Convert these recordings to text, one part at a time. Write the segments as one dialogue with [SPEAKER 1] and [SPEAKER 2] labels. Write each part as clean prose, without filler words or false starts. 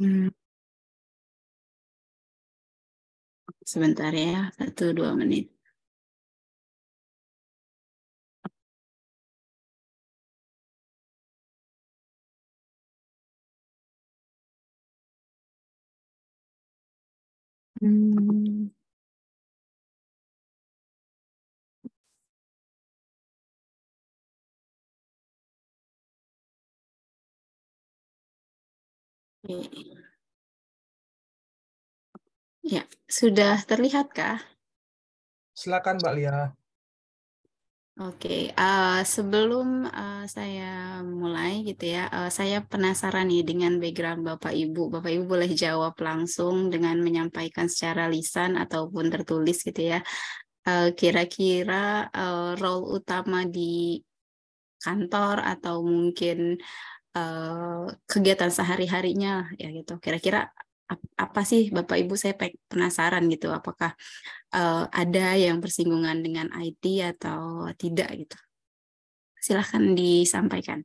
[SPEAKER 1] Hmm, sebentar ya, 1-2 menit. Hmm, oke. Ya, sudah terlihatkah?
[SPEAKER 2] Silakan Mbak Lia.
[SPEAKER 1] Oke, sebelum saya mulai gitu ya, saya penasaran nih dengan background Bapak Ibu. Bapak Ibu boleh jawab langsung dengan menyampaikan secara lisan ataupun tertulis gitu ya. Kira-kira role utama di kantor atau mungkin kegiatan sehari-harinya ya gitu. Kira-kira apa sih Bapak Ibu, saya penasaran gitu. Apakah ada yang bersinggungan dengan IT atau tidak gitu. Silahkan disampaikan.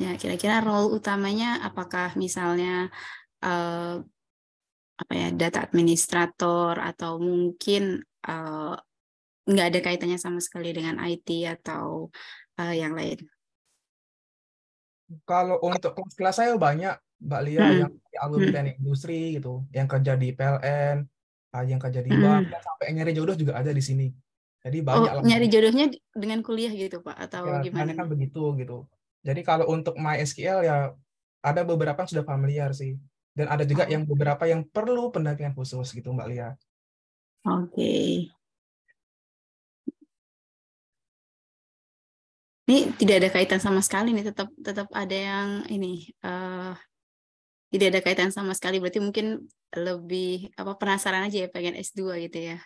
[SPEAKER 1] Ya, kira-kira role utamanya apakah misalnya eh, apa ya, data administrator atau mungkin eh, nggak ada kaitannya sama sekali dengan IT atau yang lain.
[SPEAKER 2] Kalau untuk kelas saya banyak Mbak Lia yang
[SPEAKER 1] Mm-mm.
[SPEAKER 2] alumni
[SPEAKER 1] Mm-mm.
[SPEAKER 2] teknik industri gitu, yang kerja di PLN, yang kerja di bank,
[SPEAKER 1] Mm-mm.
[SPEAKER 2] dan sampai nyari jodoh juga ada di sini. Jadi
[SPEAKER 1] Oh,
[SPEAKER 2] banyak lah.
[SPEAKER 1] nyari jodohnya dengan kuliah gitu, Pak, atau
[SPEAKER 2] Ya,
[SPEAKER 1] gimana
[SPEAKER 2] kebanyakan
[SPEAKER 1] nih?
[SPEAKER 2] begitu gitu. Jadi kalau untuk MySQL ya ada beberapa yang sudah familiar sih. Dan ada juga
[SPEAKER 1] Oh,
[SPEAKER 2] yang beberapa yang perlu pendampingan khusus gitu Mbak Lia.
[SPEAKER 1] oke. Ini tidak ada kaitan sama sekali nih, tetap tetap ada yang ini tidak ada kaitan sama sekali. Berarti mungkin lebih apa, penasaran aja ya, pengen S2 gitu ya.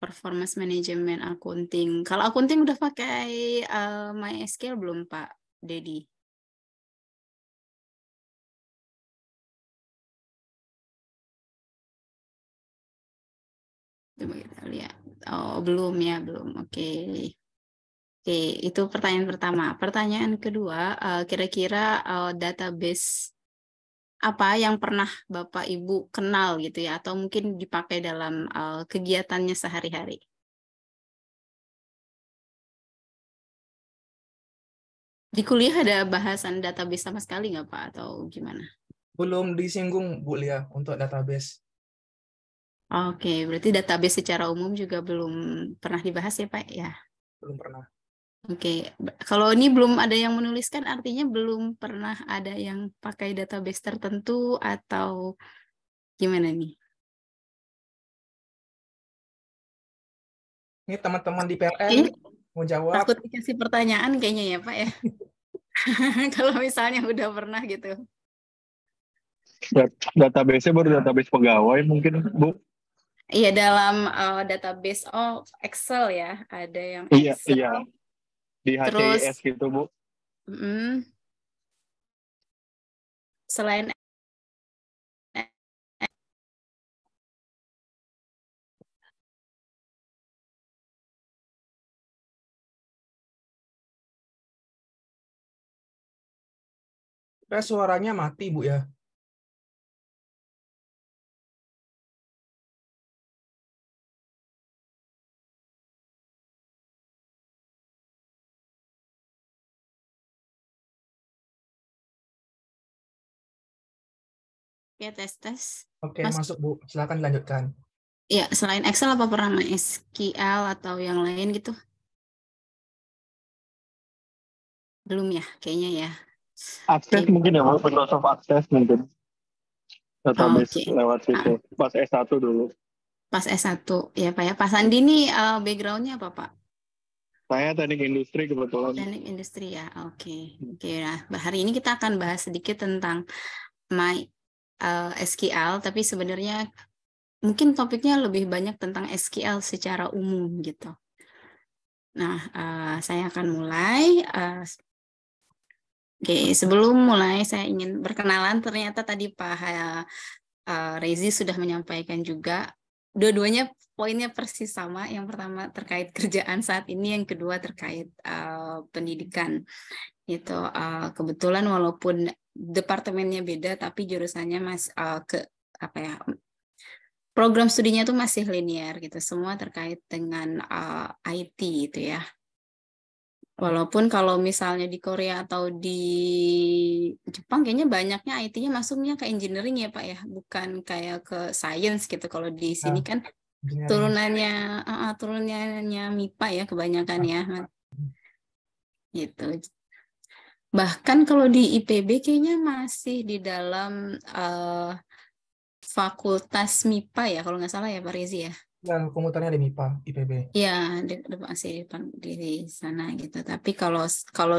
[SPEAKER 1] Performance Management Accounting. Kalau accounting udah pakai MySQL belum, Pak Dedi? Coba kita lihat. Oh, belum ya, belum. Oke. Oke, itu pertanyaan pertama. Pertanyaan kedua, kira-kira database apa yang pernah Bapak Ibu kenal gitu ya, atau mungkin dipakai dalam kegiatannya sehari-hari? Di kuliah ada bahasan database sama sekali nggak Pak, atau gimana?
[SPEAKER 2] Belum disinggung Bu Lia untuk database.
[SPEAKER 1] Oke, berarti database secara umum juga belum pernah dibahas ya Pak ya?
[SPEAKER 2] Belum pernah.
[SPEAKER 1] Oke, kalau ini belum ada yang menuliskan, artinya belum pernah ada yang pakai database tertentu atau gimana nih?
[SPEAKER 2] Ini teman-teman di PLN
[SPEAKER 1] Kayaknya
[SPEAKER 2] mau jawab.
[SPEAKER 1] takut dikasih pertanyaan kayaknya ya Pak ya. Kalau misalnya udah pernah gitu.
[SPEAKER 3] Database-nya baru database pegawai mungkin, Bu.
[SPEAKER 1] Iya, dalam database Excel ya, ada yang
[SPEAKER 3] Iya,
[SPEAKER 1] Excel.
[SPEAKER 3] iya. Di HCIS
[SPEAKER 1] Terus
[SPEAKER 3] gitu, Bu.
[SPEAKER 1] mm, selain
[SPEAKER 2] Suaranya mati Bu ya.
[SPEAKER 1] ya tes
[SPEAKER 2] Oke,
[SPEAKER 1] Mas,
[SPEAKER 2] masuk Bu. Silakan dilanjutkan.
[SPEAKER 1] ya selain Excel apa pernah main SQL atau yang lain gitu? Belum ya, kayaknya ya.
[SPEAKER 3] Akses
[SPEAKER 1] Oke,
[SPEAKER 3] mungkin ya, Bu. Microsoft Access mungkin. Database
[SPEAKER 1] oke.
[SPEAKER 3] lewat situ.
[SPEAKER 1] Ah,
[SPEAKER 3] Pas S1 dulu.
[SPEAKER 1] pas S1 ya Pak ya. Pak Sandi ini backgroundnya apa Pak?
[SPEAKER 3] Saya teknik industri kebetulan.
[SPEAKER 1] Teknik industri ya. Oke. Oke, nah hari ini kita akan bahas sedikit tentang my SQL, tapi sebenarnya mungkin topiknya lebih banyak tentang SQL secara umum gitu. Nah, saya akan mulai. Oke, sebelum mulai saya ingin berkenalan. Ternyata tadi Pak Rezi sudah menyampaikan juga. Dua-duanya poinnya persis sama. Yang pertama terkait kerjaan saat ini, yang kedua terkait pendidikan. Itu kebetulan walaupun departemennya beda, tapi jurusannya program studinya tuh masih linear gitu. Semua terkait dengan IT gitu ya. Walaupun kalau misalnya di Korea atau di Jepang kayaknya banyaknya IT-nya masuknya ke engineering ya Pak ya, bukan kayak ke science gitu. Kalau di sini
[SPEAKER 2] Nah,
[SPEAKER 1] kan
[SPEAKER 2] engineering.
[SPEAKER 1] turunannya MIPA ya kebanyakan ya gitu. Bahkan kalau di IPB kayaknya masih di dalam fakultas MIPA ya kalau nggak salah ya Pak Rizie ya.
[SPEAKER 2] Dan komputernya di MIPA, IPB.
[SPEAKER 1] Ya, masih di sana gitu. Tapi kalau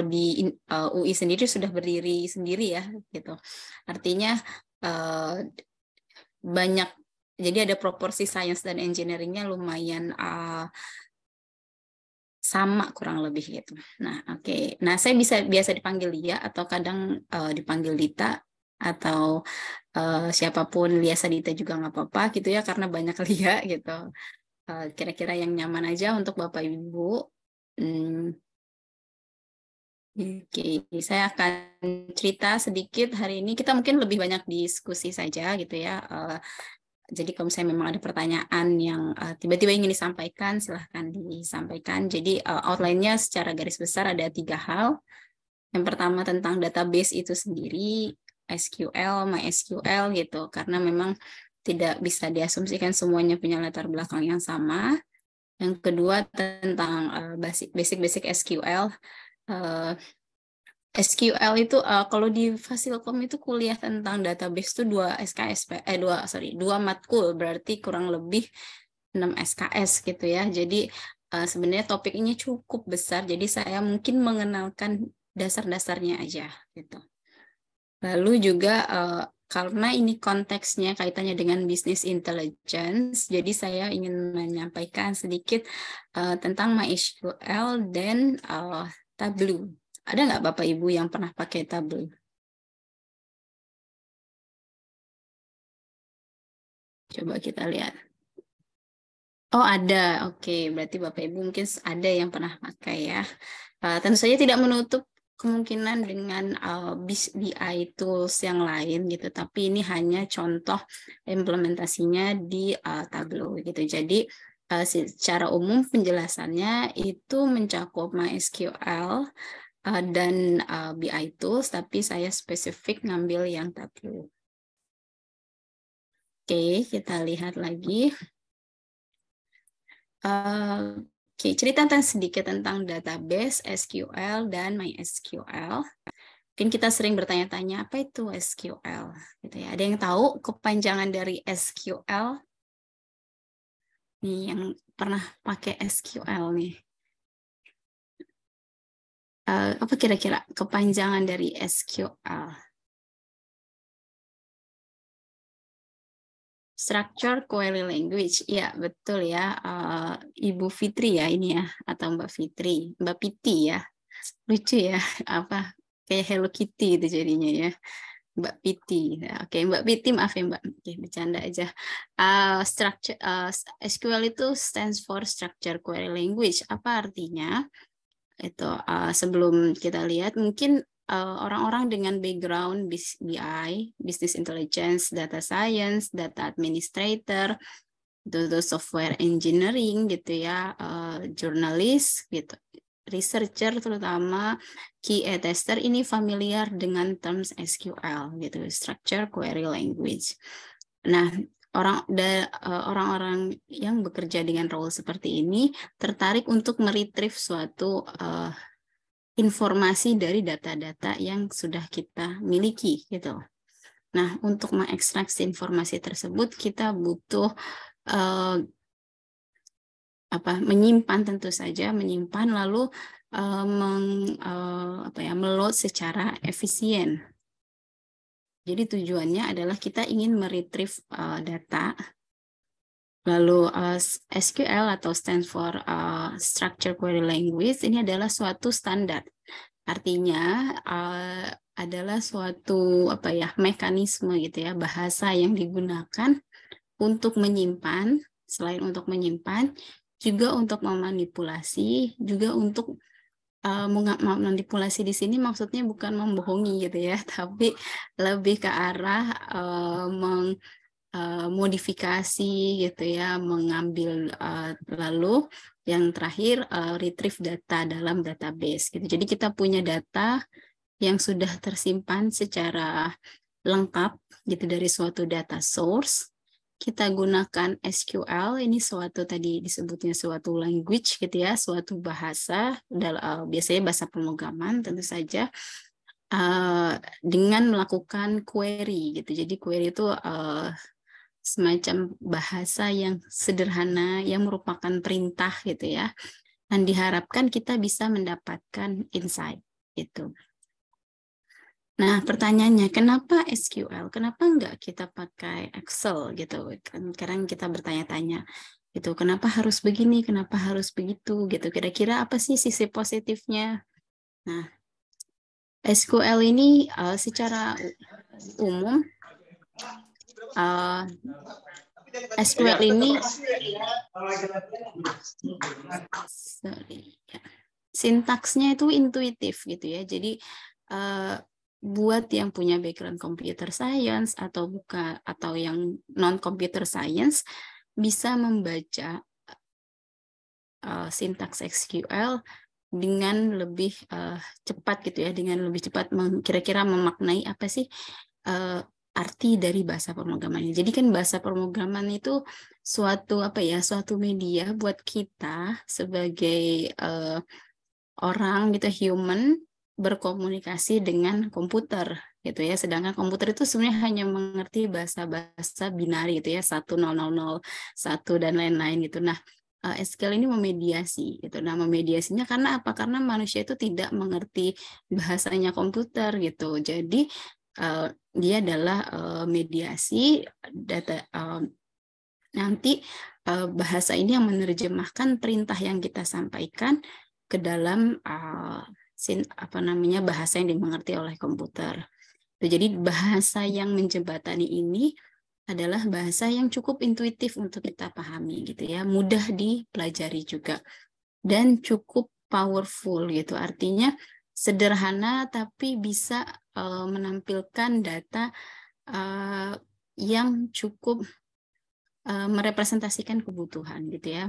[SPEAKER 1] di UI sendiri sudah berdiri sendiri ya gitu. Artinya banyak, jadi ada proporsi sains dan engineeringnya lumayan sama kurang lebih gitu. Nah, oke. Nah, saya biasa dipanggil Lia atau kadang dipanggil Dita atau siapapun, Lia Sadita juga nggak apa-apa gitu ya karena banyak Lia gitu. Kira-kira yang nyaman aja untuk Bapak Ibu. Oke, saya akan cerita sedikit hari ini. Kita mungkin lebih banyak diskusi saja gitu ya. Jadi kalau misalnya memang ada pertanyaan yang tiba-tiba ingin disampaikan, silahkan disampaikan. Jadi outline-nya secara garis besar ada 3 hal. Yang pertama tentang database itu sendiri, SQL, MySQL gitu. Karena memang tidak bisa diasumsikan semuanya punya latar belakang yang sama. Yang kedua tentang basic SQL. SQL itu kalau di Fasilkom itu kuliah tentang database itu 2 matkul, berarti kurang lebih 6 SKS gitu ya. Jadi sebenarnya topiknya cukup besar, jadi saya mungkin mengenalkan dasar-dasarnya aja gitu. Lalu juga karena ini konteksnya kaitannya dengan business intelligence, jadi saya ingin menyampaikan sedikit tentang MySQL dan Tableau. Ada nggak Bapak Ibu yang pernah pakai Tableau? Coba kita lihat. Oh ada, oke. Berarti Bapak Ibu mungkin ada yang pernah pakai ya. Tentu saja tidak menutup kemungkinan dengan BI tools yang lain gitu. Tapi ini hanya contoh implementasinya di Tableau gitu. Jadi secara umum penjelasannya itu mencakup MySQL dan BI tools, tapi saya spesifik ngambil yang Tableau. Oke, kita lihat lagi. Oke, cerita sedikit tentang database, SQL, dan MySQL. Mungkin kita sering bertanya-tanya, apa itu SQL? Gitu ya. Ada yang tahu kepanjangan dari SQL? Nih, yang pernah pakai SQL nih. Apa kira-kira kepanjangan dari SQL? Structure Query Language, ya betul ya, Ibu Fitri ya ini ya, atau Mbak Fitri, Mbak Piti ya, lucu ya, apa kayak Hello Kitty itu jadinya ya, Mbak Piti. Oke, Mbak Piti maaf ya Mbak, oke bercanda aja. SQL itu stands for Structure Query Language. Apa artinya? Itu sebelum kita lihat mungkin orang-orang dengan background BI, Business Intelligence, Data Science, Data Administrator, itu software engineering gitu ya, jurnalis gitu, researcher terutama, QA tester ini familiar dengan terms SQL gitu, Structure Query Language. Nah, orang-orang yang bekerja dengan role seperti ini tertarik untuk meretrieve suatu informasi dari data-data yang sudah kita miliki gitu. Nah, untuk mengekstraksi informasi tersebut kita butuh menyimpan, tentu saja menyimpan lalu meload secara efisien. Jadi tujuannya adalah kita ingin meretrieve data. Lalu SQL atau stand for Structure Query Language ini adalah suatu standar. Artinya adalah suatu mekanisme gitu ya, bahasa yang digunakan untuk menyimpan Selain untuk menyimpan, juga untuk memanipulasi, juga untuk manipulasi di sini maksudnya bukan membohongi gitu ya, tapi lebih ke arah modifikasi gitu ya, mengambil lalu yang terakhir retrieve data dalam database gitu. Jadi kita punya data yang sudah tersimpan secara lengkap gitu dari suatu data source. Kita gunakan SQL, ini suatu tadi disebutnya suatu language gitu ya, suatu bahasa, biasanya bahasa pemrograman tentu saja, dengan melakukan query gitu. Jadi query itu semacam bahasa yang sederhana yang merupakan perintah gitu ya. Dan diharapkan kita bisa mendapatkan insight gitu. Nah, pertanyaannya, kenapa SQL? Kenapa enggak kita pakai Excel gitu? Kan sekarang kita bertanya-tanya gitu. Kenapa harus begini? Kenapa harus begitu? Gitu. Kira-kira apa sih sisi positifnya? Nah, SQL ini secara umum SQL ini sintaksnya itu intuitif gitu ya. Jadi buat yang punya background computer science atau yang non computer science bisa membaca sintaks SQL dengan lebih cepat gitu ya, dengan lebih cepat kira-kira memaknai apa sih arti dari bahasa pemrograman ini. Jadi kan bahasa pemrograman itu suatu media buat kita sebagai orang gitu, human, berkomunikasi dengan komputer gitu ya. Sedangkan komputer itu sebenarnya hanya mengerti bahasa-bahasa binari gitu ya, 1000, 1 dan lain-lain gitu. Nah, SQL ini memediasi gitu. Nah, memediasinya karena apa? Karena manusia itu tidak mengerti bahasanya komputer gitu. Jadi dia adalah mediasi data, nanti bahasa ini yang menerjemahkan perintah yang kita sampaikan ke dalam bahasa yang dimengerti oleh komputer. Jadi bahasa yang menjembatani ini adalah bahasa yang cukup intuitif untuk kita pahami gitu ya, mudah dipelajari juga dan cukup powerful gitu. Artinya sederhana tapi bisa menampilkan data yang cukup merepresentasikan kebutuhan gitu ya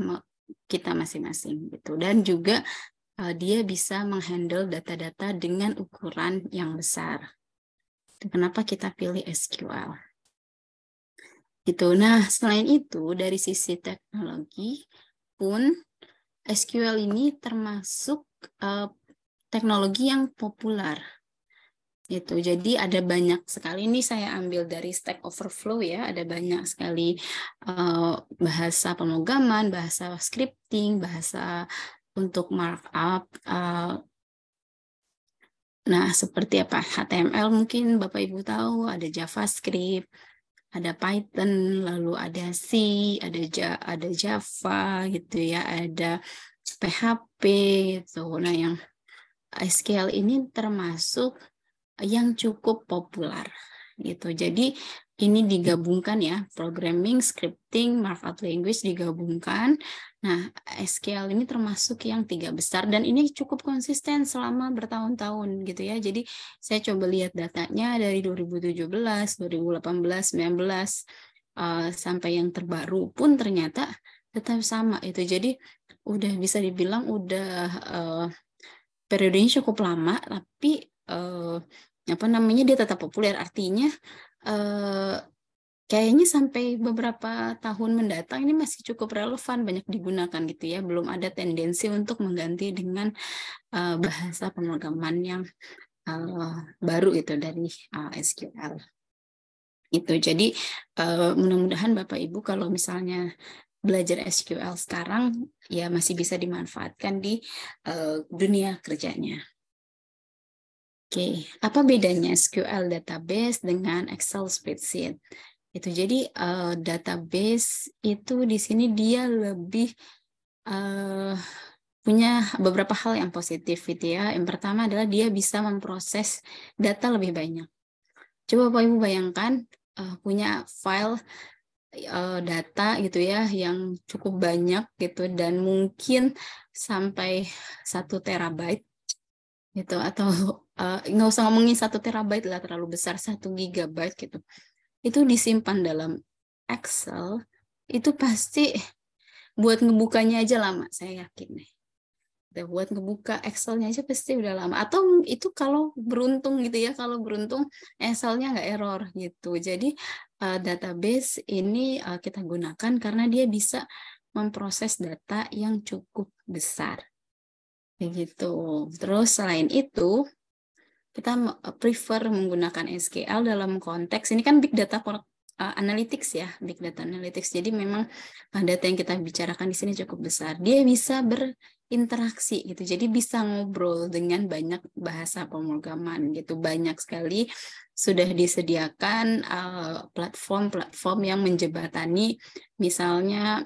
[SPEAKER 1] kita masing-masing gitu, dan juga dia bisa menghandle data-data dengan ukuran yang besar. Kenapa kita pilih SQL? Gitu. Nah, selain itu dari sisi teknologi pun SQL ini termasuk teknologi yang populer. Gitu. Jadi ada banyak sekali, ini saya ambil dari Stack Overflow ya, ada banyak sekali bahasa pemrograman, bahasa scripting, bahasa untuk markup. Nah, seperti apa? HTML mungkin Bapak Ibu tahu, ada JavaScript, ada Python, lalu ada C, ada Java gitu ya, ada PHP gitu. Nah, yang SQL ini termasuk yang cukup populer gitu. Jadi ini digabungkan ya, programming, scripting, markup language digabungkan. Nah, SQL ini termasuk yang 3 besar dan ini cukup konsisten selama bertahun-tahun gitu ya. Jadi saya coba lihat datanya dari 2017, 2018, 19 sampai yang terbaru pun ternyata tetap sama itu. Jadi udah bisa dibilang udah periodenya cukup lama, tapi dia tetap populer. Artinya kayaknya sampai beberapa tahun mendatang ini masih cukup relevan, banyak digunakan gitu ya. Belum ada tendensi untuk mengganti dengan bahasa pemrograman yang baru gitu dari SQL. Itu. Jadi mudah-mudahan Bapak Ibu kalau misalnya belajar SQL sekarang ya masih bisa dimanfaatkan di dunia kerjanya. Oke, apa bedanya SQL database dengan Excel spreadsheet? Itu jadi database itu di sini dia lebih punya beberapa hal yang positif gitu ya. Yang pertama adalah dia bisa memproses data lebih banyak. Coba Bapak Ibu bayangkan punya file data gitu ya yang cukup banyak gitu, dan mungkin sampai 1 terabyte gitu, atau nggak usah ngomongin 1 terabyte lah, terlalu besar, 1 gigabyte gitu, itu disimpan dalam Excel, itu pasti buat ngebukanya aja lama, saya yakin nih. Buat ngebuka Excel-nya aja pasti udah lama. Atau itu kalau beruntung gitu ya, kalau beruntung Excel-nya nggak error gitu. Jadi database ini kita gunakan karena dia bisa memproses data yang cukup besar. Begitu. Terus selain itu, kita prefer menggunakan SQL dalam konteks, ini kan big data analytics ya, big data analytics. Jadi memang data yang kita bicarakan di sini cukup besar. Dia bisa berinteraksi gitu. Jadi bisa ngobrol dengan banyak bahasa pemrograman gitu. Banyak sekali sudah disediakan platform-platform yang menjembatani misalnya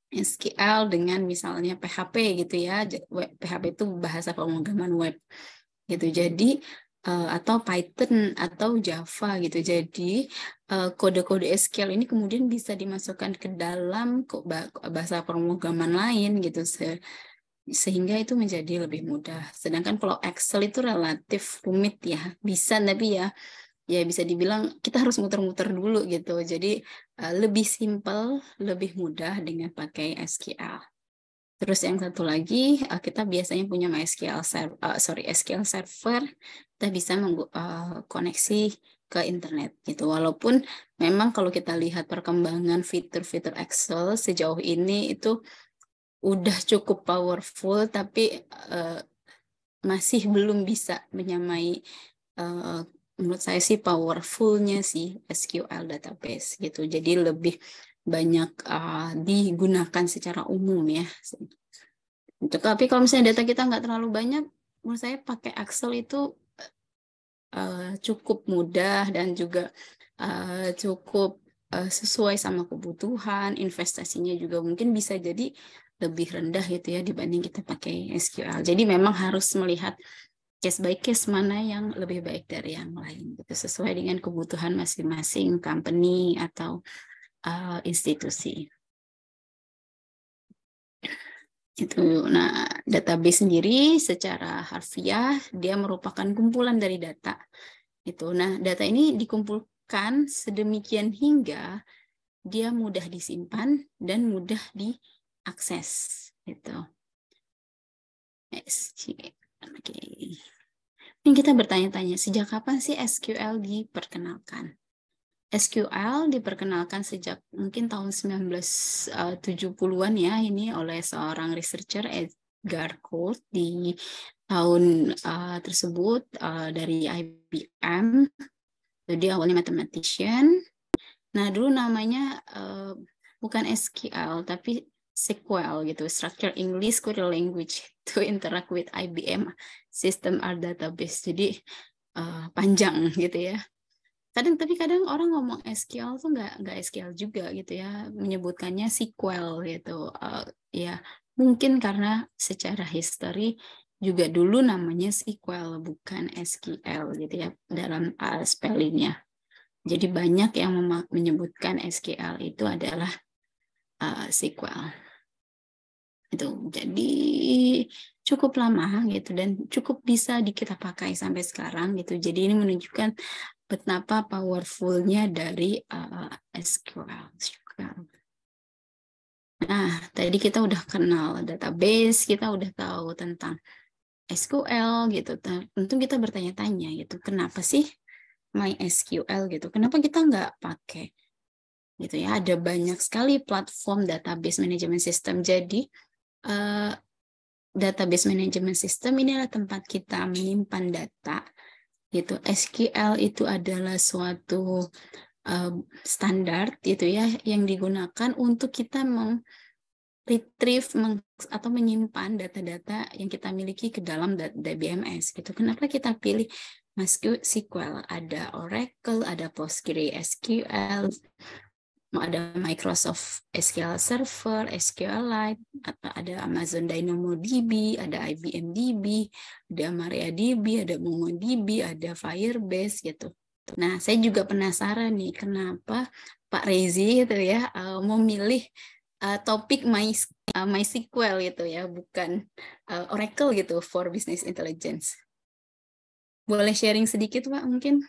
[SPEAKER 1] SQL dengan misalnya PHP gitu ya. PHP itu bahasa pemrograman web gitu. Jadi atau Python atau Java gitu. Jadi kode-kode SQL ini kemudian bisa dimasukkan ke dalam bahasa pemrograman lain gitu, sehingga itu menjadi lebih mudah. Sedangkan kalau Excel itu relatif rumit ya, bisa tapi ya bisa dibilang kita harus muter-muter dulu gitu. Jadi lebih simple, lebih mudah dengan pakai SQL. Terus yang satu lagi, kita biasanya punya MySQL SQL Server, kita bisa koneksi ke internet gitu. Walaupun memang kalau kita lihat perkembangan fitur-fitur Excel sejauh ini itu udah cukup powerful, tapi masih belum bisa menyamai menurut saya sih powerfulnya sih SQL database gitu. Jadi lebih banyak digunakan secara umum ya. Tapi kalau misalnya data kita nggak terlalu banyak, menurut saya pakai Excel itu cukup mudah dan juga cukup sesuai sama kebutuhan. Investasinya juga mungkin bisa jadi lebih rendah gitu ya dibanding kita pakai SQL. Jadi memang harus melihat case by case mana yang lebih baik dari yang lain gitu, sesuai dengan kebutuhan masing-masing company atau institusi. Itu. Nah, database sendiri secara harfiah dia merupakan kumpulan dari data. Itu. Nah, data ini dikumpulkan sedemikian hingga dia mudah disimpan dan mudah diakses. Gitu. Oke. Ini kita bertanya-tanya, sejak kapan sih SQL diperkenalkan? SQL diperkenalkan sejak mungkin tahun 1970-an ya, ini oleh seorang researcher Edgar Colt di tahun tersebut dari IBM. Jadi awalnya mathematician. Nah, dulu namanya bukan SQL tapi SQL gitu, Structured English Query Language to interact with IBM System or Database. Jadi panjang gitu ya. Tapi kadang orang ngomong SQL tuh nggak SQL juga gitu ya, menyebutkannya SQL gitu. Ya mungkin karena secara history juga dulu namanya SQL bukan SQL gitu ya dalam spellingnya. Jadi banyak yang menyebutkan SQL itu adalah SQL. Itu jadi cukup lama gitu dan cukup bisa kita pakai sampai sekarang gitu. Jadi ini menunjukkan betapa powerful-nya dari SQL. Nah, tadi kita udah kenal database, kita udah tahu tentang SQL gitu. Tentu kita bertanya-tanya gitu, kenapa sih MySQL gitu? Kenapa kita nggak pakai gitu ya? Ada banyak sekali platform database management system. Jadi database management system ini adalah tempat kita menyimpan data. Gitu. SQL itu adalah suatu standar gitu ya yang digunakan untuk kita retrieve atau menyimpan data-data yang kita miliki ke dalam DBMS gitu. Kenapa kita pilih MySQL? Ada Oracle, ada PostgreSQL, ada Microsoft SQL Server, SQLite, atau ada Amazon DynamoDB, ada IBM DB, ada MariaDB, ada MongoDB, ada Firebase gitu. Nah, saya juga penasaran nih kenapa Pak Rezi itu ya memilih topik MySQL gitu ya, bukan Oracle gitu for business intelligence. Boleh sharing sedikit Pak mungkin?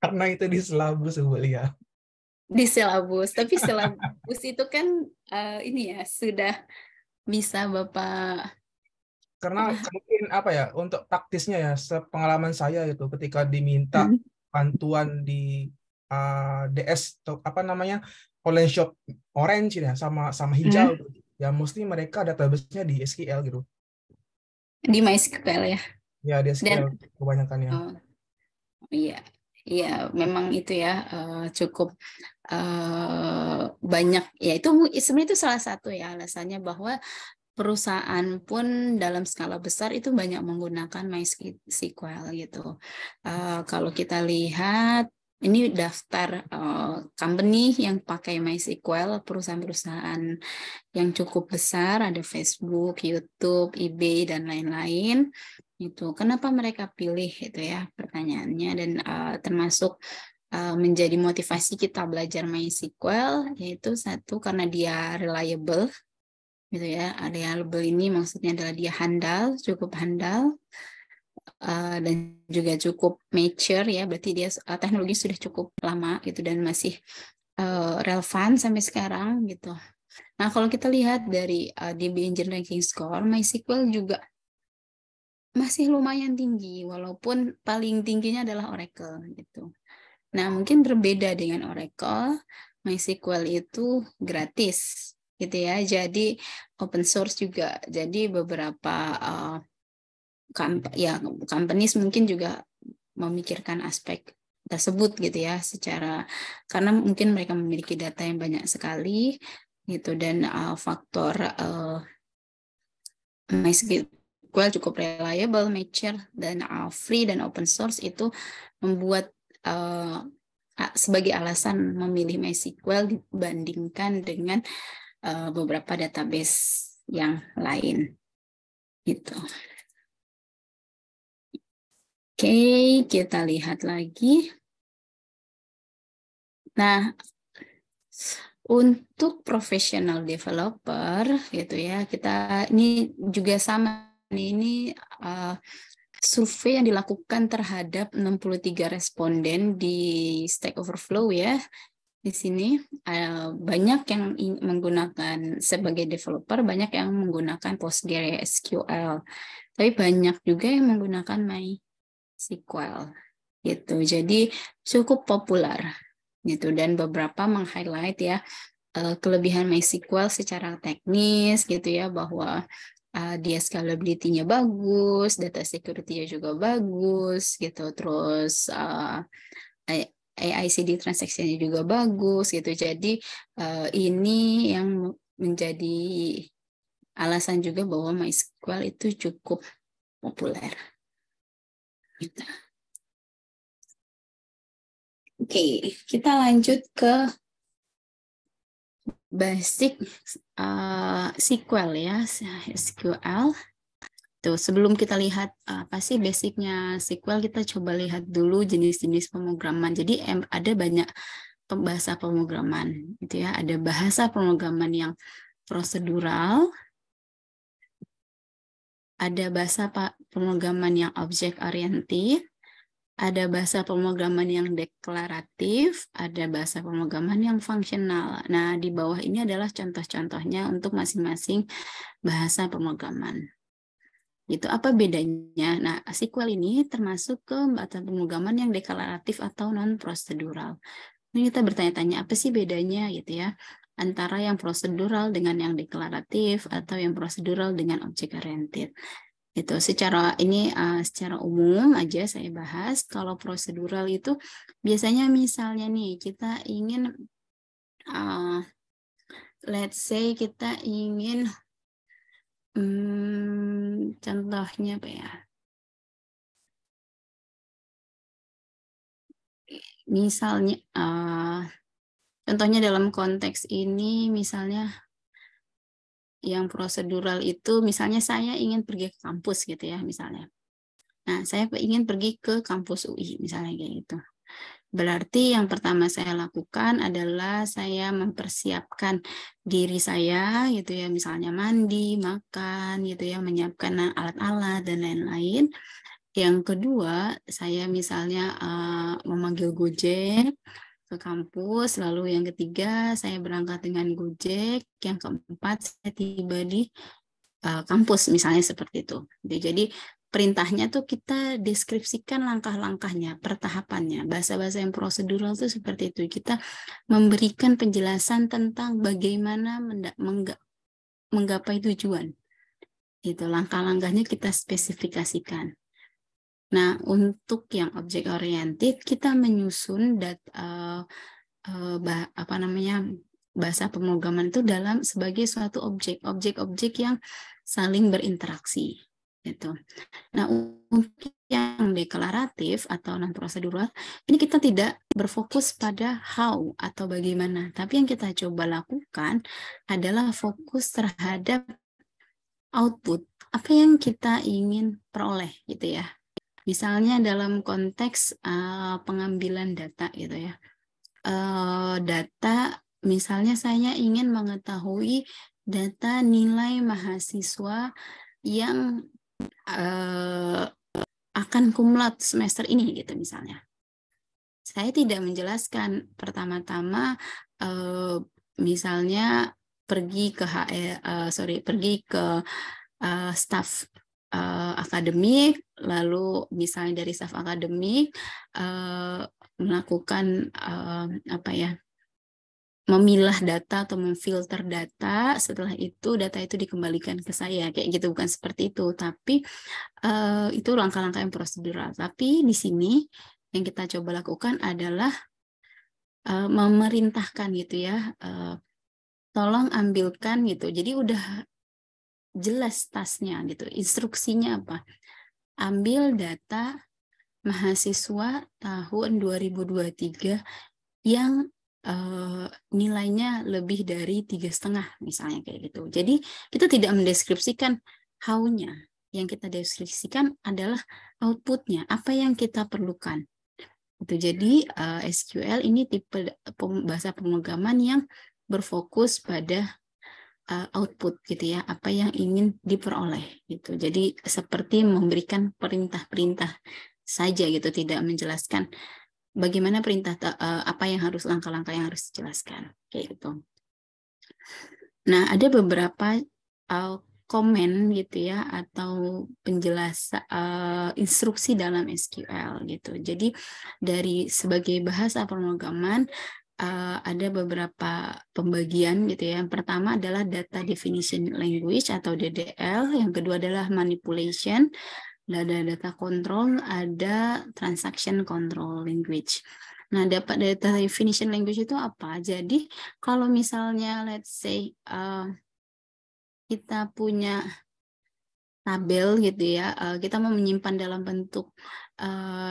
[SPEAKER 2] Karena itu di silabus Bu Lia.
[SPEAKER 1] Di silabus, tapi silabus itu kan ini ya sudah bisa Bapak
[SPEAKER 2] Karena mungkin apa ya, untuk praktisnya ya, sepengalaman saya itu ketika diminta bantuan di DS atau apa namanya, online shop orange ya, sama hijau gitu. Ya mesti mereka database-nya di SQL gitu.
[SPEAKER 1] di MySQL ya.
[SPEAKER 2] Ya di
[SPEAKER 1] Dan
[SPEAKER 2] SQL kebanyakannya.
[SPEAKER 1] iya, iya memang itu ya cukup banyak ya, itu sebenarnya itu salah satu ya alasannya bahwa perusahaan pun dalam skala besar itu banyak menggunakan MySQL gitu. Kalau kita lihat ini daftar company yang pakai MySQL, perusahaan-perusahaan yang cukup besar, ada Facebook, YouTube, eBay dan lain-lain. Itu kenapa mereka pilih itu ya pertanyaannya, dan termasuk menjadi motivasi kita belajar MySQL, yaitu satu karena dia reliable gitu ya. Reliable ini maksudnya adalah dia handal, cukup handal, dan juga cukup mature ya, berarti dia teknologi sudah cukup lama gitu dan masih relevan sampai sekarang gitu. Nah, kalau kita lihat dari DB Engine Ranking Score, MySQL juga masih lumayan tinggi, walaupun paling tingginya adalah Oracle gitu. Nah, mungkin berbeda dengan Oracle, MySQL itu gratis gitu ya. Jadi open source juga. Jadi beberapa companies mungkin juga memikirkan aspek tersebut gitu ya, secara karena mungkin mereka memiliki data yang banyak sekali gitu, dan faktor MySQL cukup reliable, mature, dan free dan open source itu membuat sebagai alasan memilih MySQL dibandingkan dengan beberapa database yang lain gitu. Oke, kita lihat lagi. Nah, untuk professional developer gitu ya, kita ini juga sama nih, ini survei yang dilakukan terhadap 63 responden di Stack Overflow ya. Di sini banyak yang menggunakan sebagai developer, banyak yang menggunakan PostgreSQL, tapi banyak juga yang menggunakan MySQL gitu. Jadi cukup populer gitu, dan beberapa meng-highlight ya kelebihan MySQL secara teknis gitu ya, bahwa dia scalability-nya bagus, data security-nya juga bagus gitu, terus AICD transaction-nya juga bagus gitu. Jadi ini yang menjadi alasan juga bahwa MySQL itu cukup populer. Gitu. Oke, kita lanjut ke basic SQL ya, SQL. Tuh, sebelum kita lihat apa sih basicnya SQL, kita coba lihat dulu jenis-jenis pemrograman. Jadi ada banyak bahasa pemrograman, gitu ya. Ada bahasa pemrograman yang prosedural, ada bahasa pemrograman yang object oriented, ada bahasa pemrograman yang deklaratif, ada bahasa pemrograman yang fungsional. Nah, di bawah ini adalah contoh-contohnya untuk masing-masing bahasa pemrograman. Itu apa bedanya? Nah, SQL ini termasuk ke bahasa pemrograman yang deklaratif atau non-prosedural. Ini kita bertanya-tanya apa sih bedanya gitu ya, antara yang prosedural dengan yang deklaratif atau yang prosedural dengan object oriented. Itu secara umum aja saya bahas. Kalau prosedural itu biasanya misalnya nih kita ingin let's say kita ingin contohnya apa ya? Misalnya, contohnya dalam konteks ini, misalnya yang prosedural itu, misalnya saya ingin pergi ke kampus gitu ya, misalnya. Nah, saya ingin pergi ke kampus UI, misalnya kayak gitu. Berarti yang pertama saya lakukan adalah saya mempersiapkan diri saya gitu ya, misalnya mandi, makan gitu ya, menyiapkan alat-alat dan lain-lain. Yang kedua, saya misalnya memanggil Gojek ke kampus, lalu yang ketiga saya berangkat dengan Gojek, yang keempat saya tiba di kampus misalnya seperti itu. Jadi perintahnya tuh kita deskripsikan langkah-langkahnya, pertahapannya. Bahasa-bahasa yang prosedural itu seperti itu. Kita memberikan penjelasan tentang bagaimana menggapai tujuan. Itu langkah-langkahnya kita spesifikasikan. Nah, untuk yang object oriented kita menyusun bahasa pemrograman itu sebagai suatu objek-objek yang saling berinteraksi gitu. Nah, untuk yang deklaratif atau non prosedural ini kita tidak berfokus pada how atau bagaimana, tapi yang kita coba lakukan adalah fokus terhadap output, apa yang kita ingin peroleh gitu ya. Misalnya dalam konteks pengambilan data gitu ya. Data misalnya saya ingin mengetahui data nilai mahasiswa yang akan kumlat semester ini gitu misalnya. Saya tidak menjelaskan pertama-tama misalnya pergi ke staf akademik, lalu misalnya dari staf akademik melakukan memilah data atau memfilter data, setelah itu data itu dikembalikan ke saya, kayak gitu, bukan seperti itu. Tapi itu langkah-langkah yang prosedural. Tapi di sini yang kita coba lakukan adalah memerintahkan gitu ya, tolong ambilkan gitu. Jadi udah jelas tasnya gitu, instruksinya apa? Ambil data mahasiswa tahun 2023 yang nilainya lebih dari 3,5 misalnya kayak gitu. Jadi kita tidak mendeskripsikan how-nya, yang kita deskripsikan adalah output-nya, apa yang kita perlukan. Itu jadi SQL ini tipe bahasa pemrograman yang berfokus pada output gitu ya, apa yang ingin diperoleh gitu. Jadi seperti memberikan perintah-perintah saja gitu, tidak menjelaskan bagaimana perintah apa yang harus langkah-langkah yang harus dijelaskan kayak gitu. Nah, ada beberapa komen gitu ya atau penjelasan instruksi dalam SQL gitu. Jadi dari sebagai bahasa pemrograman ada beberapa pembagian gitu ya. Yang pertama adalah data definition language atau DDL, yang kedua adalah manipulation, ada data control, ada transaction control language. Nah, dapat data definition language itu apa? Jadi, kalau misalnya let's say kita punya tabel gitu ya, kita mau menyimpan dalam bentuk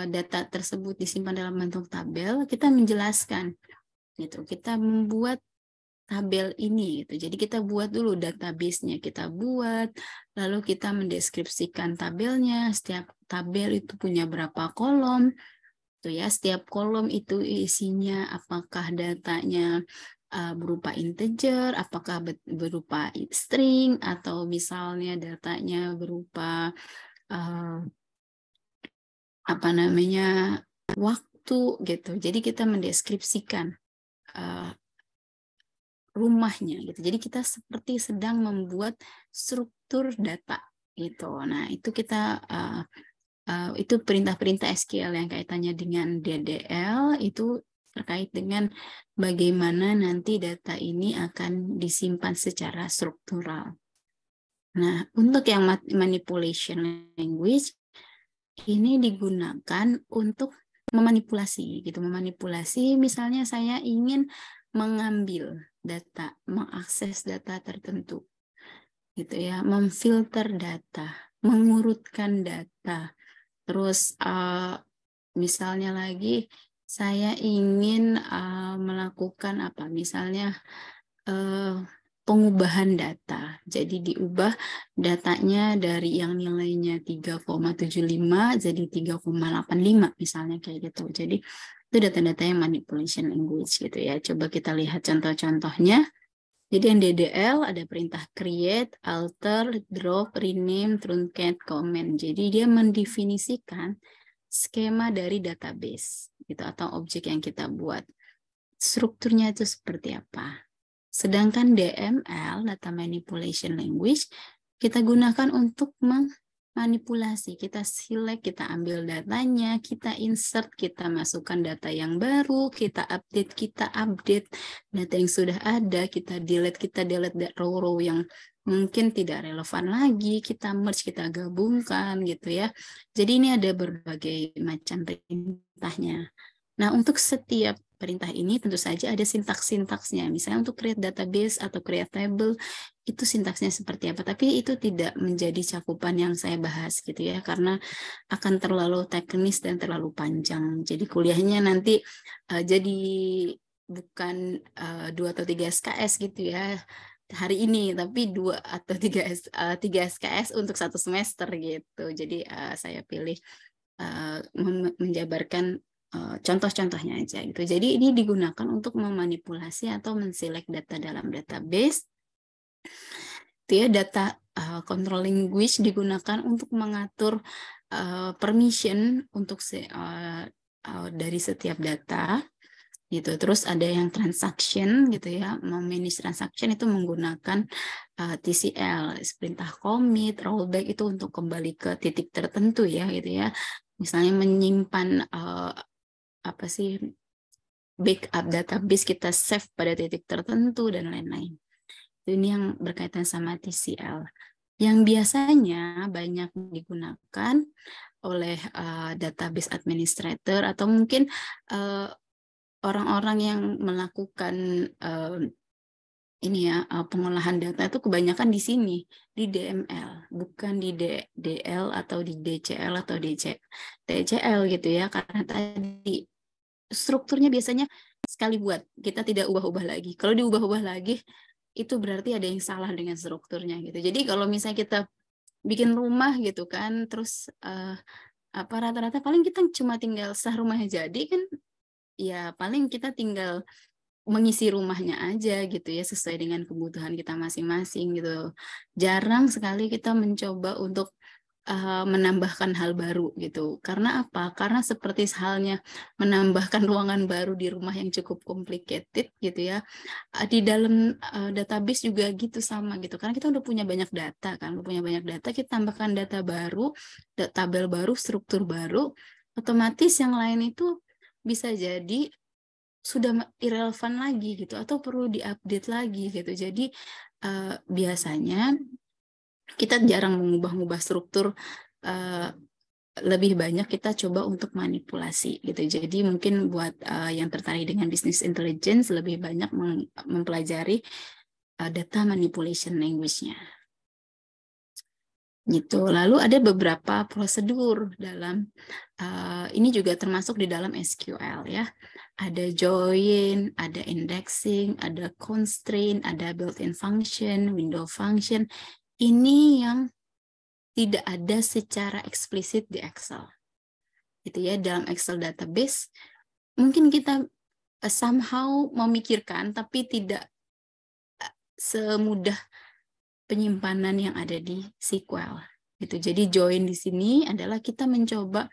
[SPEAKER 1] data tersebut disimpan dalam bentuk tabel, kita menjelaskan gitu. Kita membuat tabel ini gitu. Jadi kita buat dulu database-nya, kita buat, lalu kita mendeskripsikan tabelnya. Setiap tabel itu punya berapa kolom, tuh ya. Setiap kolom itu isinya apakah datanya berupa integer, apakah berupa string, atau misalnya datanya berupa waktu gitu. Jadi kita mendeskripsikan rumahnya gitu. Jadi kita seperti sedang membuat struktur data gitu. Nah, itu kita itu perintah-perintah SQL yang kaitannya dengan DDL itu terkait dengan bagaimana nanti data ini akan disimpan secara struktural. Nah, untuk yang manipulation language ini digunakan untuk memanipulasi gitu. Memanipulasi misalnya saya ingin mengambil data, mengakses data tertentu gitu ya, memfilter data, mengurutkan data. Terus misalnya lagi saya ingin melakukan apa? Misalnya pengubahan data. Jadi diubah datanya dari yang nilainya 3,75 jadi 3,85 misalnya kayak gitu. Jadi Itu data-data yang manipulation language gitu ya. Coba kita lihat contoh-contohnya. Jadi yang DDL ada perintah create, alter, drop, rename, truncate, comment. Jadi dia mendefinisikan skema dari database gitu atau objek yang kita buat. Strukturnya itu seperti apa. Sedangkan DML, data manipulation language, kita gunakan untuk manipulasi, kita select, kita ambil datanya, kita insert, kita masukkan data yang baru, kita update data yang sudah ada, kita delete row-row yang mungkin tidak relevan lagi, kita merge, kita gabungkan gitu ya. Jadi ini ada berbagai macam perintahnya. Nah, untuk setiap perintah ini tentu saja ada sintaks-sintaksnya. Misalnya untuk create database atau create table, itu sintaksnya seperti apa. Tapi itu tidak menjadi cakupan yang saya bahas gitu ya, karena akan terlalu teknis dan terlalu panjang. Jadi kuliahnya nanti jadi bukan 2 atau 3 SKS gitu ya hari ini, tapi 2 atau 3 SKS untuk 1 semester gitu. Jadi saya pilih menjabarkan contoh-contohnya aja gitu. Jadi ini digunakan untuk memanipulasi atau menselect data dalam database. Itu ya, data control language digunakan untuk mengatur permission untuk dari setiap data gitu. Terus ada yang transaction gitu ya, memanage transaction itu menggunakan TCL, perintah commit, rollback itu untuk kembali ke titik tertentu ya gitu ya. Misalnya menyimpan backup database, kita save pada titik tertentu dan lain-lain. Ini yang berkaitan sama TCL. Yang biasanya banyak digunakan oleh database administrator atau mungkin orang-orang yang melakukan pengolahan data itu kebanyakan di sini, di DML, bukan di DL atau di DCL atau TCL gitu ya, karena tadi strukturnya biasanya sekali buat, kita tidak ubah-ubah lagi. Kalau diubah-ubah lagi, itu berarti ada yang salah dengan strukturnya gitu. Jadi kalau misalnya kita bikin rumah gitu kan, terus rata-rata paling kita cuma tinggal sah rumahnya jadi kan, ya paling kita tinggal mengisi rumahnya aja gitu ya, sesuai dengan kebutuhan kita masing-masing gitu. Jarang sekali kita mencoba untuk menambahkan hal baru gitu. Karena apa? Karena seperti halnya menambahkan ruangan baru di rumah yang cukup complicated gitu ya. Di dalam database juga gitu sama gitu. Karena kita udah punya banyak data kan, kita tambahkan data baru, tabel baru, struktur baru, otomatis yang lain itu bisa jadi sudah irrelevan lagi gitu atau perlu diupdate lagi gitu. Jadi biasanya kita jarang mengubah-ubah struktur, lebih banyak kita coba untuk manipulasi gitu. Jadi mungkin buat yang tertarik dengan business intelligence lebih banyak mempelajari data manipulation language-nya. Gitu. Lalu ada beberapa prosedur dalam ini juga termasuk di dalam SQL ya. Ada join, ada indexing, ada constraint, ada built-in function, window function. Ini yang tidak ada secara eksplisit di Excel. Gitu ya, dalam Excel database mungkin kita somehow memikirkan tapi tidak semudah penyimpanan yang ada di SQL. Gitu. Jadi join di sini adalah kita mencoba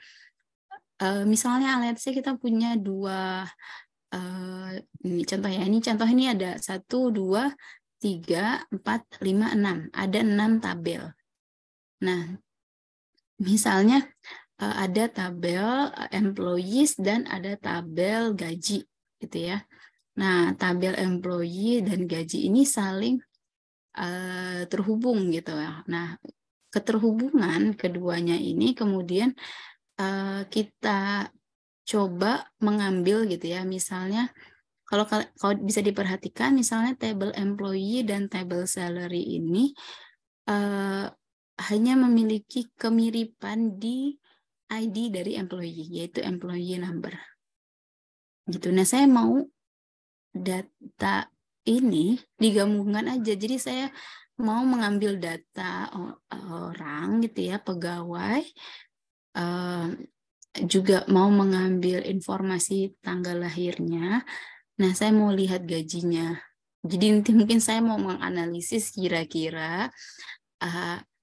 [SPEAKER 1] misalnya let's say kita punya 2 ini contoh ya. Ini ada 1 2 3 4 5 6. Ada 6 tabel. Nah, misalnya ada tabel employees dan ada tabel gaji gitu ya. Nah, tabel employee dan gaji ini saling terhubung gitu ya. Nah, keterhubungan keduanya ini kemudian kita coba mengambil gitu ya. Misalnya kalau bisa diperhatikan misalnya table employee dan table salary ini hanya memiliki kemiripan di ID dari employee, yaitu employee number. Gitu. Nah, saya mau data ini digabungkan aja. Jadi saya mau mengambil data orang gitu ya, pegawai juga mau mengambil informasi tanggal lahirnya, nah saya mau lihat gajinya. Jadi nanti mungkin saya mau menganalisis kira-kira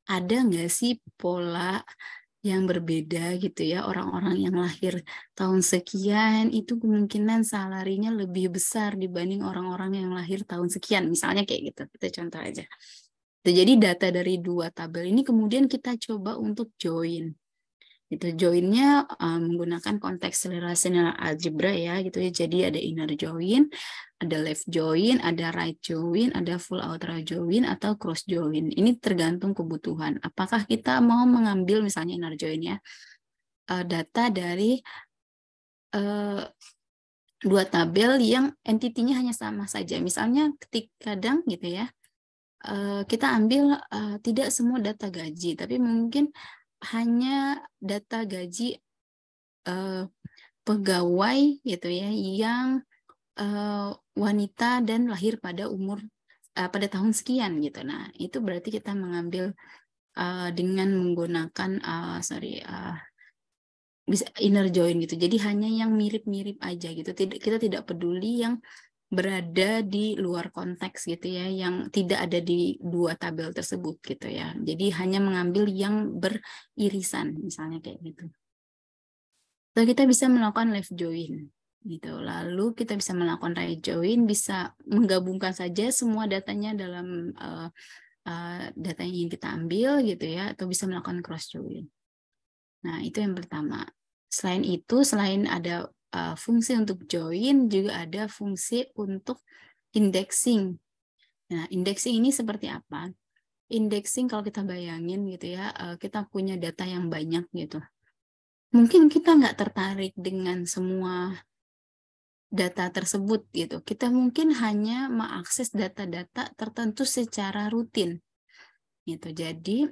[SPEAKER 1] ada nggak sih pola yang berbeda gitu ya, orang-orang yang lahir tahun sekian itu kemungkinan salarinya lebih besar dibanding orang-orang yang lahir tahun sekian, misalnya kayak gitu, kita contoh aja. Jadi data dari 2 tabel ini kemudian kita coba untuk join. Itu joinnya menggunakan konteks relational algebra ya gitu ya. Jadi ada inner join, ada left join, ada right join, ada full outer join atau cross join. Ini tergantung kebutuhan. Apakah kita mau mengambil misalnya inner join ya, data dari 2 tabel yang entitinya hanya sama saja. Misalnya kadang gitu ya, kita ambil tidak semua data gaji, tapi mungkin hanya data gaji pegawai gitu ya yang wanita dan lahir pada umur pada tahun sekian gitu. Nah, itu berarti kita mengambil dengan menggunakan bisa inner join gitu. Jadi hanya yang mirip-mirip aja gitu. Kita tidak peduli yang berada di luar konteks gitu ya, yang tidak ada di 2 tabel tersebut gitu ya. Jadi hanya mengambil yang beririsan misalnya kayak gitu. Lalu kita bisa melakukan left join gitu. Lalu kita bisa melakukan right join, bisa menggabungkan saja semua datanya dalam data yang ingin kita ambil gitu ya, atau bisa melakukan cross join. Nah, itu yang pertama. Selain itu, selain ada fungsi untuk join, juga ada fungsi untuk indexing. Nah, indexing ini seperti apa? Indexing kalau kita bayangin gitu ya, kita punya data yang banyak gitu. Mungkin kita nggak tertarik dengan semua data tersebut gitu. Kita mungkin hanya mengakses data-data tertentu secara rutin. Gitu. Jadi,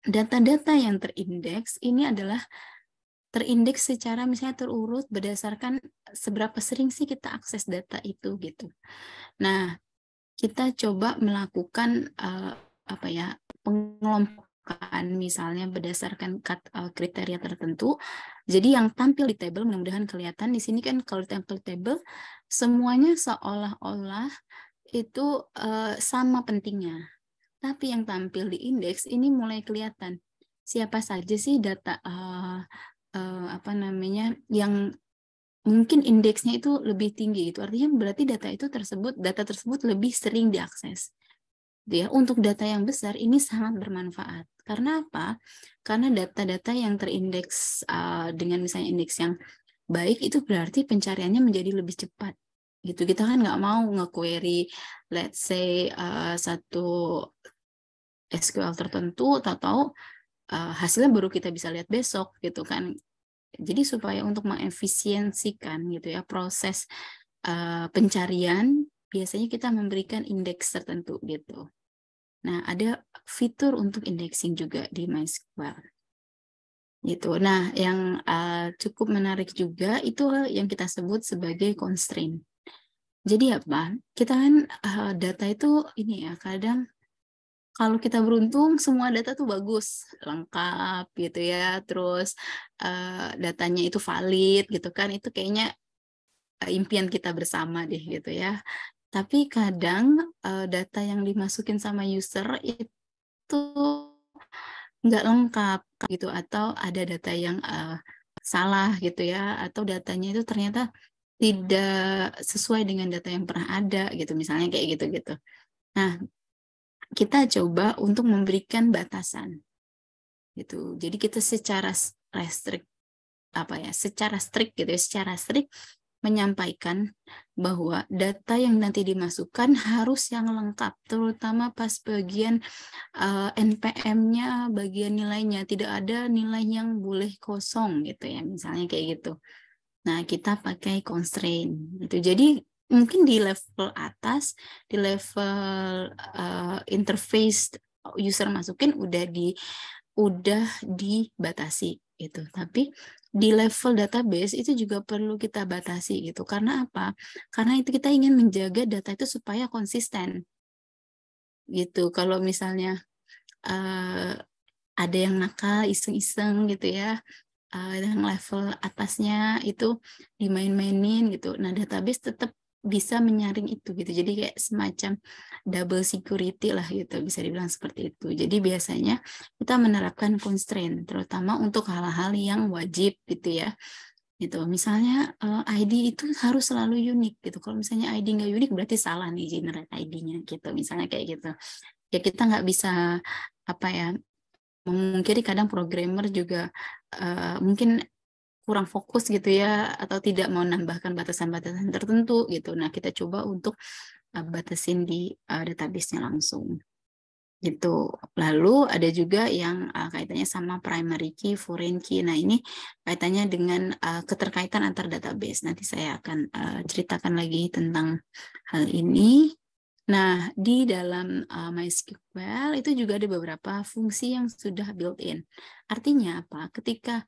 [SPEAKER 1] data-data yang terindeks ini adalah terindeks secara misalnya terurut berdasarkan seberapa sering sih kita akses data itu gitu. Nah, kita coba melakukan pengelompokan misalnya berdasarkan kriteria tertentu. Jadi yang tampil di tabel mudah-mudahan kelihatan di sini kan kalau tampil tabel semuanya seolah-olah itu sama pentingnya. Tapi yang tampil di indeks ini mulai kelihatan siapa saja sih data yang mungkin indeksnya itu lebih tinggi. Itu artinya berarti data tersebut lebih sering diakses. Ya, untuk data yang besar ini sangat bermanfaat. Karena apa? Karena data-data yang terindeks dengan misalnya indeks yang baik itu berarti pencariannya menjadi lebih cepat. Gitu. Kita kan nggak mau nge-query let's say satu SQL tertentu atau hasilnya baru kita bisa lihat besok gitu kan. Jadi supaya untuk mengefisiensikan gitu ya proses pencarian, biasanya kita memberikan indeks tertentu gitu. Nah, ada fitur untuk indexing juga di MySQL. Gitu. Nah, yang cukup menarik juga itu yang kita sebut sebagai constraint. Jadi apa? Kita kan data itu ini ya, kadang kalau kita beruntung semua data tuh bagus, lengkap gitu ya, terus datanya itu valid gitu kan, itu kayaknya impian kita bersama deh gitu ya. Tapi kadang data yang dimasukin sama user itu nggak lengkap gitu, atau ada data yang salah gitu ya, atau datanya itu ternyata tidak sesuai dengan data yang pernah ada gitu, misalnya kayak gitu-gitu. Nah, kita coba untuk memberikan batasan gitu. Jadi kita secara strict gitu ya, secara strict menyampaikan bahwa data yang nanti dimasukkan harus yang lengkap, terutama pas bagian NPM-nya, bagian nilainya, tidak ada nilai yang boleh kosong gitu ya, misalnya kayak gitu. Nah, kita pakai constraint gitu. Jadi mungkin di level atas, di level interface user masukin udah dibatasi gitu. Tapi di level database itu juga perlu kita batasi gitu. Karena apa? Karena itu kita ingin menjaga data itu supaya konsisten gitu. Kalau misalnya ada yang nakal, iseng-iseng gitu ya, yang level atasnya itu dimain-mainin gitu. Nah, database tetap bisa menyaring itu gitu. Jadi kayak semacam double security lah gitu, bisa dibilang seperti itu. Jadi biasanya kita menerapkan constraint terutama untuk hal-hal yang wajib gitu ya. Gitu. Misalnya ID itu harus selalu unik gitu. Kalau misalnya ID nggak unik berarti salah nih generate ID-nya gitu. Misalnya kayak gitu. Ya kita nggak bisa apa ya, memungkiri kadang programmer juga mungkin kurang fokus gitu ya, atau tidak mau nambahkan batasan-batasan tertentu gitu. Nah, kita coba untuk batasin di database-nya langsung gitu. Lalu ada juga yang kaitannya sama primary key, foreign key. Nah, ini kaitannya dengan keterkaitan antar database. Nanti saya akan ceritakan lagi tentang hal ini. Nah, di dalam MySQL itu juga ada beberapa fungsi yang sudah built-in. Artinya apa? Ketika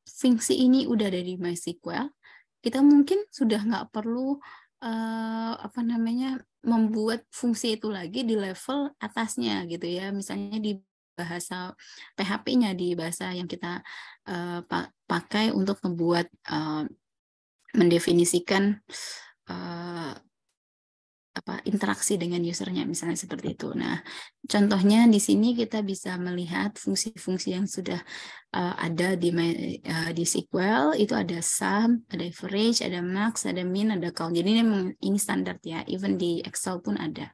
[SPEAKER 1] fungsi ini udah ada di MySQL, kita mungkin sudah nggak perlu apa namanya, membuat fungsi itu lagi di level atasnya gitu ya. Misalnya di bahasa PHP-nya, di bahasa yang kita pakai untuk membuat mendefinisikan interaksi dengan usernya, misalnya seperti itu. Nah, contohnya di sini kita bisa melihat fungsi-fungsi yang sudah ada di SQL. Itu ada sum, ada average, ada max, ada min, ada count. Jadi ini standar ya, even di Excel pun ada.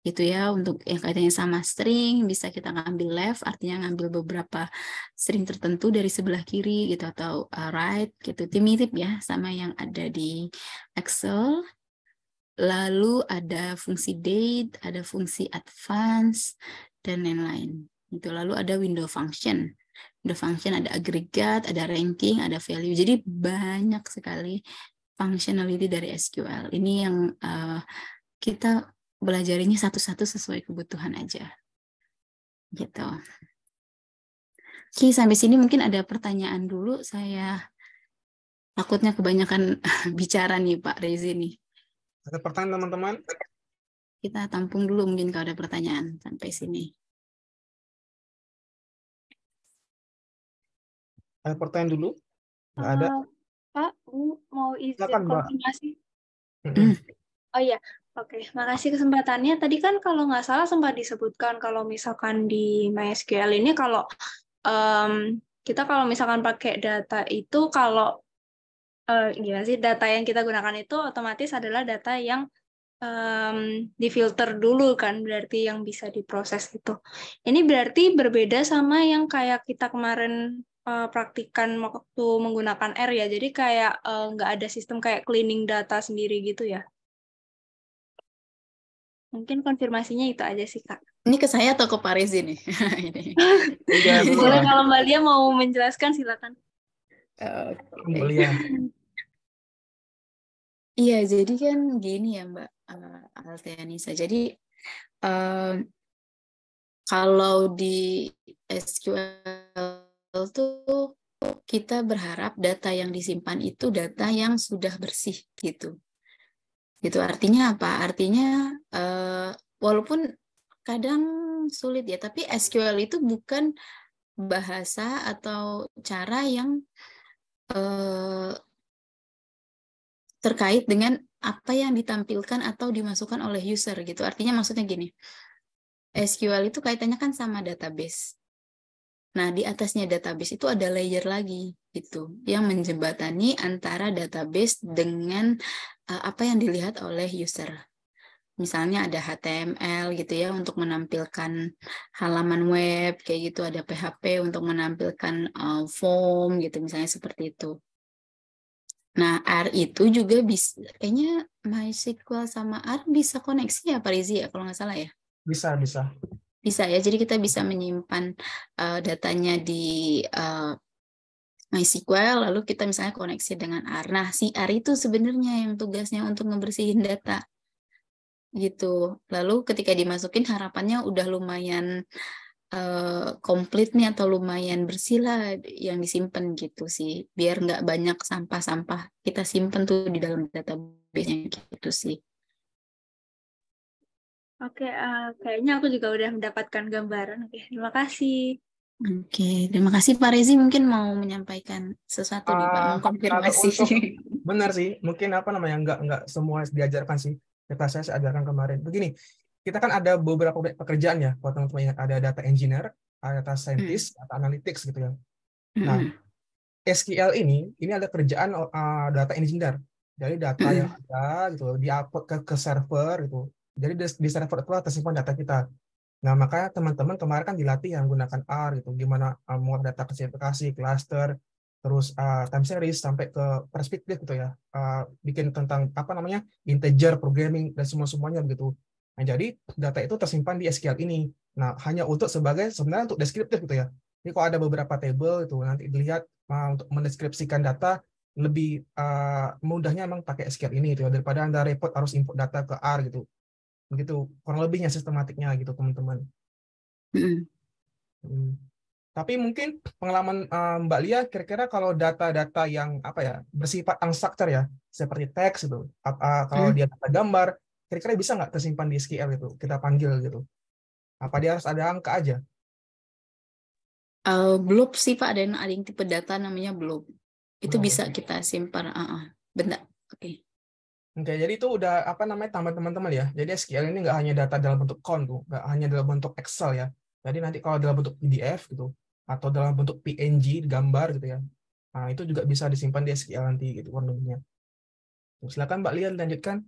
[SPEAKER 1] Gitu ya, untuk yang kaitannya sama string, bisa kita ngambil left, artinya ngambil beberapa string tertentu dari sebelah kiri gitu, atau right gitu. Itu mirip ya sama yang ada di Excel. Lalu ada fungsi date, ada fungsi advance, dan lain-lain. Itu lalu ada window function. Window function ada agregat, ada ranking, ada value. Jadi banyak sekali functionality dari SQL. Ini yang kita belajarinya satu-satu sesuai kebutuhan aja. Gitu. Oke, sampai sini mungkin ada pertanyaan dulu. Saya takutnya kebanyakan bicara nih Pak Rezi nih.
[SPEAKER 2] Ada pertanyaan teman-teman?
[SPEAKER 1] Kita tampung dulu mungkin kalau ada pertanyaan sampai sini.
[SPEAKER 2] Ada pertanyaan dulu? Nggak ada?
[SPEAKER 4] Pak, mau izin
[SPEAKER 2] Silakan, Mbak.
[SPEAKER 4] konfirmasi. Oh iya, oke. Makasih kesempatannya. Tadi kan kalau nggak salah sempat disebutkan kalau misalkan di MySQL ini kalau kita kalau misalkan pakai data itu kalau gimana sih, data yang kita gunakan itu otomatis adalah data yang difilter dulu kan, berarti yang bisa diproses itu. Ini berarti berbeda sama yang kayak kita kemarin praktikan waktu menggunakan R ya, jadi kayak nggak ada sistem kayak cleaning data sendiri gitu ya. Mungkin konfirmasinya itu aja sih, Kak.
[SPEAKER 1] Ini ke saya atau ke Pak Rezi nih?
[SPEAKER 4] Boleh kalau Mbak Lia mau menjelaskan, silakan.
[SPEAKER 2] Mbak Lia.
[SPEAKER 1] Iya, jadi kan gini ya Mbak Alteanisa. Jadi kalau di SQL tuh kita berharap data yang disimpan itu data yang sudah bersih gitu. Gitu artinya apa? Artinya walaupun kadang sulit ya, tapi SQL itu bukan bahasa atau cara yang terkait dengan apa yang ditampilkan atau dimasukkan oleh user gitu. Artinya maksudnya gini, SQL itu kaitannya kan sama database. Nah, di atasnya database itu ada layer lagi gitu, yang menjembatani antara database dengan apa yang dilihat oleh user. Misalnya ada HTML gitu ya untuk menampilkan halaman web kayak gitu, ada PHP untuk menampilkan form gitu misalnya seperti itu. Nah, R itu juga bisa, kayaknya MySQL sama R bisa koneksi ya Pak Rizie ya kalau nggak salah ya?
[SPEAKER 2] Bisa.
[SPEAKER 1] Bisa ya, jadi kita bisa menyimpan datanya di MySQL, lalu kita misalnya koneksi dengan R. Nah, si R itu sebenarnya yang tugasnya untuk ngebersihin data. Gitu. Lalu ketika dimasukin harapannya udah lumayan komplit nih atau lumayan bersih lah yang disimpan gitu sih, biar nggak banyak sampah-sampah kita simpen tuh di dalam database-nya gitu sih.
[SPEAKER 4] Oke, kayaknya aku juga udah mendapatkan gambaran. Oke, terima kasih.
[SPEAKER 1] Oke, terima kasih Pak Rezi, mungkin mau menyampaikan sesuatu nih Pak,
[SPEAKER 2] Kalau
[SPEAKER 1] mengkonfirmasi.
[SPEAKER 2] untuk benar sih, mungkin nggak semua diajarkan sih. Kita saya ajarkan kemarin. Begini, kita kan ada beberapa pekerjaan ya, kalau teman-teman ingat ada data engineer, ada data scientist, data analytics gitu ya. Nah, SQL ini ada kerjaan data engineer. Jadi data yang ada gitu diupload ke server gitu. Jadi di server itu tersimpan data kita. Nah, makanya teman-teman kemarin kan dilatih yang menggunakan R gitu, gimana mengolah data klasifikasi, cluster, terus time series sampai ke perspektif gitu ya, bikin tentang integer, programming dan semuanya begitu. Nah, jadi data itu tersimpan di SQL ini. Nah, hanya sebenarnya untuk deskriptif gitu ya. Jadi kalau ada beberapa table itu nanti dilihat untuk mendeskripsikan data lebih mudahnya emang pakai SQL ini gitu ya, daripada Anda repot harus input data ke R gitu. Begitu kurang lebihnya sistematiknya gitu teman-teman. Tapi mungkin pengalaman Mbak Lia, kira-kira kalau data-data yang bersifat unstructured ya, seperti teks itu, kalau dia data gambar, kira-kira bisa nggak tersimpan di SQL itu? Kita panggil gitu. Apa dia harus ada angka aja?
[SPEAKER 1] Blob sih Pak, ada yang tipe data namanya blob. Itu
[SPEAKER 2] Blob,
[SPEAKER 1] bisa
[SPEAKER 2] oke.
[SPEAKER 1] kita simpan. Bentar. Oke.
[SPEAKER 2] Oke, jadi itu udah tambah teman-teman ya. Jadi SQL ini nggak hanya data dalam bentuk count tuh, nggak hanya dalam bentuk Excel ya. Jadi nanti kalau dalam bentuk PDF gitu, atau dalam bentuk PNG gambar gitu ya, nah itu juga bisa disimpan di SQL nanti gitu kurang lebihnya. Silakan Mbak Lia lanjutkan.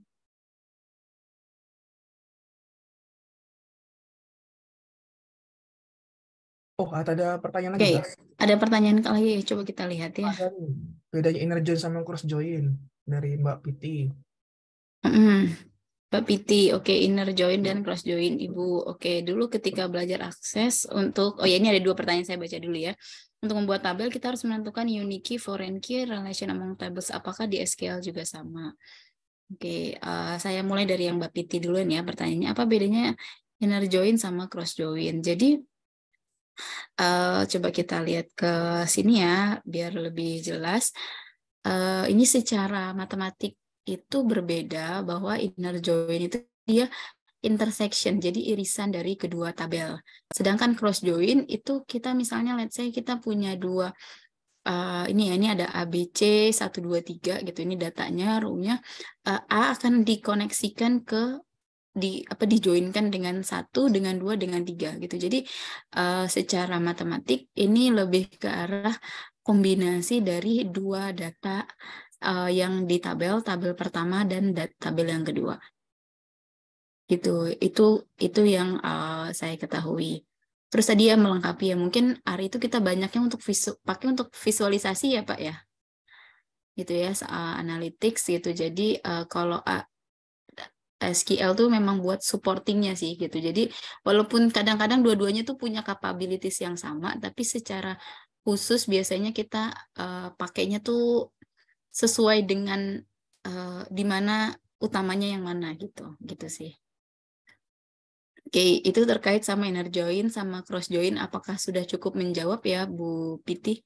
[SPEAKER 2] Oh, ada pertanyaan lagi,
[SPEAKER 1] Oke,
[SPEAKER 2] Mbak.
[SPEAKER 1] ada pertanyaan lagi, coba kita lihat ya.
[SPEAKER 2] Ada nih, bedanya inner join sama cross join dari Mbak Piti.
[SPEAKER 1] Mbak Piti, oke, inner join dan cross join Ibu. Oke, dulu ketika belajar akses ini ada 2 pertanyaan, saya baca dulu ya. Untuk membuat tabel kita harus menentukan unique key, foreign key, relation among tables. Apakah di SQL juga sama? Oke, saya mulai dari yang Mbak Piti duluan ya pertanyaannya. Apa bedanya inner join sama cross join? Jadi coba kita lihat ke sini ya, biar lebih jelas. Ini secara matematik itu berbeda, bahwa inner join itu dia intersection, jadi irisan dari kedua tabel. Sedangkan cross join itu kita misalnya let's say kita punya dua ini ada ABC 1 2 3 gitu, ini datanya, row-nya. A akan dikoneksikan ke dijoinkan dengan 1 dengan 2 dengan 3 gitu. Jadi secara matematik ini lebih ke arah kombinasi dari dua data yang di tabel pertama dan tabel yang kedua. Gitu. Itu yang saya ketahui. Terus tadi ya melengkapi ya, mungkin hari itu kita banyaknya pakai untuk visualisasi ya Pak ya. Gitu ya, analytics gitu. Jadi kalau SQL tuh memang buat supportingnya sih gitu. Jadi walaupun kadang-kadang dua-duanya tuh punya capabilities yang sama, tapi secara khusus biasanya kita pakainya tuh sesuai dengan di mana utamanya yang mana gitu sih. Oke, itu terkait sama inner join sama cross join. Apakah sudah cukup menjawab ya Bu Piti?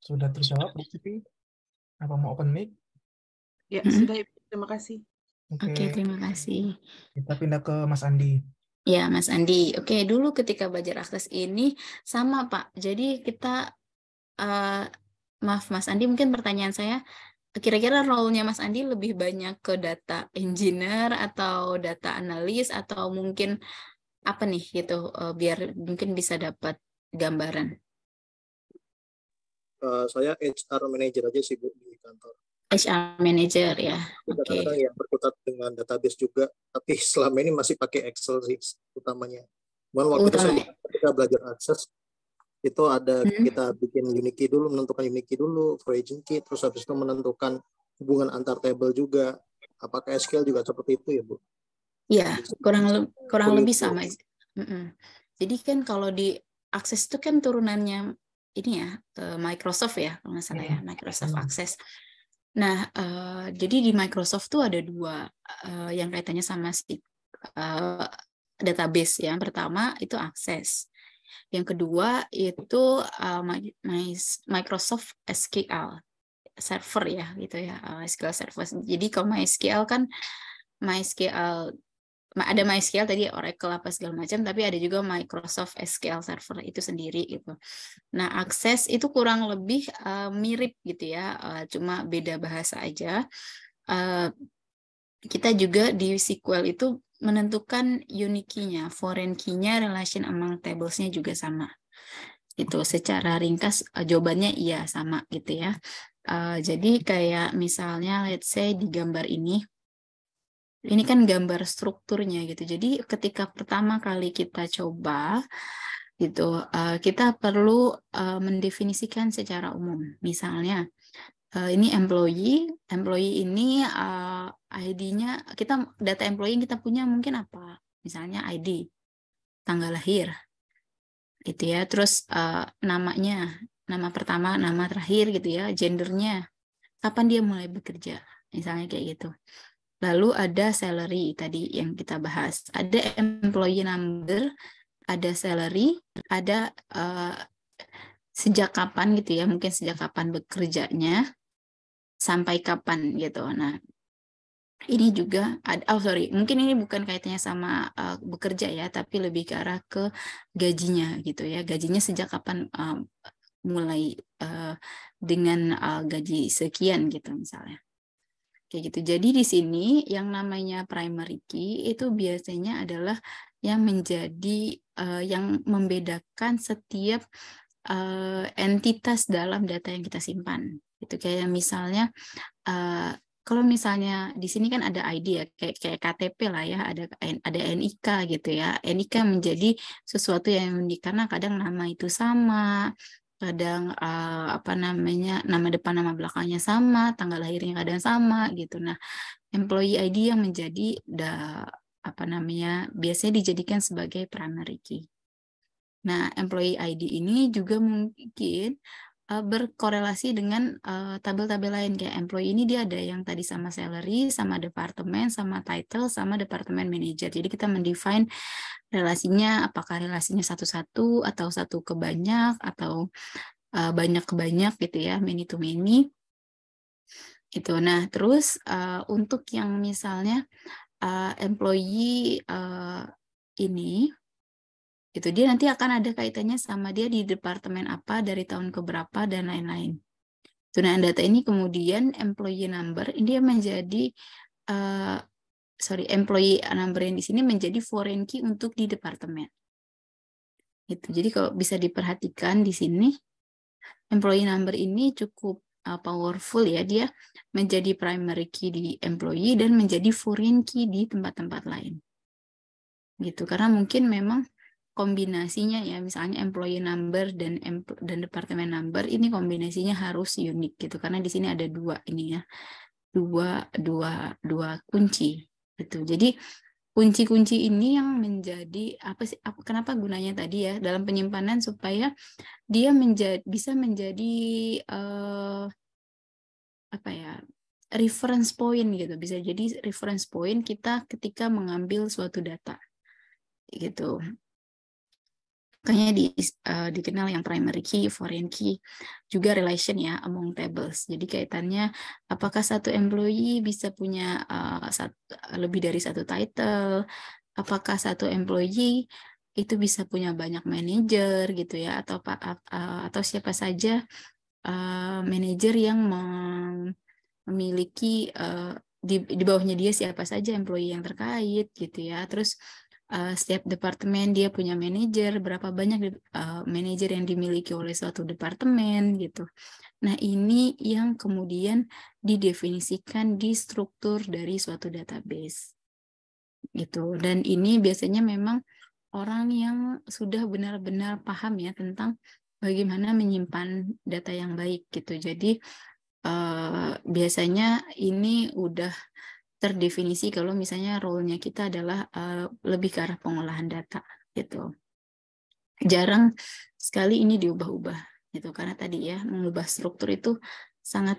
[SPEAKER 2] Sudah terjawab, Bu Piti? Apa mau open mic?
[SPEAKER 5] Ya, sudah Ibu. Terima kasih.
[SPEAKER 1] Oke, terima kasih.
[SPEAKER 2] Kita pindah ke Mas Andi.
[SPEAKER 1] Ya, Mas Andi. Oke, dulu ketika belajar akses ini sama Pak. Jadi kita, maaf Mas Andi, mungkin pertanyaan saya, kira-kira role-nya Mas Andi lebih banyak ke data engineer atau data analis atau mungkin apa nih gitu, biar mungkin bisa dapat gambaran.
[SPEAKER 6] Saya HR manager aja sih Bu di kantor.
[SPEAKER 1] HR manager ya.
[SPEAKER 6] Kadang-kadang ya berkutat dengan database juga, tapi selama ini masih pakai Excel sih utamanya. Waktu itu saya ketika belajar akses itu ada kita bikin unique key dulu, menentukan unique key dulu, origin key, terus habis itu menentukan hubungan antar table juga. Apakah SQL juga seperti itu ya Bu?
[SPEAKER 1] Iya, kurang lebih sama. Jadi kan kalau di akses itu kan turunannya ini ya, Microsoft ya, kalau nggak salah ya, Microsoft Access. Nah, jadi di Microsoft tuh ada 2 yang kaitannya sama database. Yang pertama itu Access. Yang kedua itu Microsoft SQL Server ya, gitu ya, SQL Server. Jadi kalau MySQL kan MySQL ada MySQL tadi, Oracle apa segala macam, tapi ada juga Microsoft SQL Server itu sendiri gitu. Nah, Access itu kurang lebih mirip gitu ya, cuma beda bahasa aja. Kita juga di SQL itu menentukan unique key-nya, foreign key-nya, relation among tables-nya juga sama. Itu secara ringkas jawabannya iya sama gitu ya. Jadi kayak misalnya let's say di gambar ini kan gambar strukturnya gitu. Jadi ketika pertama kali kita coba gitu, kita perlu mendefinisikan secara umum. Misalnya ini employee ini ID-nya data employee yang kita punya mungkin apa? Misalnya ID, tanggal lahir. Itu ya, terus namanya, nama pertama, nama terakhir gitu ya, gendernya, kapan dia mulai bekerja, misalnya kayak gitu. Lalu ada salary tadi yang kita bahas, ada employee number, ada salary, ada sejak kapan gitu ya, mungkin sejak kapan bekerjanya sampai kapan gitu. Nah, ini juga ada, mungkin ini bukan kaitannya sama bekerja ya, tapi lebih ke arah ke gajinya gitu ya. Gajinya sejak kapan mulai dengan gaji sekian gitu misalnya. Kayak gitu. Jadi di sini yang namanya primary key itu biasanya adalah yang menjadi yang membedakan setiap entitas dalam data yang kita simpan. Itu kayak misalnya kalau misalnya di sini kan ada ID ya, kayak KTP lah ya, ada NIK gitu ya. NIK menjadi sesuatu yang unik karena kadang nama itu sama, kadang nama depan nama belakangnya sama, tanggal lahirnya kadang sama gitu. Nah, employee ID yang menjadi biasanya dijadikan sebagai primary key. Nah, employee ID ini juga mungkin berkorelasi dengan tabel-tabel lain kayak employee ini dia ada yang tadi sama salary, sama departemen, sama title, sama departemen manager. Jadi kita mendefine relasinya, apakah relasinya satu-satu atau satu ke banyak atau banyak ke banyak gitu ya, many to many. Itu. Nah, terus untuk yang misalnya employee ini itu dia nanti akan ada kaitannya sama dia di departemen apa, dari tahun ke berapa, dan lain-lain. Nah, data ini kemudian employee number, ini dia menjadi, employee number yang di sini menjadi foreign key untuk di departemen. Gitu. Jadi kalau bisa diperhatikan di sini, employee number ini cukup powerful ya, dia menjadi primary key di employee dan menjadi foreign key di tempat-tempat lain. Gitu, karena mungkin memang kombinasinya ya, misalnya employee number dan departemen number ini kombinasinya harus unik gitu, karena di sini ada dua ini ya, dua kunci gitu. Jadi kunci-kunci ini yang menjadi kenapa gunanya tadi ya dalam penyimpanan, supaya dia bisa menjadi reference point gitu, bisa jadi reference point kita ketika mengambil suatu data gitu. Makanya dikenal yang primary key, foreign key, juga relation ya among tables. Jadi kaitannya apakah satu employee bisa punya lebih dari satu title, apakah satu employee itu bisa punya banyak manajer gitu ya, atau siapa saja manajer yang memiliki di bawahnya dia siapa saja employee yang terkait gitu ya. Terus setiap departemen dia punya manajer, berapa banyak manajer yang dimiliki oleh suatu departemen gitu. Nah, ini yang kemudian didefinisikan di struktur dari suatu database gitu. Dan ini biasanya memang orang yang sudah benar-benar paham ya tentang bagaimana menyimpan data yang baik gitu. Jadi biasanya ini udah terdefinisi kalau misalnya role-nya kita adalah lebih ke arah pengolahan data gitu. Jarang sekali ini diubah-ubah gitu, karena tadi ya mengubah struktur itu sangat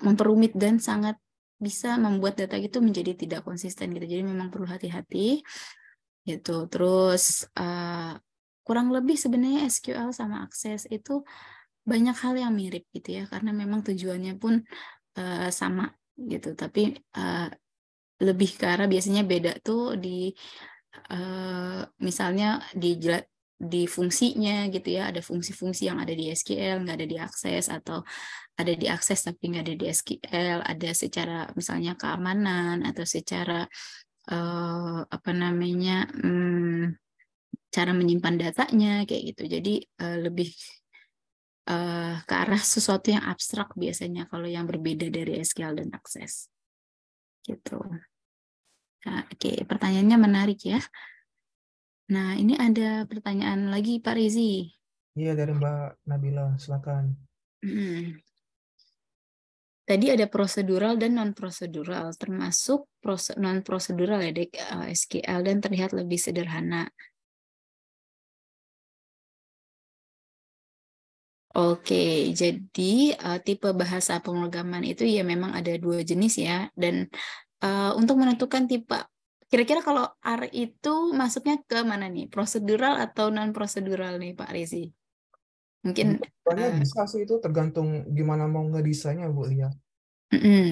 [SPEAKER 1] memperumit dan sangat bisa membuat data itu menjadi tidak konsisten gitu. Jadi memang perlu hati-hati gitu. Terus kurang lebih sebenarnya SQL sama Access itu banyak hal yang mirip gitu ya, karena memang tujuannya pun sama gitu. Tapi lebih ke arah biasanya beda tuh di misalnya di fungsinya gitu ya, ada fungsi-fungsi yang ada di SQL nggak ada diakses, atau ada diakses tapi nggak ada di SQL, ada secara misalnya keamanan atau secara apa namanya cara menyimpan datanya kayak gitu. Jadi lebih ke arah sesuatu yang abstrak biasanya kalau yang berbeda dari SQL dan akses gitu. Nah, oke, pertanyaannya menarik ya. Nah, ini ada pertanyaan lagi Pak Rizi.
[SPEAKER 2] Iya, dari Mbak Nabila, silakan.
[SPEAKER 1] Tadi ada prosedural dan non-prosedural, termasuk non-prosedural ya, SQL, dan terlihat lebih sederhana. Oke, jadi tipe bahasa pemrograman itu ya memang ada 2 jenis ya, dan untuk menentukan tipe, kira-kira kalau R itu masuknya ke mana nih, prosedural atau non-prosedural nih Pak Rizi? Mungkin
[SPEAKER 2] bisa sih, itu tergantung gimana mau ngedesainnya Bu Lia.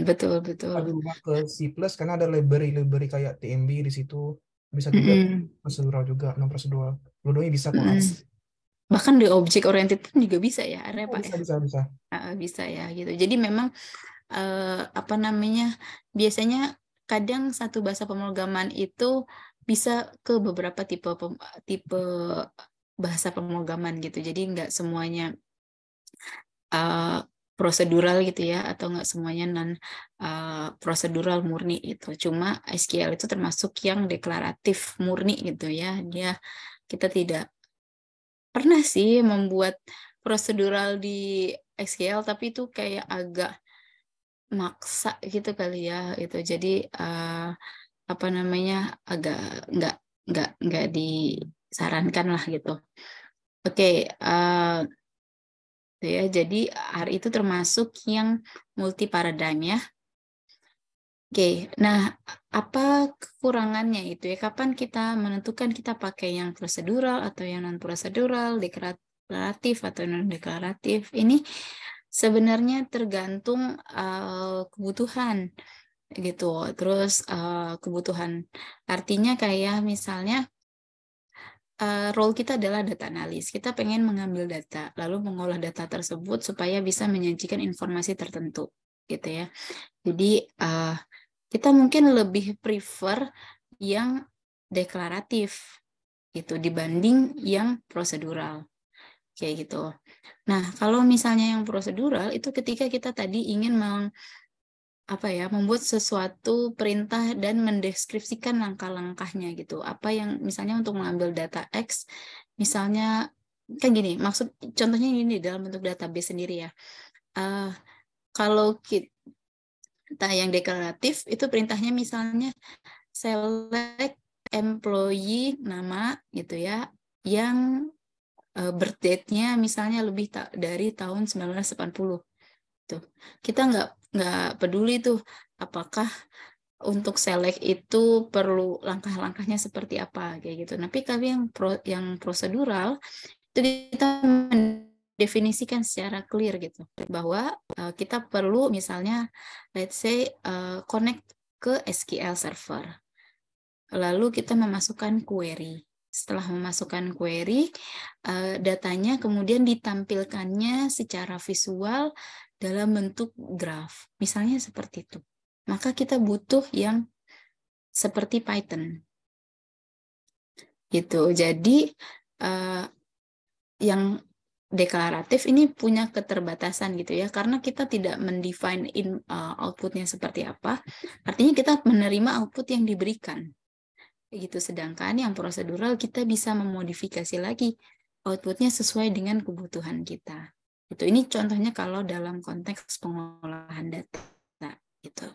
[SPEAKER 1] Betul.
[SPEAKER 2] Dirubah ke C++ karena ada library kayak TMB di situ. Bisa juga prosedural juga, non prosedural. Dua-duanya bisa kok.
[SPEAKER 1] Bahkan di object oriented pun juga bisa ya, area Pak.
[SPEAKER 2] Bisa.
[SPEAKER 1] Bisa ya gitu. Jadi memang apa namanya, biasanya kadang satu bahasa pemrograman itu bisa ke beberapa tipe bahasa pemrograman gitu. Jadi nggak semuanya prosedural gitu ya, atau nggak semuanya non prosedural murni itu. Cuma SQL itu termasuk yang deklaratif murni gitu ya. Kita tidak pernah sih membuat prosedural di SQL, tapi itu kayak agak maksa gitu kali ya itu. Jadi apa namanya, agak nggak disarankan lah gitu. Oke, ya, jadi R itu termasuk yang multi paradigm ya. Oke, nah apa kekurangannya itu ya? Kapan kita menentukan kita pakai yang prosedural atau yang non prosedural, deklaratif atau non deklaratif? Ini sebenarnya tergantung kebutuhan gitu. Terus kebutuhan artinya kayak misalnya role kita adalah data analis. Kita pengen mengambil data, lalu mengolah data tersebut supaya bisa menyajikan informasi tertentu, gitu ya. Jadi kita mungkin lebih prefer yang deklaratif, gitu, dibanding yang prosedural, kayak gitu. Nah, kalau misalnya yang prosedural itu ketika kita tadi ingin membuat sesuatu perintah dan mendeskripsikan langkah-langkahnya gitu. Apa yang misalnya untuk mengambil data X, misalnya kan gini, contohnya ini dalam bentuk database sendiri ya. Kalau kita yang deklaratif itu perintahnya misalnya select employee nama gitu ya, yang birth date-nya misalnya lebih dari tahun 1980. Tuh. Kita nggak peduli tuh apakah untuk select itu perlu langkah-langkahnya seperti apa kayak gitu. Tapi kalau yang prosedural itu kita mendefinisikan secara clear gitu bahwa kita perlu misalnya let's say connect ke SQL server. Lalu kita memasukkan query. Setelah memasukkan query, datanya kemudian ditampilkannya secara visual dalam bentuk graf, misalnya seperti itu. Maka kita butuh yang seperti Python. Gitu. Jadi yang deklaratif ini punya keterbatasan gitu ya, karena kita tidak mendefine outputnya seperti apa. Artinya kita menerima output yang diberikan. Gitu. Sedangkan yang prosedural kita bisa memodifikasi lagi outputnya sesuai dengan kebutuhan kita. Itu ini contohnya kalau dalam konteks pengolahan data gitu.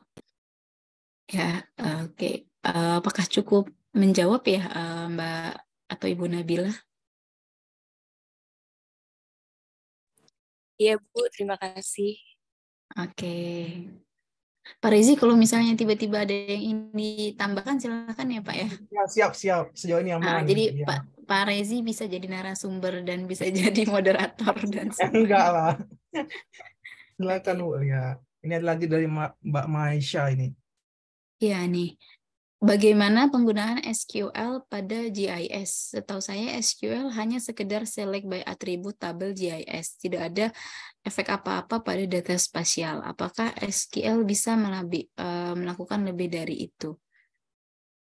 [SPEAKER 1] Ya, oke. Apakah cukup menjawab ya Mbak atau Ibu Nabila?
[SPEAKER 7] Iya Bu, terima kasih.
[SPEAKER 1] Oke. Pak Rezi, kalau misalnya tiba-tiba ada yang ingin ditambahkan, silakan ya Pak ya.
[SPEAKER 2] Ya, siap. Sejauh ini aman.
[SPEAKER 1] Jadi
[SPEAKER 2] ya.
[SPEAKER 1] Pak Rezi bisa jadi narasumber dan bisa jadi moderator dan semuanya.
[SPEAKER 2] Enggak lah. Silakan Bu ya. Ini ada lagi dari Mbak Maisha ini.
[SPEAKER 1] Ya nih, bagaimana penggunaan SQL pada GIS? Setahu saya SQL hanya sekedar select by attribute tabel GIS. Tidak ada efek apa-apa pada data spasial. Apakah SQL bisa melakukan lebih dari itu?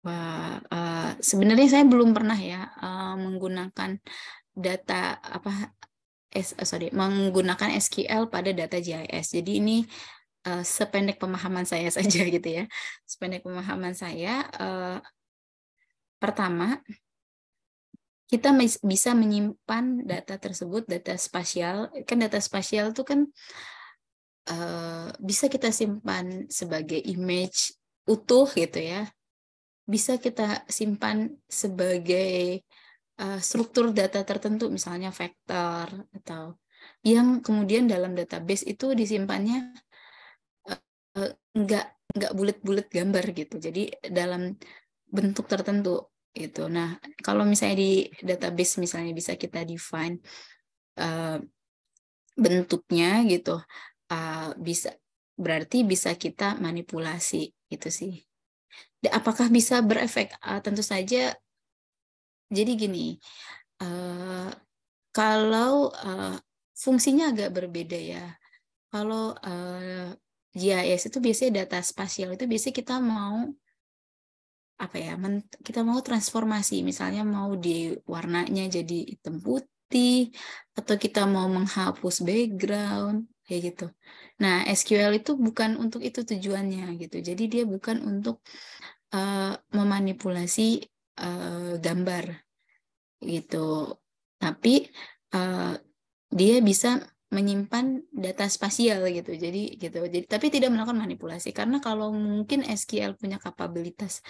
[SPEAKER 1] Wah, sebenarnya saya belum pernah ya menggunakan data menggunakan SQL pada data GIS. Jadi ini sependek pemahaman saya saja gitu ya. Sependek pemahaman saya, pertama kita bisa menyimpan data tersebut, data spasial. Kan data spasial itu kan bisa kita simpan sebagai image utuh gitu ya. Bisa kita simpan sebagai struktur data tertentu, misalnya vektor, atau yang kemudian dalam database itu disimpannya nggak bulat-bulat gambar gitu. Jadi dalam bentuk tertentu gitu. Nah, kalau misalnya di database misalnya bisa kita define bentuknya gitu, berarti bisa kita manipulasi gitu sih. Apakah bisa berefek? Tentu saja. Jadi gini, kalau fungsinya agak berbeda ya. Kalau GIS itu biasanya data spasial itu biasanya kita mau kita mau transformasi, misalnya mau di warnanya jadi hitam putih atau kita mau menghapus background kayak gitu. Nah, SQL itu bukan untuk itu tujuannya gitu. Jadi dia bukan untuk memanipulasi gambar gitu. Tapi dia bisa menyimpan data spasial gitu. Jadi tapi tidak melakukan manipulasi, karena kalau mungkin SQL punya kapabilitas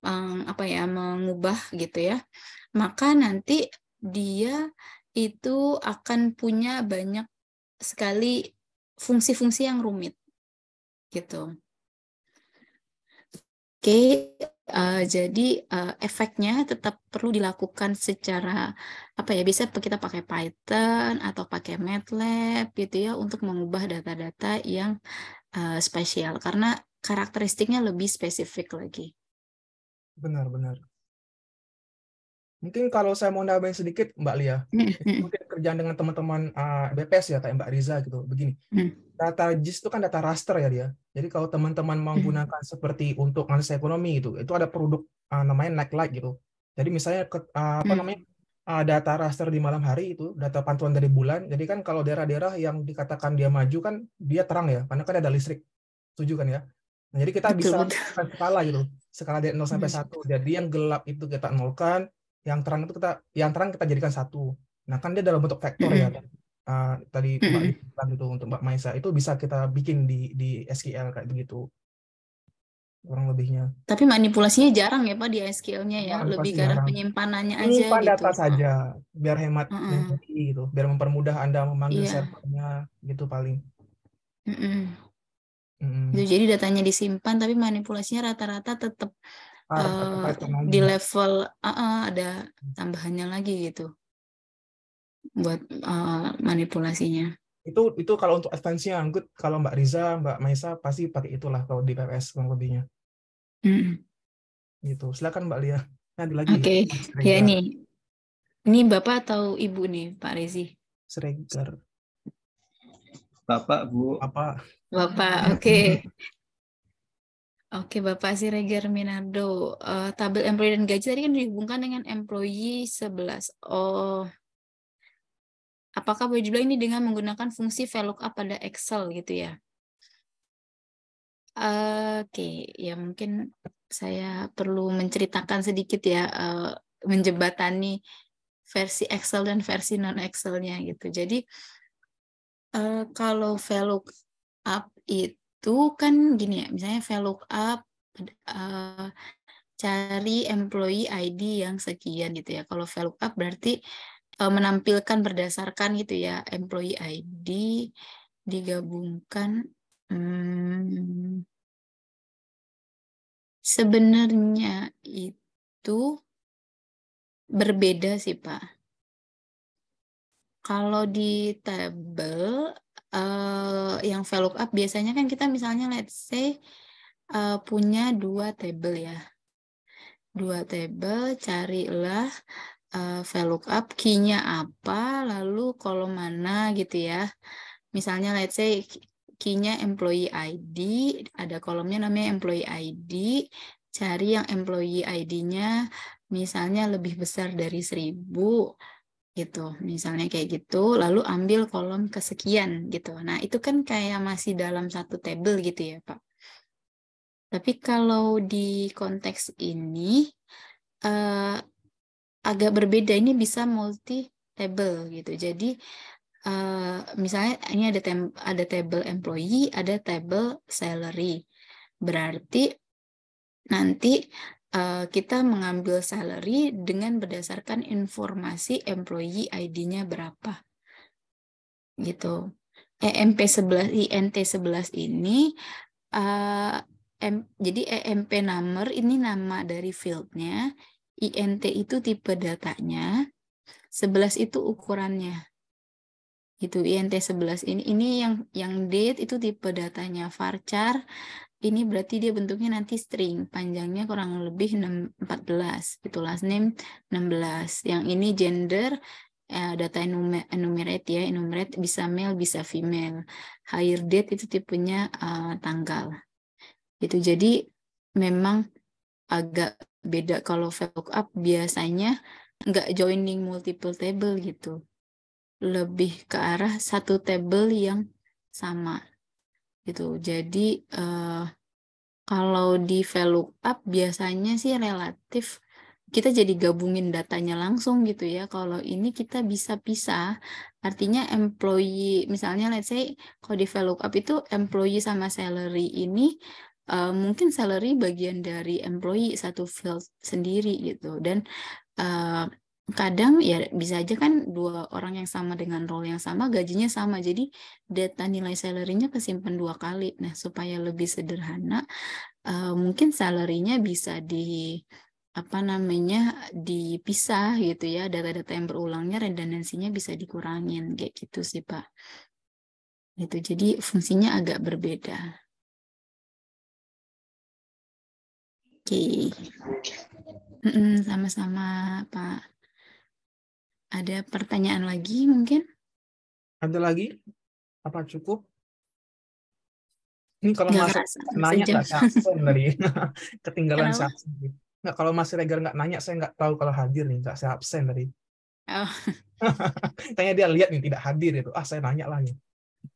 [SPEAKER 1] mengubah gitu ya, maka nanti dia itu akan punya banyak sekali fungsi-fungsi yang rumit gitu. Oke, jadi efeknya tetap perlu dilakukan secara bisa kita pakai Python atau pakai MATLAB gitu ya untuk mengubah data-data yang spesial, karena karakteristiknya lebih spesifik lagi.
[SPEAKER 2] Benar-benar. Mungkin kalau saya mau nambahin sedikit, Mbak Lia, mungkin kerjaan dengan teman-teman BPS ya, kayak Mbak Riza gitu, begini. Data GIS itu kan data raster ya dia. Jadi kalau teman-teman menggunakan seperti untuk analisa ekonomi itu ada produk namanya Nightlight gitu. Jadi misalnya data raster di malam hari itu, data pantauan dari bulan. Jadi kan kalau daerah-daerah yang dikatakan dia maju kan dia terang ya, karena kan ada listrik. Setuju kan ya? Nah, jadi kita bisa skala gitu, skala dari 0 sampai 1. Jadi yang gelap itu kita nolkan, yang terang kita jadikan 1. Nah, kan dia dalam bentuk vektor ya. Tadi Mbak bilang gitu untuk Mbak Maisa itu bisa kita bikin di SQL kayak begitu. Kurang lebihnya.
[SPEAKER 1] Tapi manipulasinya jarang ya Pak di SQL-nya ya, lebih ke arah penyimpanannya aja
[SPEAKER 2] menyimpan
[SPEAKER 1] gitu.
[SPEAKER 2] Data saja, biar hemat memori gitu, biar mempermudah Anda memanggil servernya gitu paling.
[SPEAKER 1] Jadi datanya disimpan, tapi manipulasinya rata-rata tetap di level ada tambahannya lagi gitu buat manipulasinya.
[SPEAKER 2] Itu kalau untuk advance-nya good. Kalau Mbak Riza, Mbak Maisa pasti pakai itulah kalau di PPS kurang lebihnya. Gitu. Silakan Mbak Lia. Nanti lagi.
[SPEAKER 1] Oke. Ya ini Bapak atau Ibu nih Pak Rezi?
[SPEAKER 2] Sregar.
[SPEAKER 3] Bapak, Bu.
[SPEAKER 2] Bapak,
[SPEAKER 1] oke. Oke, Bapak Siregar Minardo. Tabel employee dan gaji tadi kan dihubungkan dengan employee 11. Oh, apakah boleh dibilang ini dengan menggunakan fungsi VLOOKUP pada Excel gitu ya? Oke, ya mungkin saya perlu menceritakan sedikit ya, menjembatani versi Excel dan versi non-Excel-nya gitu. Jadi, kalau VLOOKUP itu kan gini ya, misalnya VLOOKUP cari employee ID yang sekian gitu ya. Kalau VLOOKUP berarti menampilkan berdasarkan gitu ya, employee ID digabungkan. Sebenarnya itu berbeda sih Pak. Kalau di tabel yang VLOOKUP biasanya kan kita misalnya let's say punya 2 tabel ya. 2 tabel, carilah VLOOKUP, key-nya apa, lalu kolom mana gitu ya. Misalnya let's say key-nya employee ID, ada kolomnya namanya employee ID, cari yang employee ID-nya misalnya lebih besar dari 1000 gitu, misalnya kayak gitu, lalu ambil kolom kesekian gitu. Nah, itu kan kayak masih dalam satu tabel gitu ya, Pak. Tapi kalau di konteks ini agak berbeda, ini bisa multi table gitu. Jadi misalnya ini ada table employee, ada table salary. Berarti nanti kita mengambil salary dengan berdasarkan informasi employee ID-nya berapa. Gitu. EMP11, INT11 ini jadi EMP number ini nama dari fieldnya, INT itu tipe datanya, 11 itu ukurannya. Gitu, INT11 ini yang date itu tipe datanya, varchar ini berarti dia bentuknya nanti string, panjangnya kurang lebih 14, itu last name 16. Yang ini gender, data enumerate ya, enumerate bisa male bisa female. Hire date itu tipenya tanggal. Gitu, jadi memang agak beda. Kalau VLOOKUP biasanya nggak joining multiple table gitu, lebih ke arah satu table yang sama gitu. Jadi kalau di VLOOKUP biasanya sih relatif kita jadi gabungin datanya langsung gitu ya. Kalau ini kita bisa pisah, artinya employee, misalnya let's say kalau di VLOOKUP itu employee sama salary ini mungkin salary bagian dari employee satu field sendiri gitu. Dan kadang ya bisa aja kan 2 orang yang sama dengan role yang sama, gajinya sama. Jadi data nilai salary-nya kesimpan 2 kali. Nah, supaya lebih sederhana, mungkin salary-nya bisa dipisah gitu ya, data-data yang berulangnya redundansinya bisa dikurangin kayak gitu sih Pak. Gitu. Jadi fungsinya agak berbeda. Oke. Sama-sama Pak. Ada pertanyaan lagi mungkin?
[SPEAKER 2] Ada lagi? Apa cukup? Ini kalau Mas nanya nggak saya absen tadi. Ketinggalan saya absen. Nggak, kalau Mas Regar nggak nanya, saya nggak tahu kalau hadir nih, nggak saya absen tadi.
[SPEAKER 1] Oh.
[SPEAKER 2] Tanya dia lihat nih tidak hadir itu. Saya nanya lagi.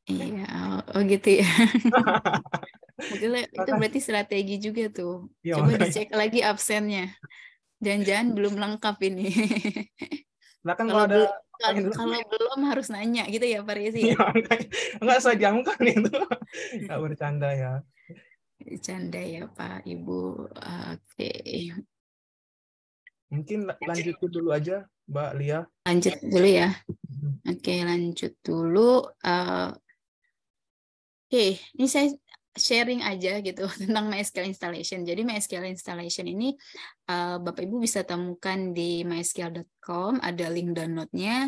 [SPEAKER 1] Iya, gitu ya. Mungkin itu berarti strategi juga tuh.
[SPEAKER 2] Ya,
[SPEAKER 1] coba dicek lagi absennya. Jangan-jangan belum lengkap ini.
[SPEAKER 2] Nah, kan kalau
[SPEAKER 1] belum harus nanya gitu ya Pak Rezi ya.
[SPEAKER 2] Enggak, saya jamkan itu. Enggak bercanda ya.
[SPEAKER 1] Bercanda ya Pak Ibu. Oke.
[SPEAKER 2] Mungkin lanjut dulu aja Mbak Lia.
[SPEAKER 1] Lanjut dulu ya. Oke, lanjut dulu. Ini saya sharing aja gitu tentang MySQL installation. Jadi MySQL installation ini Bapak Ibu bisa temukan di mysql.com, ada link downloadnya.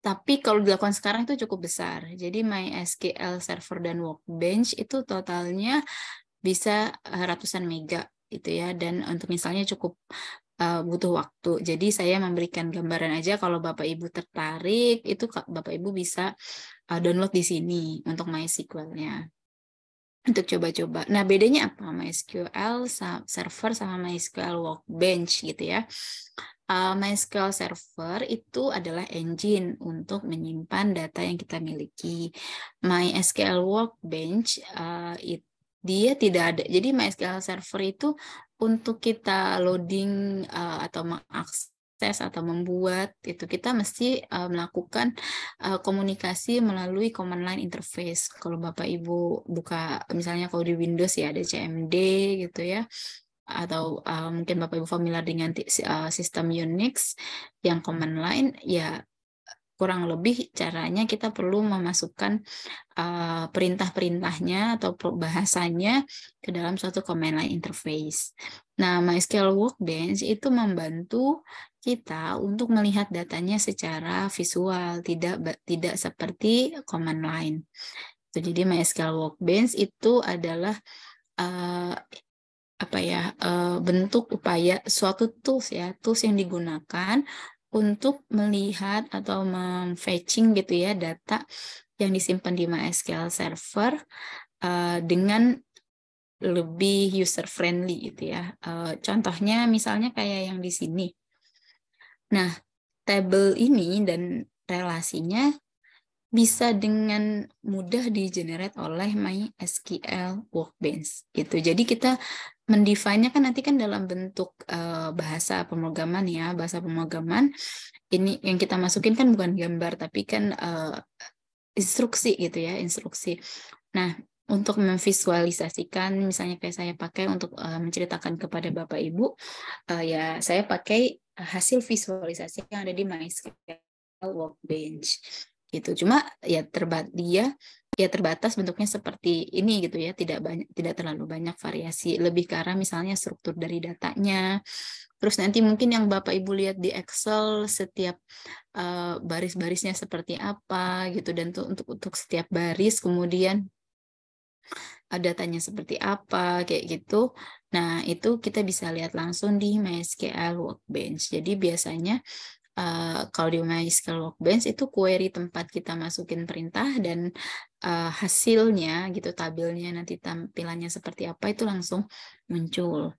[SPEAKER 1] Tapi kalau dilakukan sekarang itu cukup besar. Jadi MySQL Server dan Workbench itu totalnya bisa ratusan mega gitu ya. Dan untuk misalnya cukup butuh waktu. Jadi saya memberikan gambaran aja, kalau Bapak Ibu tertarik itu Bapak Ibu bisa download di sini untuk MySQL-nya. Untuk coba-coba. Nah, bedanya apa? MySQL Server sama MySQL Workbench gitu ya. MySQL Server itu adalah engine untuk menyimpan data yang kita miliki. MySQL Workbench dia tidak ada. Jadi MySQL Server itu untuk kita loading atau mengakses atau membuat itu kita mesti melakukan komunikasi melalui command line interface. Kalau Bapak Ibu buka misalnya kalau di Windows ya ada CMD gitu ya, atau mungkin Bapak Ibu familiar dengan sistem Unix yang command line, ya kurang lebih caranya kita perlu memasukkan perintah-perintahnya atau bahasanya ke dalam suatu command line interface. Nah, MySQL Workbench itu membantu kita untuk melihat datanya secara visual, tidak seperti command line. Jadi MySQL Workbench itu adalah bentuk upaya suatu tools yang digunakan untuk melihat atau memfetching gitu ya data yang disimpan di MySQL server dengan lebih user friendly gitu ya. Contohnya misalnya kayak yang di sini. Nah, tabel ini dan relasinya bisa dengan mudah di-generate oleh MySQL Workbench gitu. Jadi kita mendefine-nya kan nanti kan dalam bentuk bahasa pemrograman ya, bahasa pemrograman. Ini yang kita masukin kan bukan gambar tapi kan instruksi gitu ya, instruksi. Nah, untuk memvisualisasikan misalnya kayak saya pakai untuk menceritakan kepada Bapak Ibu, ya saya pakai hasil visualisasi yang ada di MySQL Workbench gitu. Cuma ya terbatas bentuknya seperti ini gitu ya, tidak terlalu banyak variasi, lebih ke arah misalnya struktur dari datanya. Terus nanti mungkin yang Bapak Ibu lihat di Excel setiap baris-barisnya seperti apa gitu, dan untuk setiap baris kemudian datanya seperti apa kayak gitu. Nah, itu kita bisa lihat langsung di MySQL Workbench. Jadi biasanya kalau di MySQL Workbench itu query tempat kita masukin perintah dan hasilnya gitu, tabelnya nanti tampilannya seperti apa itu langsung muncul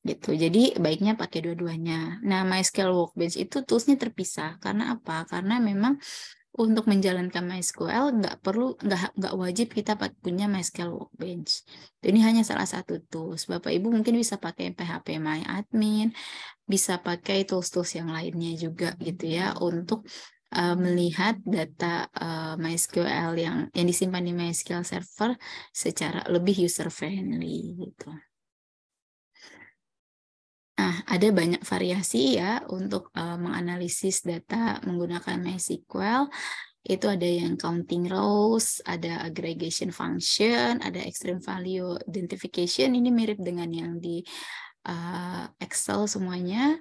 [SPEAKER 1] gitu. Jadi baiknya pakai dua-duanya. Nah, MySQL Workbench itu toolsnya terpisah. Karena apa? Karena memang untuk menjalankan MySQL nggak wajib kita punya MySQL Workbench. Ini hanya salah satu tools. Bapak Ibu mungkin bisa pakai PHP MyAdmin, bisa pakai tools-tools yang lainnya juga gitu ya untuk melihat data MySQL yang disimpan di MySQL server secara lebih user friendly gitu. Nah, ada banyak variasi ya untuk menganalisis data menggunakan MySQL. Itu ada yang counting rows, ada aggregation function, ada extreme value identification. Ini mirip dengan yang di Excel semuanya.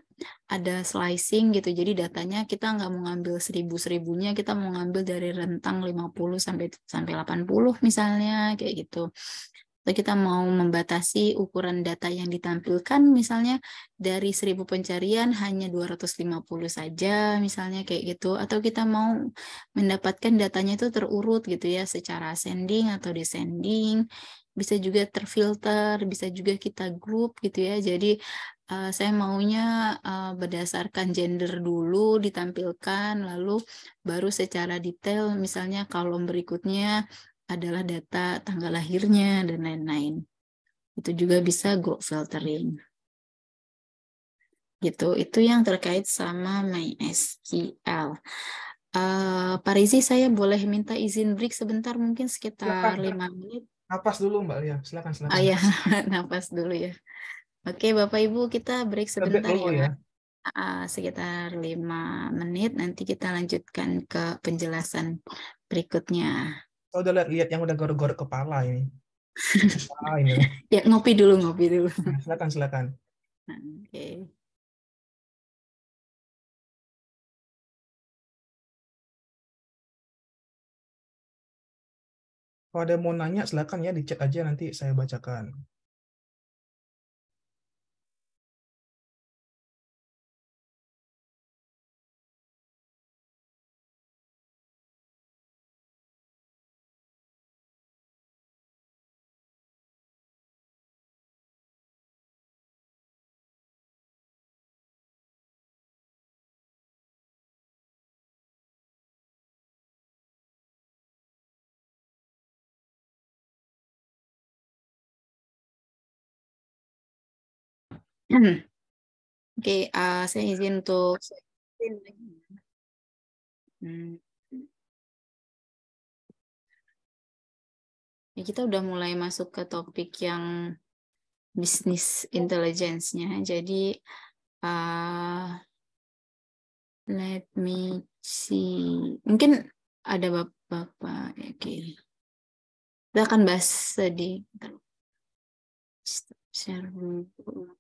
[SPEAKER 1] Ada slicing gitu. Jadi datanya kita nggak mau ngambil 1000-1000-nya, kita mau ngambil dari rentang 50 sampai 80 misalnya kayak gitu. Atau kita mau membatasi ukuran data yang ditampilkan misalnya dari 1000 pencarian hanya 250 saja misalnya kayak gitu, atau kita mau mendapatkan datanya itu terurut gitu ya secara ascending atau descending, bisa juga terfilter, bisa juga kita group gitu ya. Jadi saya maunya berdasarkan gender dulu ditampilkan, lalu baru secara detail misalnya kolom berikutnya adalah data tanggal lahirnya dan lain-lain. Itu juga bisa group filtering. Gitu. Itu yang terkait sama MySQL. Pak Rizie, saya boleh minta izin break sebentar, mungkin sekitar 5 menit.
[SPEAKER 2] Napas dulu Mbak Lia, silakan.
[SPEAKER 1] Ya, napas dulu ya. Oke, Bapak Ibu, kita break sebentar
[SPEAKER 2] dulu
[SPEAKER 1] ya.
[SPEAKER 2] ya.
[SPEAKER 1] Sekitar 5 menit, nanti kita lanjutkan ke penjelasan berikutnya.
[SPEAKER 2] Saya udah lihat yang udah gorok-gorok kepala ini. Ini.
[SPEAKER 1] Ya, ngopi dulu.
[SPEAKER 2] Nah, silakan.
[SPEAKER 1] Oke.
[SPEAKER 2] Kalau ada mau nanya silakan ya, di chat aja nanti saya bacakan.
[SPEAKER 1] Oke, saya izin untuk ya, kita udah mulai masuk ke topik yang bisnis intelligence-nya. Jadi let me see. Mungkin ada Bapak. Oke. Kita akan bahas di share dulu.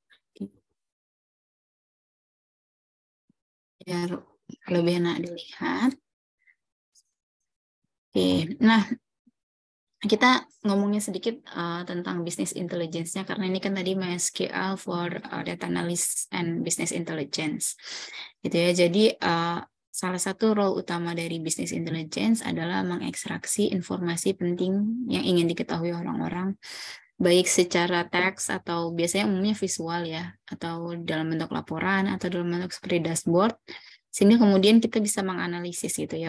[SPEAKER 1] Biar lebih enak dilihat. Oke, nah kita ngomongin sedikit tentang business intelligence-nya, karena ini kan tadi MySQL for data analysis and business intelligence, gitu ya. Jadi salah satu role utama dari business intelligence adalah mengekstraksi informasi penting yang ingin diketahui orang-orang, baik secara teks atau biasanya umumnya visual ya, atau dalam bentuk laporan atau dalam bentuk seperti dashboard, sehingga kemudian kita bisa menganalisis gitu ya,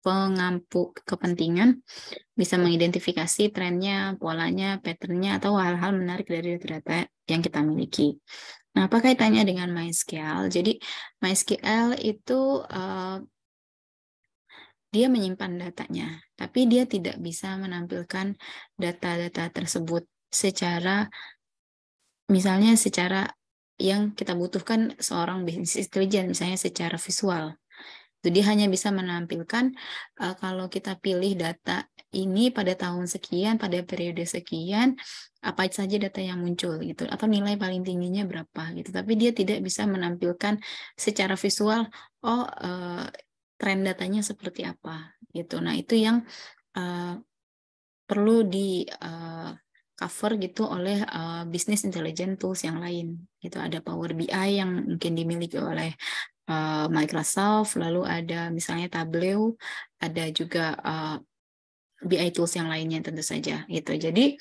[SPEAKER 1] pengampu kepentingan, bisa mengidentifikasi trennya, polanya, patternnya, atau hal-hal menarik dari data yang kita miliki. Nah, apa kaitannya dengan MySQL? Jadi MySQL itu dia menyimpan datanya, tapi dia tidak bisa menampilkan data-data tersebut secara, misalnya secara yang kita butuhkan seorang business intelligence, misalnya secara visual. Jadi hanya bisa menampilkan kalau kita pilih data ini pada tahun sekian, pada periode sekian, apa saja data yang muncul gitu, atau nilai paling tingginya berapa gitu. Tapi dia tidak bisa menampilkan secara visual, tren datanya seperti apa gitu. Nah, itu yang perlu di cover gitu oleh business intelligence tools yang lain gitu. Ada Power BI yang mungkin dimiliki oleh Microsoft, lalu ada misalnya Tableau, ada juga BI tools yang lainnya tentu saja gitu. Jadi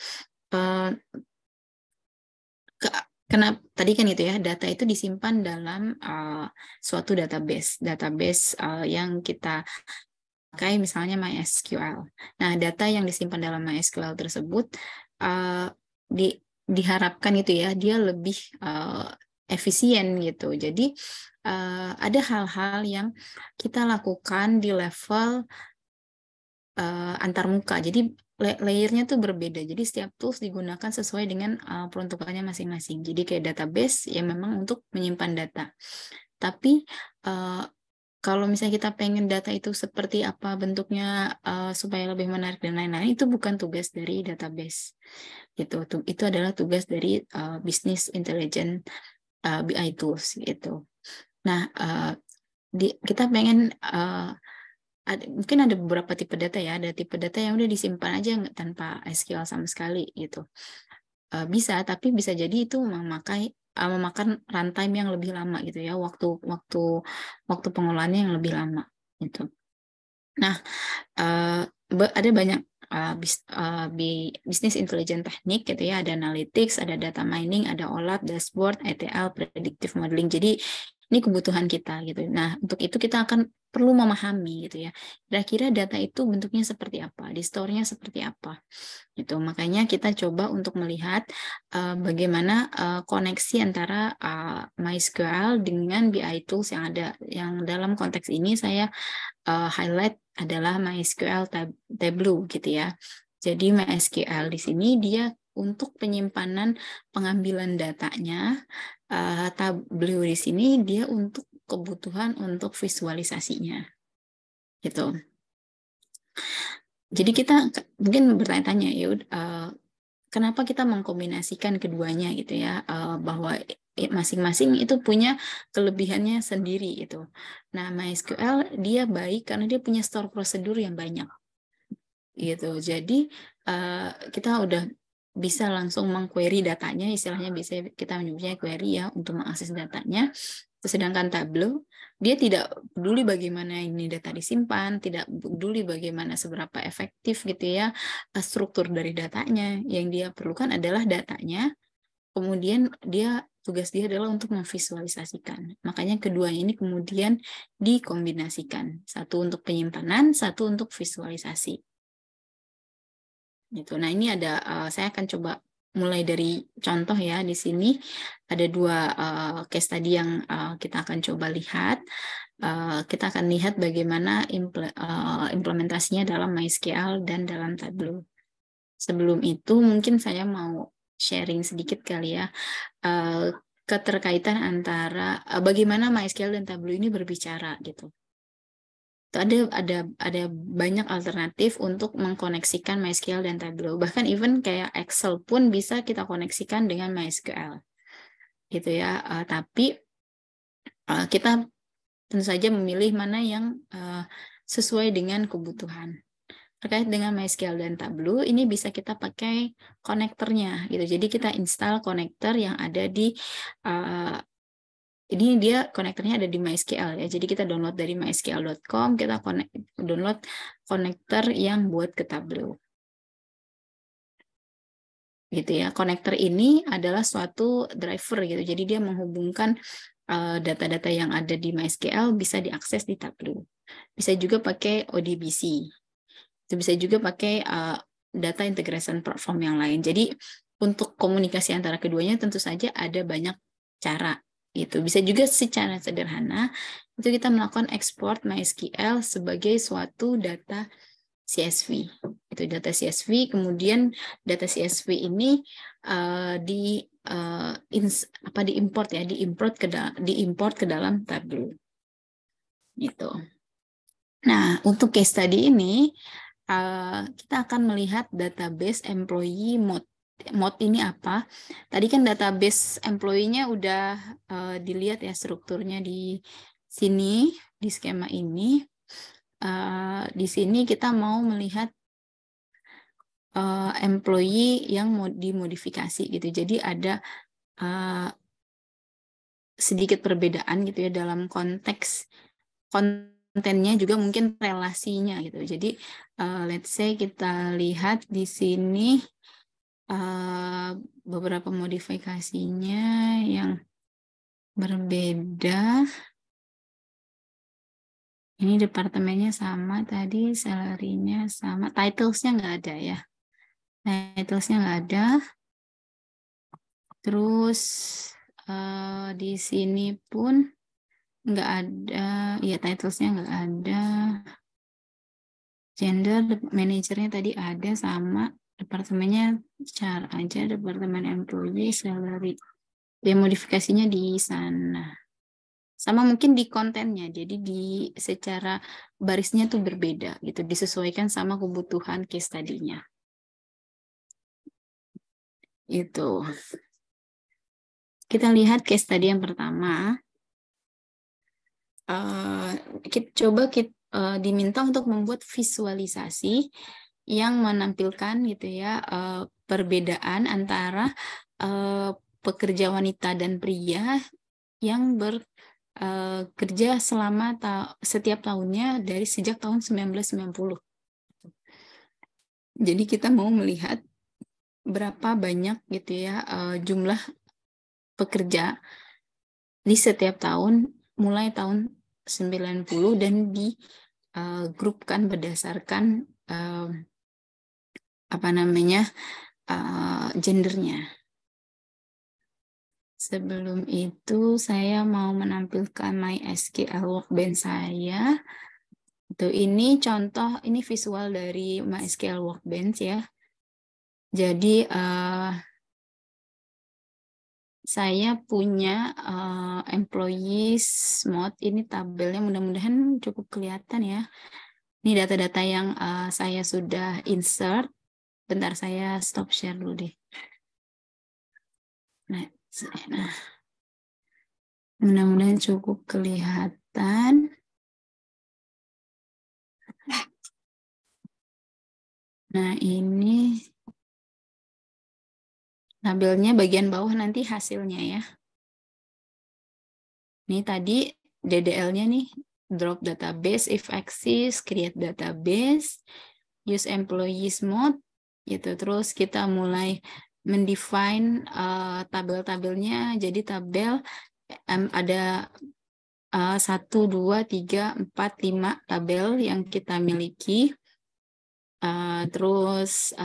[SPEAKER 1] kenapa tadi kan itu ya, data itu disimpan dalam suatu database yang kita pakai, misalnya MySQL. Nah, data yang disimpan dalam MySQL tersebut diharapkan itu ya, dia lebih efisien gitu. Jadi ada hal-hal yang kita lakukan di level antarmuka. Jadi layernya tuh berbeda. Jadi setiap tools digunakan sesuai dengan peruntukannya masing-masing. Jadi kayak database ya memang untuk menyimpan data. Tapi kalau misalnya kita pengen data itu seperti apa bentuknya supaya lebih menarik dan lain-lain, itu bukan tugas dari database. Gitu. Itu adalah tugas dari business intelligence BI tools gitu. Nah, kita pengen mungkin ada beberapa tipe data ya. Ada tipe data yang udah disimpan aja tanpa SQL sama sekali gitu. Bisa, tapi bisa jadi itu memakan runtime yang lebih lama gitu ya, waktu pengolahannya yang lebih lama gitu. Nah, ada banyak business intelligence teknik gitu ya, ada analytics, ada data mining, ada OLAP, dashboard, ETL, predictive modeling. Jadi ini kebutuhan kita gitu. Nah, untuk itu kita akan perlu memahami gitu ya, kira-kira data itu bentuknya seperti apa, di store-nya seperti apa gitu. Makanya kita coba untuk melihat bagaimana koneksi antara MySQL dengan BI tools yang ada. Yang dalam konteks ini saya highlight adalah MySQL Tableau gitu ya. Jadi MySQL di sini dia untuk penyimpanan pengambilan datanya, Tableau di sini dia untuk kebutuhan untuk visualisasinya gitu. Jadi kita mungkin bertanya-tanya ya, kenapa kita mengkombinasikan keduanya gitu ya, bahwa masing-masing itu punya kelebihannya sendiri gitu. Nah, MySQL dia baik karena dia punya store prosedur yang banyak gitu. Jadi kita udah bisa langsung meng-query datanya, istilahnya bisa kita menyebutnya query ya untuk mengakses datanya. Sedangkan Tableau, dia tidak peduli bagaimana ini data disimpan, tidak peduli bagaimana seberapa efektif gitu ya struktur dari datanya. Yang dia perlukan adalah datanya, kemudian tugas dia adalah untuk memvisualisasikan. Makanya keduanya ini kemudian dikombinasikan. Satu untuk penyimpanan, satu untuk visualisasi. Gitu. Nah, ini ada saya akan coba mulai dari contoh ya. Di sini ada dua case tadi yang kita akan coba lihat. Kita akan lihat bagaimana implementasinya dalam MySQL dan dalam Tableau. Sebelum itu mungkin saya mau sharing sedikit kali ya keterkaitan antara bagaimana MySQL dan Tableau ini berbicara gitu. Ada banyak alternatif untuk mengkoneksikan MySQL dan Tableau. Bahkan even kayak Excel pun bisa kita koneksikan dengan MySQL. Gitu ya. Tapi kita tentu saja memilih mana yang sesuai dengan kebutuhan. terkait dengan MySQL dan Tableau, ini bisa kita pakai konektornya gitu. Jadi kita install konektor yang ada di ini dia konektornya ada di MySQL ya. Jadi kita download dari mysql.com, kita download konektor yang buat ke Tableau. Gitu ya. Konektor ini adalah suatu driver gitu. Jadi dia menghubungkan data-data yang ada di MySQL bisa diakses di Tableau. Bisa juga pakai ODBC. Itu bisa juga pakai data integration platform yang lain. Jadi untuk komunikasi antara keduanya tentu saja ada banyak cara. Itu bisa juga secara sederhana itu kita melakukan ekspor MySQL sebagai suatu data CSV. Itu data CSV, kemudian data CSV ini diimport ya, diimport ke dalam Tableau. Gitu. Nah, untuk case study ini kita akan melihat database employee mode. Mode ini apa? Tadi kan database employee-nya udah dilihat ya strukturnya di sini, di skema ini. Di sini kita mau melihat employee yang mau dimodifikasi gitu. Jadi ada sedikit perbedaan gitu ya dalam konteks kontennya juga mungkin relasinya gitu. Jadi let's say kita lihat di sini beberapa modifikasinya yang berbeda. Ini departemennya sama tadi, salary-nya sama, titles-nya nggak ada ya. Titles-nya nggak ada. Terus di sini pun nggak ada, ya titles-nya nggak ada. Gender, manajernya tadi ada sama, departemennya cara aja, departemen employee, salary. Ya modifikasinya di sana. Sama mungkin di kontennya, jadi di secara barisnya tuh berbeda gitu, disesuaikan sama kebutuhan case tadinya. Itu. Kita lihat case tadi yang pertama. Diminta untuk membuat visualisasi yang menampilkan gitu ya perbedaan antara pekerja wanita dan pria yang bekerja selama setiap tahunnya dari sejak tahun 1990. Jadi kita mau melihat berapa banyak gitu ya jumlah pekerja di setiap tahun mulai tahun 90 dan digrupkan berdasarkan gendernya. Sebelum itu saya mau menampilkan MySQL Workbench saya. Ini contoh, ini visual dari MySQL Workbench ya. Jadi saya punya employees mode, ini tabelnya mudah-mudahan cukup kelihatan ya. Ini data-data yang saya sudah insert. Bentar, saya stop share dulu deh. Nah, mudah-mudahan cukup kelihatan. Nah, ini tabelnya bagian bawah nanti hasilnya ya. Ini tadi DDL-nya nih, drop database, if access, create database, use employees mode, gitu. Terus kita mulai mendefine tabel-tabelnya. Jadi tabel ada 1, 2, 3, 4, 5 tabel yang kita miliki. Terus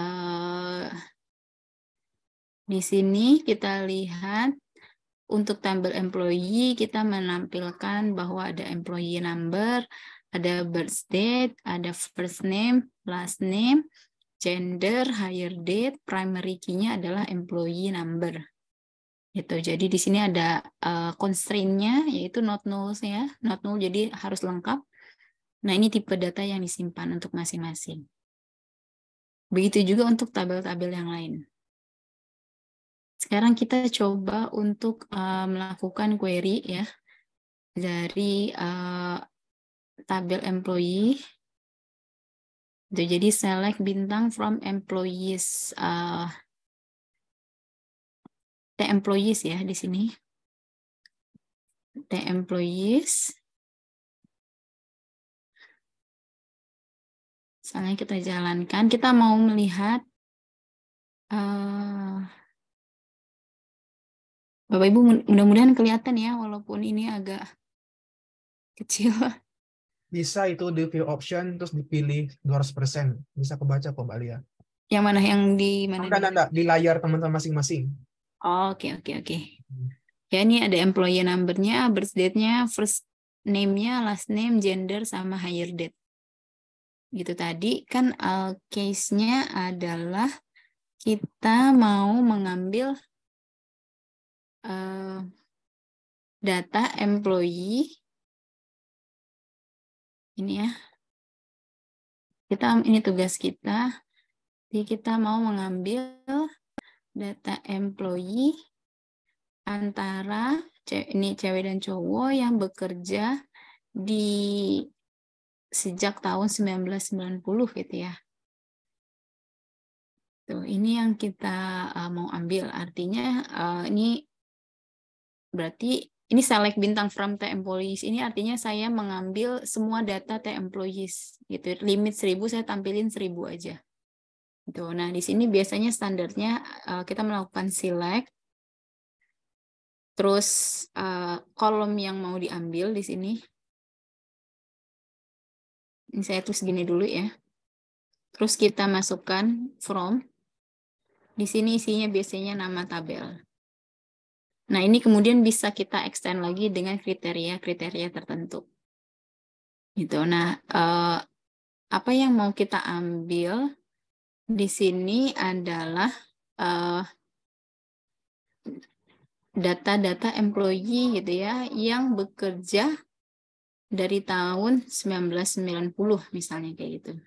[SPEAKER 1] di sini kita lihat untuk tabel employee kita menampilkan bahwa ada employee number, ada birth date, ada first name, last name, gender, hire date, primary key-nya adalah employee number. Gitu. Jadi di sini ada constraint-nya yaitu not null ya, not null jadi harus lengkap. Nah, ini tipe data yang disimpan untuk masing-masing. Begitu juga untuk tabel-tabel yang lain. Sekarang kita coba untuk melakukan query ya dari tabel employee. Jadi select bintang from employees. The employees ya di sini. The employees. Misalnya kita jalankan, kita mau melihat Bapak Ibu mudah-mudahan kelihatan ya, walaupun ini agak kecil.
[SPEAKER 2] Bisa itu di view option terus dipilih 200%. Bisa kebaca kok Mbak Lia.
[SPEAKER 1] Yang mana? Yang di mana?
[SPEAKER 2] Enggak, di layar teman-teman masing-masing.
[SPEAKER 1] Oke. Ya, ini ada employee number-nya, birth date-nya, first name-nya, last name, gender, sama hire date. Gitu tadi kan case-nya adalah kita mau mengambil data employee ini ya. Ini tugas kita. Jadi kita mau mengambil data employee antara ini cewek dan cowok yang bekerja di sejak tahun 1990 gitu ya. Tuh, ini yang kita mau ambil. Artinya ini berarti ini select bintang from the employees. Ini artinya saya mengambil semua data the employees gitu. Limit 1000 saya tampilin 1000 aja. Gitu. Nah, di sini biasanya standarnya kita melakukan select. Terus kolom yang mau diambil di sini. Ini saya tulis gini dulu ya. Terus kita masukkan from. Di sini isinya biasanya nama tabel. Nah, ini kemudian bisa kita extend lagi dengan kriteria-kriteria tertentu. Gitu. Nah, apa yang mau kita ambil di sini adalah data-data employee gitu ya, yang bekerja dari tahun 1990 misalnya kayak gitu.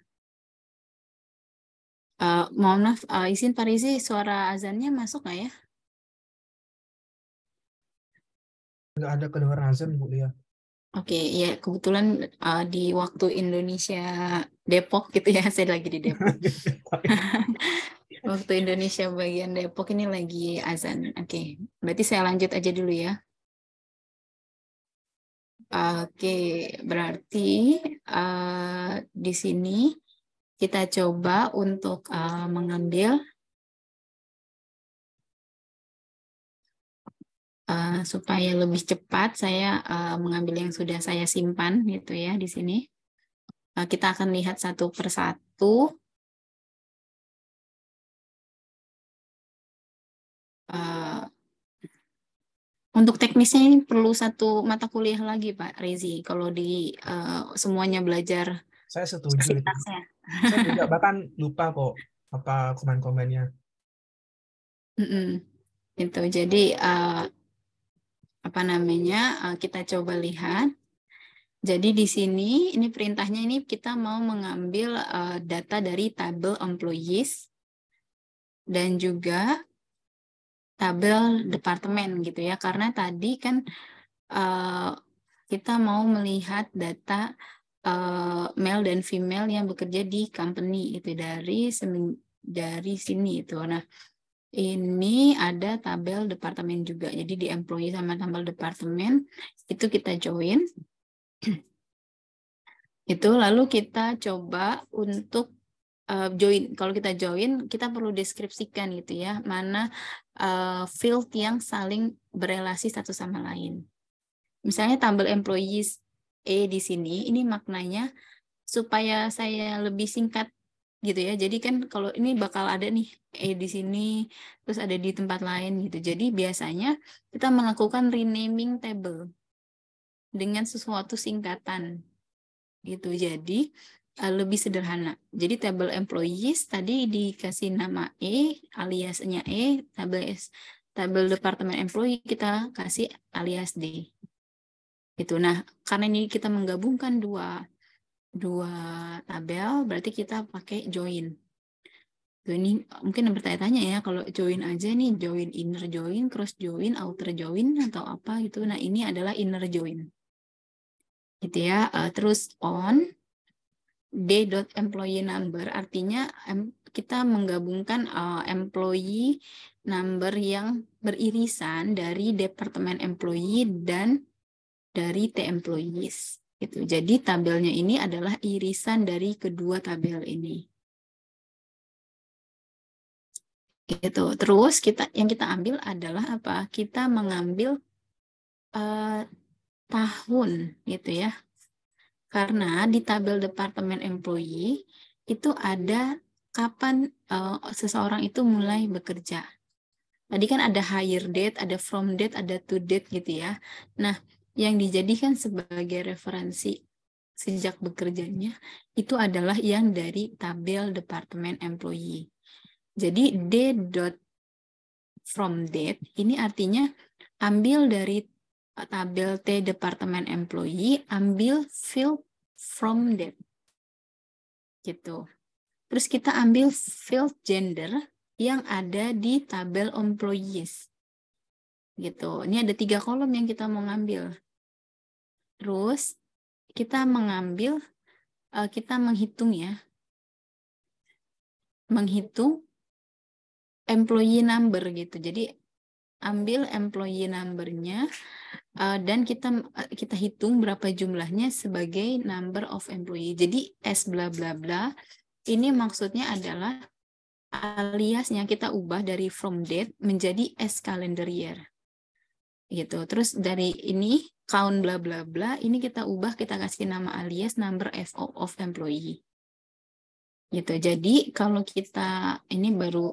[SPEAKER 1] Mohon maaf, izin Pak Rizie, suara azannya masuk nggak ya?
[SPEAKER 2] Nggak ada kedengaran azan, Bu Lia.
[SPEAKER 1] Oke, ya kebetulan di waktu Indonesia Depok gitu ya, saya lagi di Depok. Waktu Indonesia bagian Depok ini lagi azan. Oke, berarti saya lanjut aja dulu ya. Oke, berarti di sini kita coba untuk mengambil supaya lebih cepat saya mengambil yang sudah saya simpan gitu ya di sini. Kita akan lihat satu persatu. Untuk teknisnya ini perlu satu mata kuliah lagi Pak Rezi kalau di semuanya belajar.
[SPEAKER 2] Saya setuju itu. Saya juga bahkan lupa kok apa komen-komennya.
[SPEAKER 1] Itu jadi apa namanya kita coba lihat. Jadi di sini ini perintahnya ini kita mau mengambil data dari tabel employees dan juga tabel departemen gitu ya, karena tadi kan kita mau melihat data male dan female yang bekerja di company itu dari sini itu. Nah, ini ada tabel departemen juga. Jadi di employee sama tabel departemen itu kita join. Itu lalu kita coba untuk join. Kalau kita join, kita perlu deskripsikan gitu ya, mana field yang saling berelasi satu sama lain. Misalnya tabel employees E di sini, ini maknanya supaya saya lebih singkat gitu ya. Jadi kan kalau ini bakal ada nih E di sini, terus ada di tempat lain gitu. Jadi biasanya kita melakukan renaming table dengan sesuatu singkatan gitu. Jadi lebih sederhana. Jadi tabel employees tadi dikasih nama E, aliasnya E, tabel departemen employee kita kasih alias D. Gitu. Nah, karena ini kita menggabungkan dua tabel, berarti kita pakai join. Tuh, ini mungkin bertanya-tanya ya, kalau join aja nih, join inner join, cross join, outer join, atau apa gitu. Nah, ini adalah inner join. Gitu ya. Terus on. D.employee number artinya kita menggabungkan employee number yang beririsan dari departemen employee dan dari T-employees. Gitu. Jadi tabelnya ini adalah irisan dari kedua tabel ini. Gitu. Terus yang kita ambil adalah apa? Kita mengambil tahun, gitu ya. Karena di tabel departemen employee itu ada kapan seseorang itu mulai bekerja. Tadi kan ada hire date, ada from date, ada to date gitu ya. Nah, yang dijadikan sebagai referensi sejak bekerjanya itu adalah yang dari tabel departemen employee. Jadi D.from date ini artinya ambil dari tabel T departemen employee, ambil field from date. Gitu. Terus kita ambil field gender yang ada di tabel employees. Gitu. Ini ada 3 kolom yang kita mau ngambil. Terus kita mengambil, kita menghitung ya. Menghitung employee number gitu. Jadi ambil employee number-nya dan kita hitung berapa jumlahnya sebagai number of employee. Jadi S bla bla bla ini maksudnya adalah aliasnya kita ubah dari from date menjadi S calendar year. Gitu. Terus dari ini count bla bla bla ini kita ubah, kita kasih nama alias number of employee. Gitu. Jadi kalau kita ini baru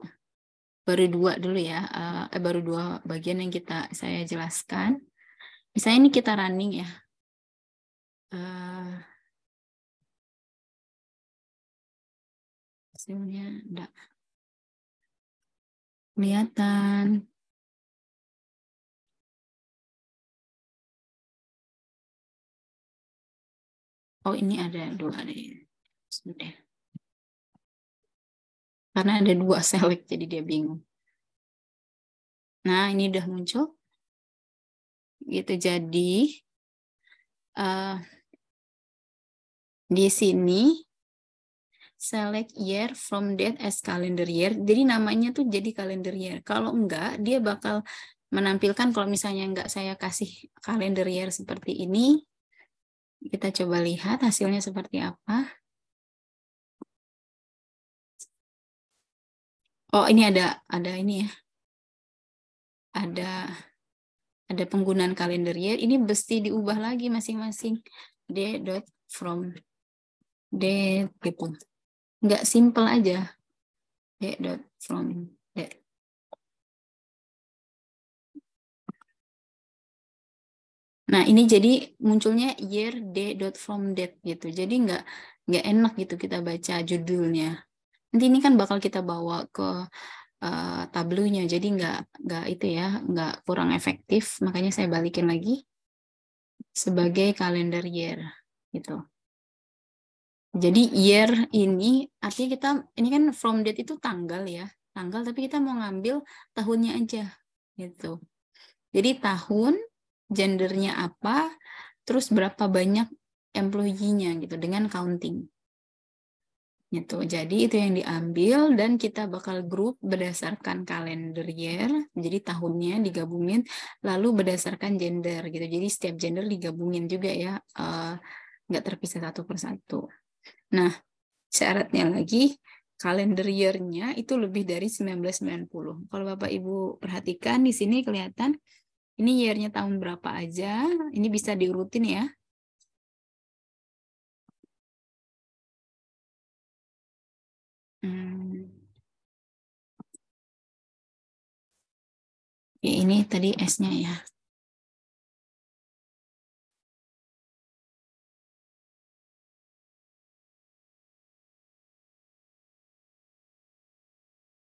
[SPEAKER 1] 2 dulu ya, baru 2 bagian yang saya jelaskan. Misalnya ini kita running ya. Hasilnya enggak kelihatan. Oh, ini ada 2 deh. Sudah. Karena ada 2 select, jadi dia bingung. Nah, ini udah muncul. Gitu, jadi di sini select year from date as calendar year. Jadi namanya tuh jadi calendar year. Kalau enggak, dia bakal menampilkan kalau misalnya enggak saya kasih calendar year seperti ini. Kita coba lihat hasilnya seperti apa. Oh, ini ada ini ya. Ada penggunaan kalender year. Ini mesti diubah lagi masing-masing. D.from date gitu. Nggak simple aja. D.from date. Nah, ini jadi munculnya year D.from date gitu. Jadi nggak enak gitu kita baca judulnya. Nanti ini kan bakal kita bawa ke tablunya, jadi nggak itu ya, nggak kurang efektif, makanya saya balikin lagi sebagai kalender year gitu. Jadi year ini artinya ini kan from date itu tanggal ya, tanggal, tapi kita mau ngambil tahunnya aja gitu. Jadi tahun, gendernya apa, terus berapa banyak employee-nya gitu dengan counting. Gitu. Jadi itu yang diambil dan kita bakal grup berdasarkan kalender year, jadi tahunnya digabungin, lalu berdasarkan gender gitu. Jadi setiap gender digabungin juga ya, nggak terpisah satu persatu. Nah, syaratnya lagi kalender year-nya itu lebih dari 1990. Kalau Bapak Ibu perhatikan di sini kelihatan ini year-nya tahun berapa aja, ini bisa diurutin ya. Ini tadi S-nya ya.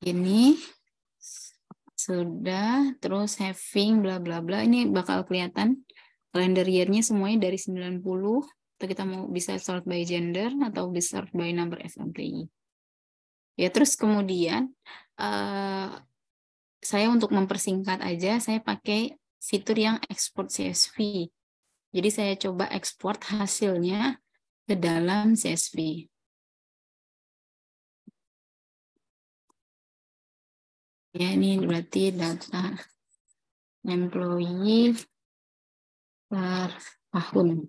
[SPEAKER 1] Ini sudah, terus having bla bla bla. Ini bakal kelihatan kalender year-nya semuanya dari 90. Atau kita mau bisa sort by gender atau bisa sort by number of employee. Ya, terus kemudian saya untuk mempersingkat aja, saya pakai fitur yang export CSV. Jadi saya coba export hasilnya ke dalam CSV. Ya, ini berarti data employee per tahun.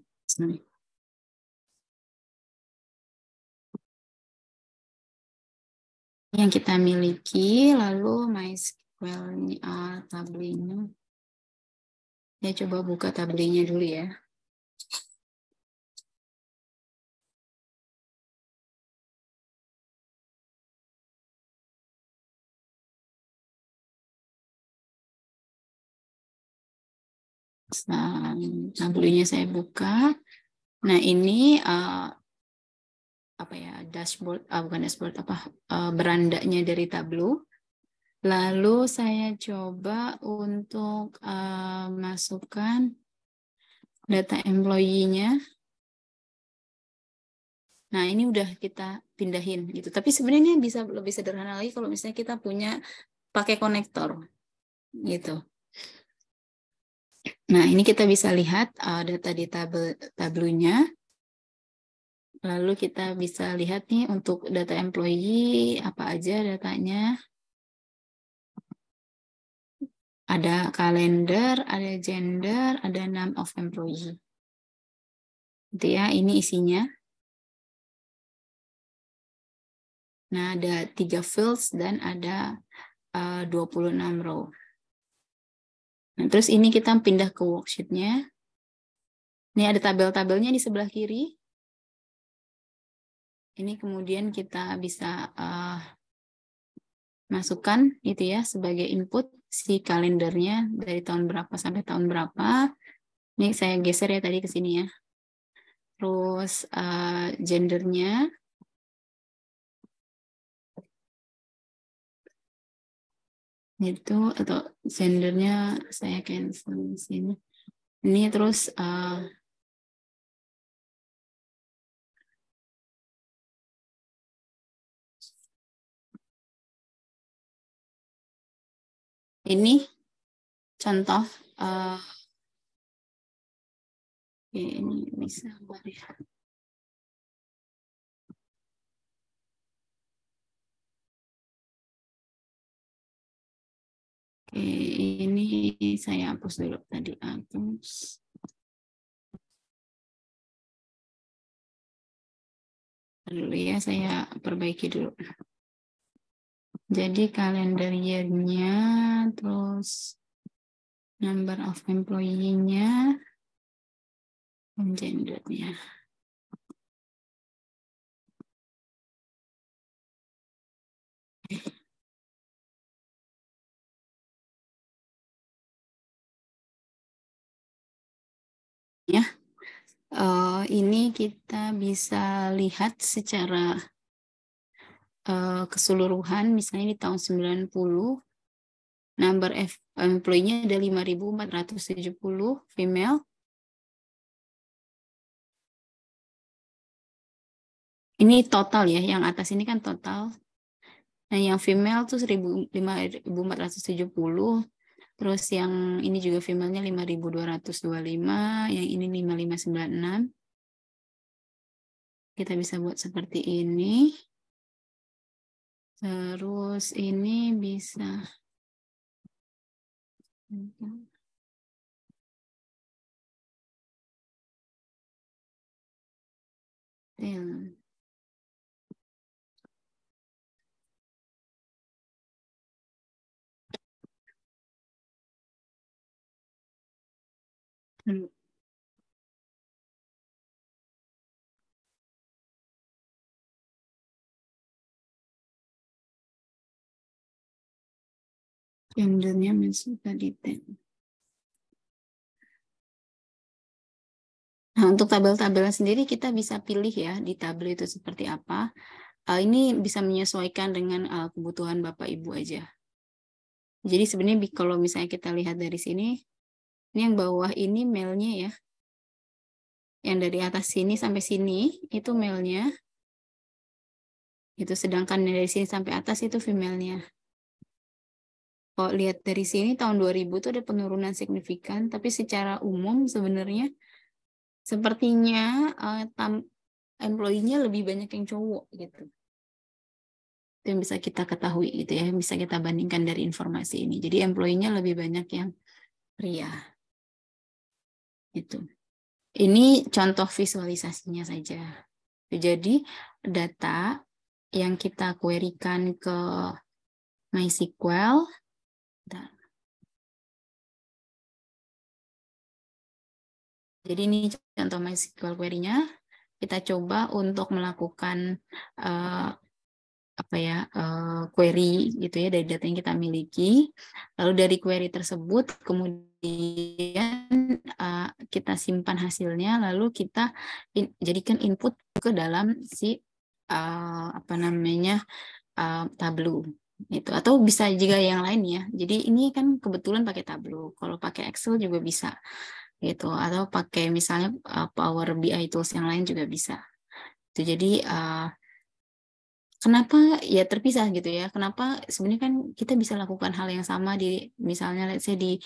[SPEAKER 1] Yang kita miliki, lalu MySQL tabelnya. Saya coba buka tabelnya dulu ya. Nah, tabelnya saya buka. Nah, ini apa ya, dashboard, bukan dashboard, berandanya dari Tableau. Lalu saya coba untuk masukkan data employee-nya. Nah, ini udah kita pindahin gitu. Tapi sebenarnya bisa lebih sederhana lagi kalau misalnya kita punya pakai konektor gitu. Nah, ini kita bisa lihat data di tabelnya. Lalu kita bisa lihat nih untuk data employee apa aja datanya. Ada kalender, ada gender, ada name of employee. Gitu ya, ini isinya. Nah, ada 3 fields dan ada 26 row. Nah, terus ini kita pindah ke worksheet-nya. Ini ada tabel-tabelnya di sebelah kiri. Ini kemudian kita bisa masukkan itu ya sebagai input si kalendernya dari tahun berapa sampai tahun berapa. Ini saya geser ya tadi ke sini ya. Terus gendernya. Itu atau gendernya saya cancel di sini. Ini terus ini contoh ini bisa ya. Oke, ini saya hapus dulu tadi, hapus. Dulu ya, saya perbaiki dulu. Jadi kalender year-nya, terus number of employee-nya, dan gender-nya. Ya, ini kita bisa lihat secara keseluruhan, misalnya di tahun 90, number employee-nya ada 5.470 female. Ini total ya, yang atas ini kan total. Nah, yang female tuh 5.470. Terus yang ini juga female-nya 5.225, yang ini 5.596. Kita bisa buat seperti ini. Terus ini bisa gendernya masuk tadi tab. Nah, untuk tabel-tabel sendiri kita bisa pilih ya di tabel itu seperti apa. Ini bisa menyesuaikan dengan kebutuhan Bapak Ibu aja. Jadi sebenarnya kalau misalnya kita lihat dari sini, ini yang bawah ini mailnya ya. Yang dari atas sini sampai sini itu mailnya. Itu sedangkan dari sini sampai atas itu female-nya. Kalau lihat dari sini tahun 2000 itu ada penurunan signifikan, tapi secara umum sebenarnya sepertinya employee-nya lebih banyak yang cowok gitu. Itu yang bisa kita ketahui gitu ya, bisa kita bandingkan dari informasi ini. Jadi employee-nya lebih banyak yang pria. Gitu. Ini contoh visualisasinya saja. Jadi data yang kita query-kan ke MySQL, jadi ini contoh MySQL query-nya. Kita coba untuk melakukan query gitu ya dari data yang kita miliki. Lalu dari query tersebut kemudian kita simpan hasilnya, lalu kita jadikan input ke dalam si Tableau itu, atau bisa juga yang lain ya. Jadi ini kan kebetulan pakai Tableau. Kalau pakai Excel juga bisa gitu, atau pakai misalnya Power BI tools yang lain juga bisa. Itu jadi kenapa ya terpisah gitu ya? Kenapa sebenarnya kan kita bisa lakukan hal yang sama di misalnya let's say di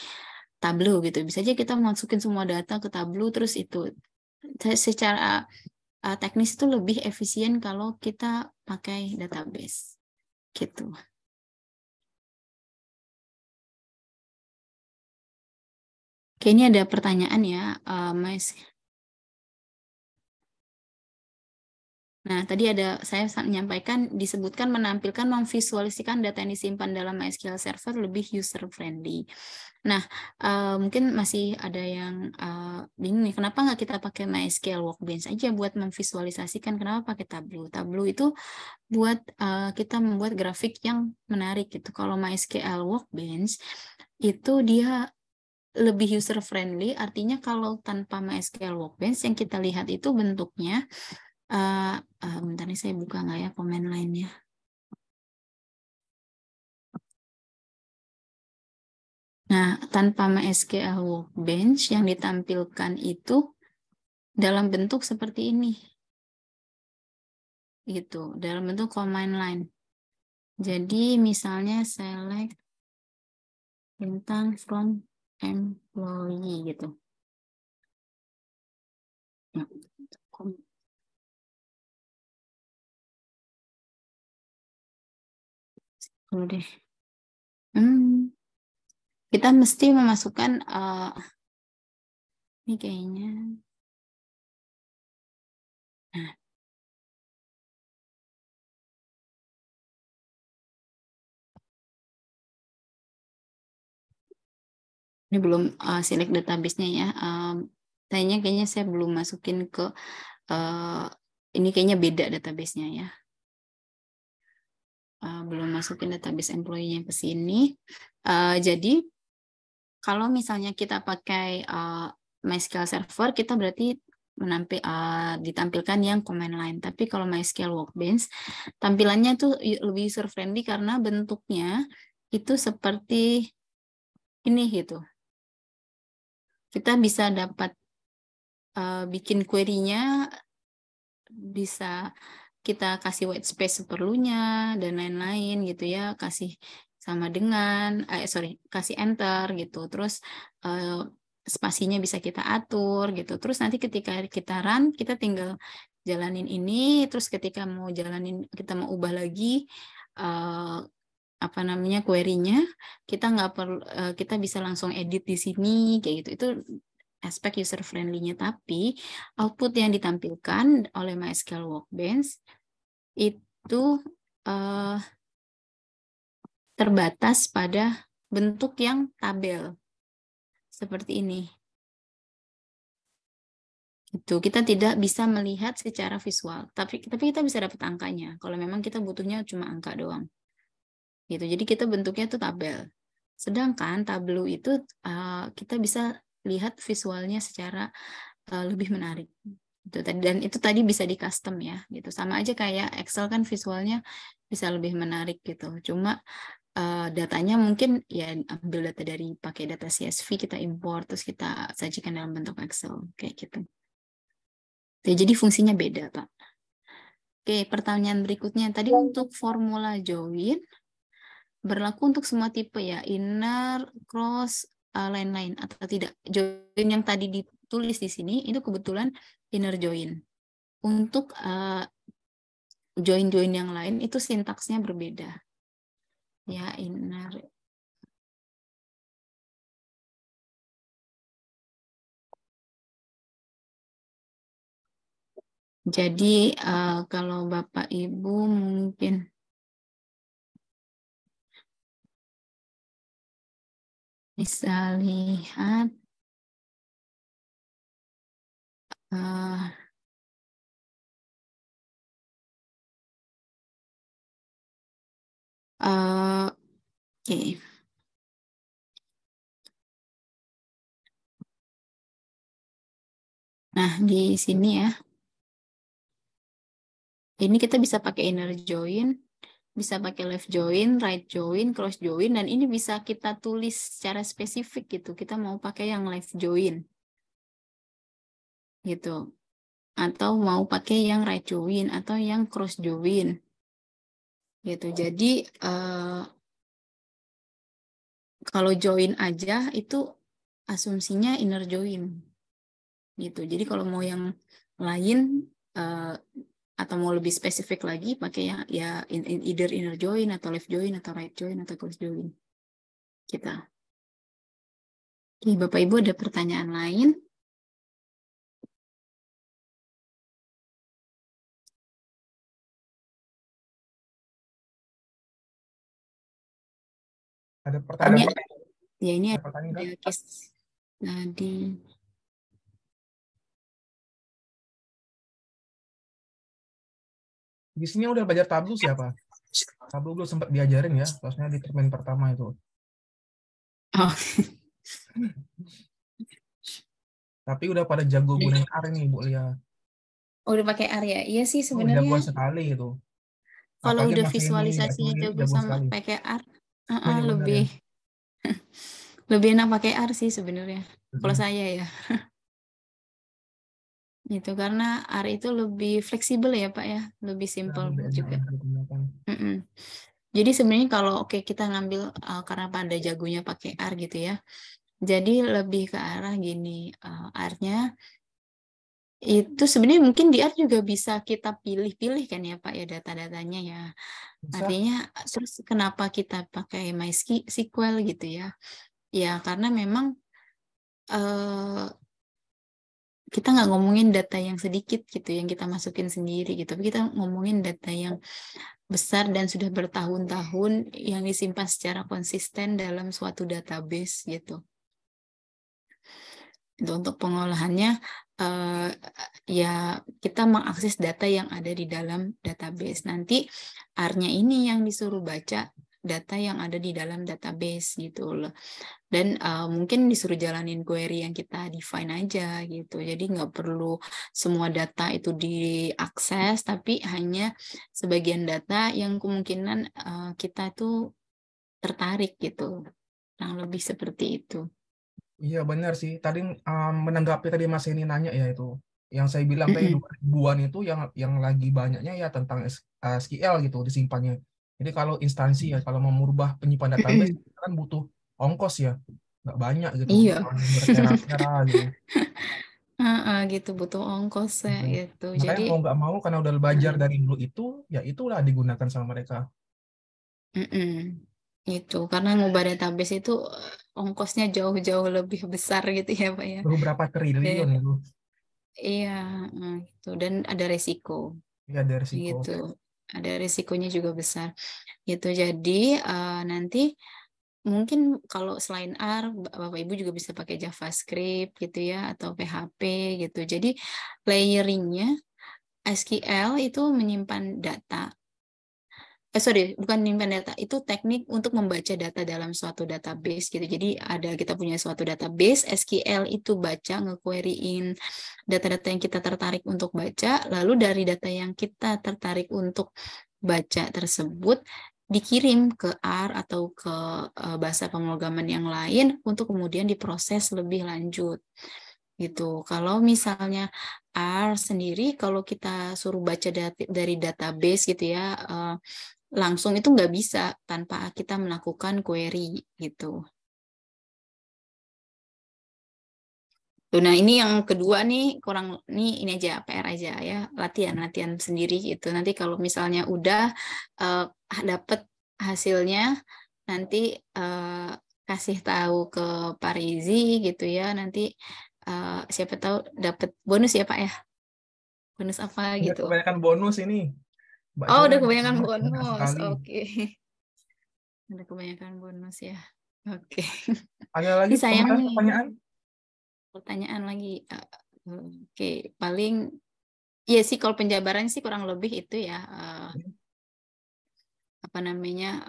[SPEAKER 1] Tableau gitu. Bisa aja kita masukin semua data ke Tableau, terus itu secara teknis itu lebih efisien kalau kita pakai database gitu. Oke, ini ada pertanyaan ya, Mas. Nah, tadi saya menyampaikan, disebutkan menampilkan memvisualisasikan data yang disimpan dalam MySQL Server lebih user-friendly. Nah, mungkin masih ada yang bingung nih, kenapa nggak kita pakai MySQL Workbench aja buat memvisualisasikan, kenapa pakai Tableau? Tableau itu buat kita membuat grafik yang menarik gitu. Kalau MySQL Workbench, itu dia lebih user-friendly, artinya kalau tanpa MySQL Workbench, yang kita lihat itu bentuknya, bentar nih saya buka nggak ya komen lainnya. Nah, tanpa MySQL Workbench yang ditampilkan itu dalam bentuk seperti ini. Gitu, dalam bentuk command line. Jadi misalnya select tentang from employee gitu. Nah, deh. Kita mesti memasukkan ini kayaknya. Nah. Ini belum select database-nya ya. Kayaknya saya belum masukin ke ini kayaknya beda database-nya ya. Belum masukin database employee-nya ke sini. Jadi kalau misalnya kita pakai MySQL Server, kita berarti ditampilkan yang command line. Tapi kalau MySQL Workbench, tampilannya tuh lebih user friendly karena bentuknya itu seperti ini gitu. Kita bisa dapat bikin query-nya, bisa kita kasih white space seperlunya dan lain-lain gitu ya, kasih sama dengan kasih enter gitu, terus spasinya bisa kita atur gitu, terus nanti ketika kita run kita tinggal jalanin ini, terus ketika mau jalanin kita mau ubah lagi query-nya, kita nggak perlu kita bisa langsung edit di sini kayak gitu. Itu aspek user friendly-nya. Tapi output yang ditampilkan oleh MySQL Workbench itu terbatas pada bentuk yang tabel seperti ini. Itu kita tidak bisa melihat secara visual, tapi kita bisa dapat angkanya kalau memang kita butuhnya cuma angka doang. Gitu. Jadi kita bentuknya itu tabel. Sedangkan Tableau itu kita bisa lihat visualnya secara lebih menarik. Dan itu tadi bisa di custom ya, gitu. Sama aja kayak Excel kan visualnya bisa lebih menarik gitu. Cuma datanya mungkin ya ambil data dari pakai data CSV, kita import terus kita sajikan dalam bentuk Excel kayak gitu. Jadi fungsinya beda, Pak. Oke, pertanyaan berikutnya tadi untuk formula join berlaku untuk semua tipe ya, inner, cross, line atau tidak. Join yang tadi ditulis di sini itu kebetulan inner join. Untuk join yang lain itu sintaksnya berbeda. Ya, inner. Jadi kalau Bapak Ibu mungkin bisa lihat oke. Nah, di sini ya. Ini kita bisa pakai inner join, bisa pakai left join, right join, cross join, dan ini bisa kita tulis secara spesifik gitu. Kita mau pakai yang left join gitu. Atau mau pakai yang right join atau yang cross join gitu. Jadi kalau join aja itu asumsinya inner join gitu. Jadi kalau mau yang lain atau mau lebih spesifik lagi pakai yang ya either inner join atau left join atau right join atau cross join kita. Oke, Bapak Ibu ada pertanyaan lain?
[SPEAKER 2] Ada pertanyaan?
[SPEAKER 1] Ya ini
[SPEAKER 2] ada pertanyaan
[SPEAKER 1] case tadi.
[SPEAKER 2] Di sini udah belajar tableau siapa? Tableau belum sempat diajarin ya, soalnya di termin pertama itu.
[SPEAKER 1] Oh.
[SPEAKER 2] Tapi udah pada jago gunain R nih, Bu Lia.
[SPEAKER 1] Oh, udah pakai R ya? Iya sih sebenarnya.
[SPEAKER 2] Jagoan sekali itu.
[SPEAKER 1] Kalau
[SPEAKER 2] apalagi
[SPEAKER 1] udah
[SPEAKER 2] Mas Rini,
[SPEAKER 1] visualisasinya
[SPEAKER 2] Mbak Juli,
[SPEAKER 1] jago
[SPEAKER 2] jago
[SPEAKER 1] sama
[SPEAKER 2] sekali.
[SPEAKER 1] pakai R,
[SPEAKER 2] iya, benar
[SPEAKER 1] lebih
[SPEAKER 2] ya.
[SPEAKER 1] lebih enak pakai R sih sebenarnya. Kalau saya ya. Itu karena R itu lebih fleksibel ya Pak ya, lebih simpel
[SPEAKER 2] lebih enak
[SPEAKER 1] juga.
[SPEAKER 2] untuk digunakan.
[SPEAKER 1] Jadi sebenarnya kalau kita ngambil karena pada jagonya pakai R gitu ya. Jadi lebih ke arah gini, R-nya itu sebenarnya mungkin di R juga bisa kita pilih-pilih kan ya Pak ya data-datanya ya.
[SPEAKER 2] Bisa.
[SPEAKER 1] Artinya terus kenapa kita pakai MySQL gitu ya? Ya karena memang kita nggak ngomongin data yang sedikit gitu yang kita masukin sendiri gitu, tapi kita ngomongin data yang besar dan sudah bertahun-tahun yang disimpan secara konsisten dalam suatu database gitu. Itu untuk pengolahannya ya kita mengakses data yang ada di dalam database. Nanti R-nya ini yang disuruh baca data yang ada di dalam database gitu loh. Dan mungkin disuruh jalanin query yang kita define aja gitu. Jadi nggak perlu semua data itu diakses, tapi hanya sebagian data yang kemungkinan kita tuh tertarik gitu. Kurang lebih seperti itu.
[SPEAKER 2] Iya benar sih. Tadi menanggapi tadi Mas ini nanya ya itu. Yang saya bilang tadi 2000-an itu yang lagi banyaknya ya tentang SQL gitu disimpannya. Jadi kalau instansi ya kalau mau merubah penyimpan database kan butuh ongkos ya. Nggak banyak gitu.
[SPEAKER 1] Iya.
[SPEAKER 2] Bertera-tera gitu.
[SPEAKER 1] Gitu butuh ongkos ya gitu.
[SPEAKER 2] Makanya
[SPEAKER 1] Jadi
[SPEAKER 2] mau nggak mau karena udah belajar dari dulu itu, ya itulah digunakan sama mereka.
[SPEAKER 1] Itu karena ngubah database itu ongkosnya jauh-jauh lebih besar gitu ya Pak ya.
[SPEAKER 2] Beberapa triliun itu.
[SPEAKER 1] Iya, gitu. Dan ada resiko.
[SPEAKER 2] Iya, ada resiko.
[SPEAKER 1] Gitu. Ada resikonya juga besar. Gitu. Jadi nanti mungkin kalau selain R, Bapak Ibu juga bisa pakai JavaScript gitu ya atau PHP gitu. Jadi layeringnya SQL itu menyimpan data. Bukan menyimpan data, itu teknik untuk membaca data dalam suatu database gitu. Jadi kita punya suatu database, SQL itu baca, nge-queryin data-data yang kita tertarik untuk baca, lalu dari data yang kita tertarik untuk baca tersebut dikirim ke R atau ke bahasa pemrograman yang lain untuk kemudian diproses lebih lanjut gitu. Kalau misalnya R sendiri, kalau kita suruh baca dari database gitu ya, langsung itu nggak bisa tanpa kita melakukan query gitu. Nah, ini yang kedua nih kurang ini aja PR aja ya, latihan sendiri gitu. Nanti kalau misalnya udah dapet hasilnya, nanti kasih tahu ke Pak Rizi gitu ya. Nanti siapa tahu dapet bonus ya Pak ya. Bonus apa
[SPEAKER 2] Udah
[SPEAKER 1] gitu.
[SPEAKER 2] kebanyakan bonus ini. Mbak
[SPEAKER 1] Oh, udah
[SPEAKER 2] Cora,
[SPEAKER 1] kebanyakan
[SPEAKER 2] banyak
[SPEAKER 1] bonus.
[SPEAKER 2] sekali.
[SPEAKER 1] Oke. Udah kebanyakan bonus ya. Oke.
[SPEAKER 2] Ada lagi
[SPEAKER 1] Ini sayang nih.
[SPEAKER 2] pertanyaan?
[SPEAKER 1] Lagi. Oke, paling ya sih kalau penjabaran sih kurang lebih itu ya. Apa namanya?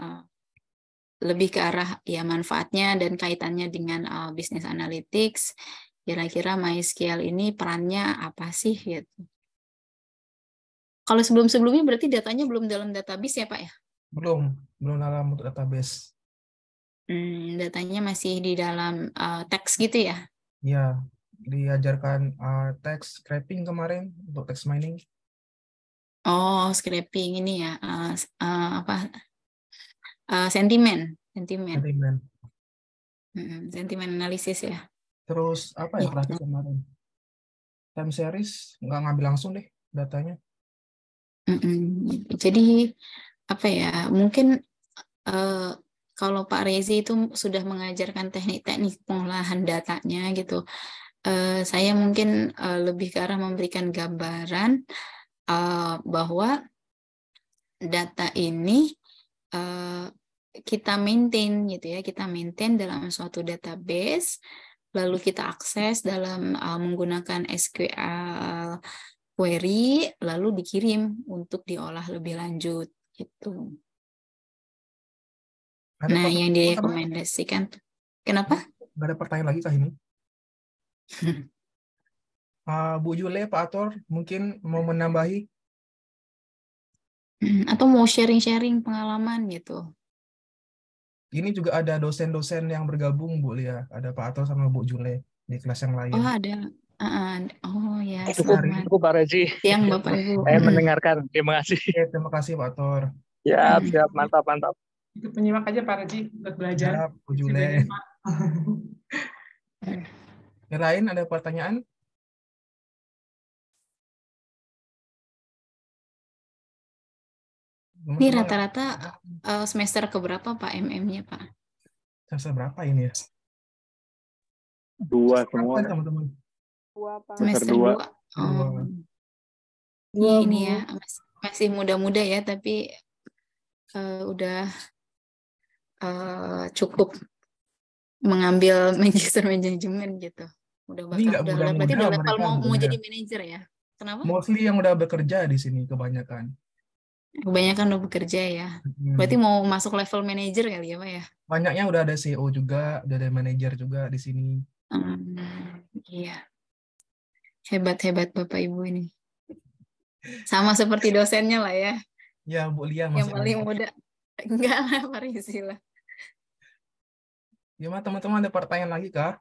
[SPEAKER 1] Lebih ke arah ya manfaatnya dan kaitannya dengan business analytics. Kira-kira MySQL ini perannya apa sih gitu. Kalau sebelum-sebelumnya berarti datanya belum dalam database ya Pak ya?
[SPEAKER 2] Belum dalam database.
[SPEAKER 1] Datanya masih di dalam teks gitu ya?
[SPEAKER 2] Ya, diajarkan text scraping kemarin untuk text mining.
[SPEAKER 1] Oh, scraping ini ya, apa? Sentimen.
[SPEAKER 2] Sentimen.
[SPEAKER 1] Sentimen analisis ya.
[SPEAKER 2] Terus apa ya
[SPEAKER 1] Ya.
[SPEAKER 2] terakhir kemarin? Time series nggak ngambil langsung deh datanya.
[SPEAKER 1] Jadi apa ya? Mungkin kalau Pak Rezi itu sudah mengajarkan teknik-teknik pengolahan datanya gitu. Saya mungkin lebih ke arah memberikan gambaran bahwa data ini kita maintain gitu ya, kita maintain dalam suatu database, lalu kita akses dalam menggunakan SQL query, lalu dikirim untuk diolah lebih lanjut gitu. Nah, yang direkomendasikan, kenapa?
[SPEAKER 2] Nggak ada pertanyaan lagi kah ini? Bu Jule, Pak Ator, mungkin mau menambahi?
[SPEAKER 1] Atau mau sharing-sharing pengalaman gitu.
[SPEAKER 2] Ini juga ada dosen-dosen yang bergabung, Bu Lia. Ada Pak Ator sama Bu Jule di kelas yang lain.
[SPEAKER 1] Oh, ada. Oh ya,
[SPEAKER 3] Cukup Pak Rezi.
[SPEAKER 1] Siang Bapak Ibu.
[SPEAKER 3] Saya mendengarkan. Terima kasih.
[SPEAKER 2] Terima kasih Pak Ator.
[SPEAKER 3] Ya, siap, mantap.
[SPEAKER 5] Ikut menyimak aja Pak Rezi buat belajar.
[SPEAKER 2] Ya, Bu Jule.
[SPEAKER 5] Pak.
[SPEAKER 2] Yang lain ada pertanyaan?
[SPEAKER 1] Ini rata-rata semester keberapa Pak MM-nya Pak?
[SPEAKER 2] Semester berapa ini ya?
[SPEAKER 3] 2 semua.
[SPEAKER 2] Teman-teman.
[SPEAKER 1] Semester 2. Ini ya, masih muda-muda ya, tapi udah cukup mengambil magister manajemen gitu. Udah berarti udah level mau jadi manajer ya? Kenapa?
[SPEAKER 2] Mostly yang udah bekerja di sini kebanyakan.
[SPEAKER 1] Kebanyakan udah bekerja ya. Berarti mau masuk level manajer kali ya Pak ya?
[SPEAKER 2] Banyaknya udah ada CEO juga, udah ada manajer juga di sini.
[SPEAKER 1] Iya. Hebat-hebat Bapak Ibu ini. Sama seperti dosennya lah ya.
[SPEAKER 2] Ya, Bu Lia masih
[SPEAKER 1] yang paling muda. Enggak lah, Pak Rizi lah.
[SPEAKER 2] Gimana teman-teman, ada pertanyaan lagi kah?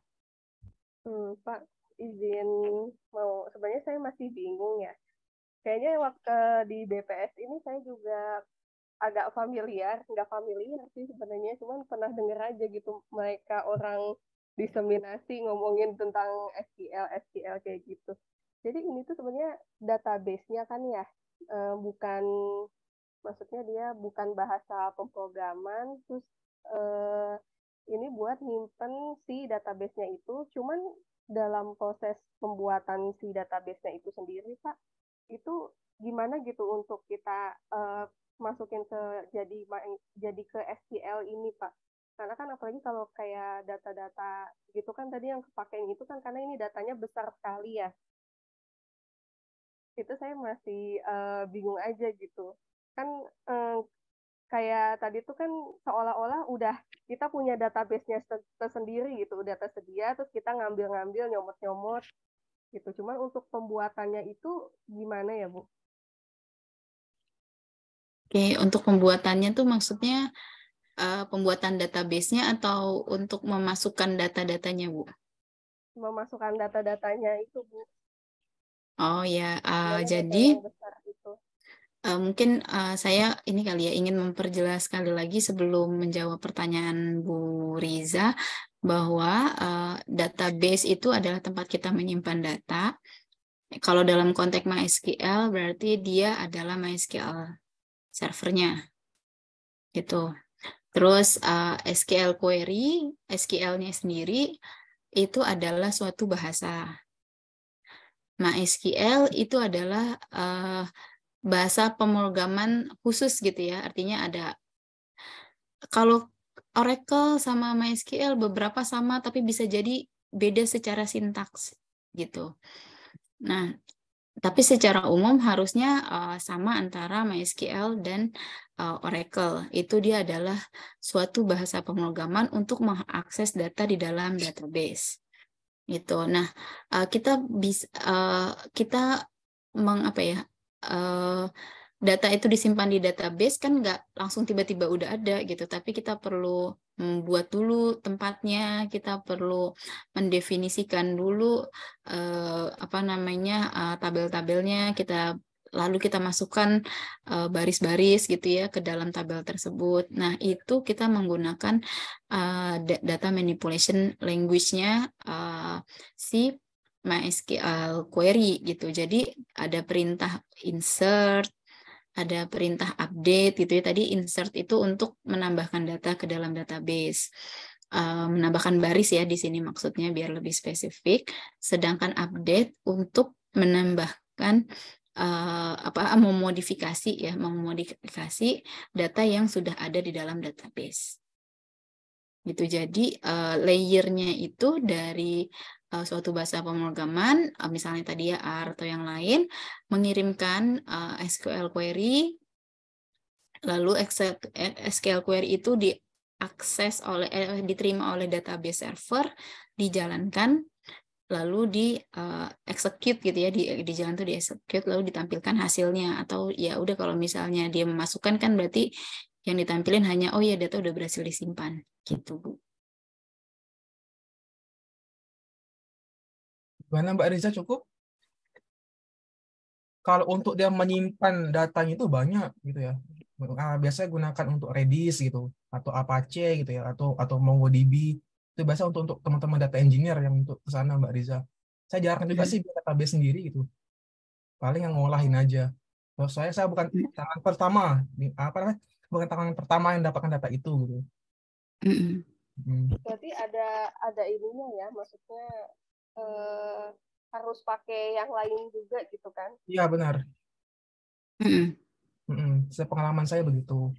[SPEAKER 8] Pak, izin mau, sebenarnya saya masih bingung ya. Kayaknya waktu di BPS ini saya juga agak familiar, nggak familiar sih sebenarnya, cuman pernah dengar aja gitu mereka orang diseminasi ngomongin tentang SQL kayak gitu. Jadi ini tuh sebenarnya database-nya kan ya, bukan, maksudnya dia bukan bahasa pemrograman, terus ini buat nyimpen si database-nya itu, cuman dalam proses pembuatan si database-nya itu sendiri, Pak, itu gimana gitu untuk kita masukin ke jadi ke SQL ini, Pak? Karena kan apalagi kalau kayak data-data gitu kan tadi yang kepakein itu kan karena ini datanya besar sekali ya. Itu saya masih bingung aja gitu. Kan kayak tadi tuh kan seolah-olah udah kita punya database-nya tersendiri gitu, udah tersedia, terus kita ngambil-ngambil, nyomot-nyomot gitu. Cuman untuk pembuatannya itu gimana ya, Bu?
[SPEAKER 1] Oke, untuk pembuatannya tuh maksudnya pembuatan database-nya atau untuk memasukkan data-datanya, Bu?
[SPEAKER 8] Memasukkan data-datanya itu, Bu.
[SPEAKER 1] Oh ya, jadi mungkin saya ini kali ya ingin memperjelas sekali lagi sebelum menjawab pertanyaan Bu Riza, bahwa database itu adalah tempat kita menyimpan data. Kalau dalam konteks MySQL berarti dia adalah MySQL servernya gitu. Terus SQL query, SQL-nya sendiri itu adalah suatu bahasa. MySQL itu adalah bahasa pemrograman khusus gitu ya. Artinya ada, kalau Oracle sama MySQL beberapa sama tapi bisa jadi beda secara sintaks gitu. Nah, tapi secara umum harusnya sama antara MySQL dan Oracle. Itu dia adalah suatu bahasa pemrograman untuk mengakses data di dalam database. Gitu. Nah, kita bisa data itu disimpan di database kan nggak langsung tiba-tiba udah ada gitu, tapi kita perlu membuat dulu tempatnya, kita perlu mendefinisikan dulu tabel-tabelnya, lalu kita masukkan baris-baris gitu ya ke dalam tabel tersebut. Nah, itu kita menggunakan data manipulation language-nya si MySQL query gitu. Jadi ada perintah insert, ada perintah update gitu ya. Tadi insert itu untuk menambahkan data ke dalam database. Menambahkan baris ya di sini maksudnya biar lebih spesifik. Sedangkan update untuk menambahkan memodifikasi data yang sudah ada di dalam database. Gitu. Jadi layernya itu dari suatu bahasa pemrograman, misalnya tadi ya R atau yang lain, mengirimkan SQL query, lalu SQL query itu diterima oleh database server, dijalankan, lalu di execute gitu ya, di jalan tuh di execute, lalu ditampilkan hasilnya. Atau ya udah kalau misalnya dia memasukkan kan berarti yang ditampilin hanya oh ya data udah berhasil disimpan gitu Bu.
[SPEAKER 2] Gimana Mbak Riza, cukup? Kalau untuk dia menyimpan datanya itu banyak gitu ya. Biasanya gunakan untuk Redis gitu atau Apache gitu ya, atau MongoDB. Itu biasa untuk teman-teman data engineer yang untuk ke sana Mbak Riza. Saya jarang juga sih buat database sendiri gitu. Paling yang ngolahin aja. Terus saya bukan tangan pertama, bukan tangan pertama yang dapatkan data itu gitu.
[SPEAKER 8] Berarti ada ininya ya, maksudnya harus pakai yang lain juga gitu kan?
[SPEAKER 2] Iya benar. Sepengalaman saya begitu.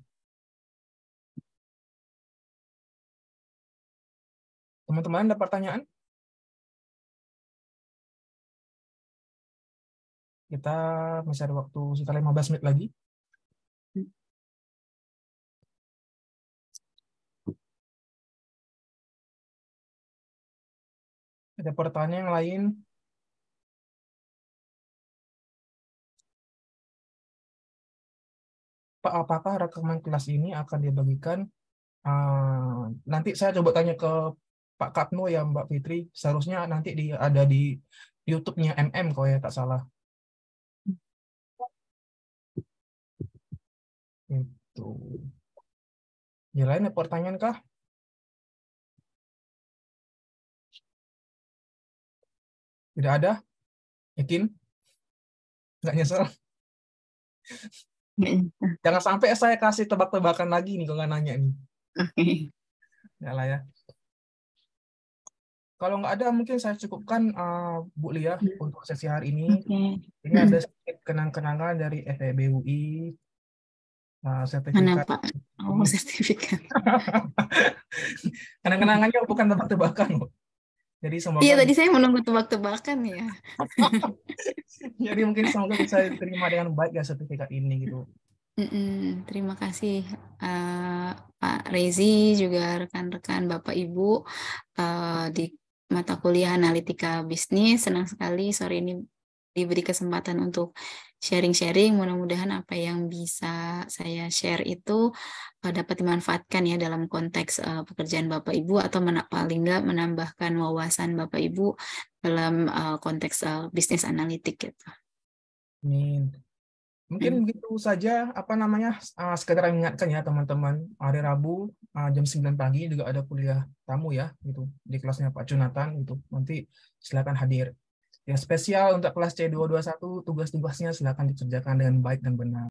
[SPEAKER 2] Teman-teman ada pertanyaan? Kita masih ada waktu sekitar 15 menit lagi. Ada pertanyaan yang lain? Pak, apakah rekaman kelas ini akan dibagikan? Nanti saya coba tanya ke Pak Kapno ya Mbak Fitri. Seharusnya nanti ada di YouTube-nya MM kalau ya tak salah. Itu. Yang lain ada pertanyaan kah? Tidak ada? Yakin? Nggak nyesel? Jangan sampai saya kasih tebak-tebakan lagi nih kalau nggak nanya nih. Ya lah ya. Kalau nggak ada mungkin saya cukupkan Bu Lia untuk sesi hari ini. Ini ada sedikit kenang-kenangan dari FEB UI. Sertifikat.
[SPEAKER 1] Oh, sertifikat.
[SPEAKER 2] Kenang-kenangannya bukan tebak-tebakan, Bu. Jadi semoga.
[SPEAKER 1] Iya, tadi saya menunggu tebak-tebakan ya.
[SPEAKER 2] Jadi mungkin semoga bisa diterima dengan baik ya sertifikat ini gitu.
[SPEAKER 1] Terima kasih Pak Rezi, juga rekan-rekan Bapak Ibu di mata kuliah Analitika Bisnis. Senang sekali sore ini diberi kesempatan untuk sharing-sharing. Mudah-mudahan apa yang bisa saya share itu dapat dimanfaatkan ya dalam konteks pekerjaan Bapak Ibu, atau paling nggak menambahkan wawasan Bapak Ibu dalam konteks bisnis analitik gitu.
[SPEAKER 2] Amin. Mungkin begitu saja sekedar mengingatkan ya teman-teman, hari Rabu jam 9 pagi juga ada kuliah tamu ya gitu di kelasnya Pak Jonathan gitu. Nanti silakan hadir. Yang spesial untuk kelas C221 tugas-tugasnya silakan dikerjakan dengan baik dan benar.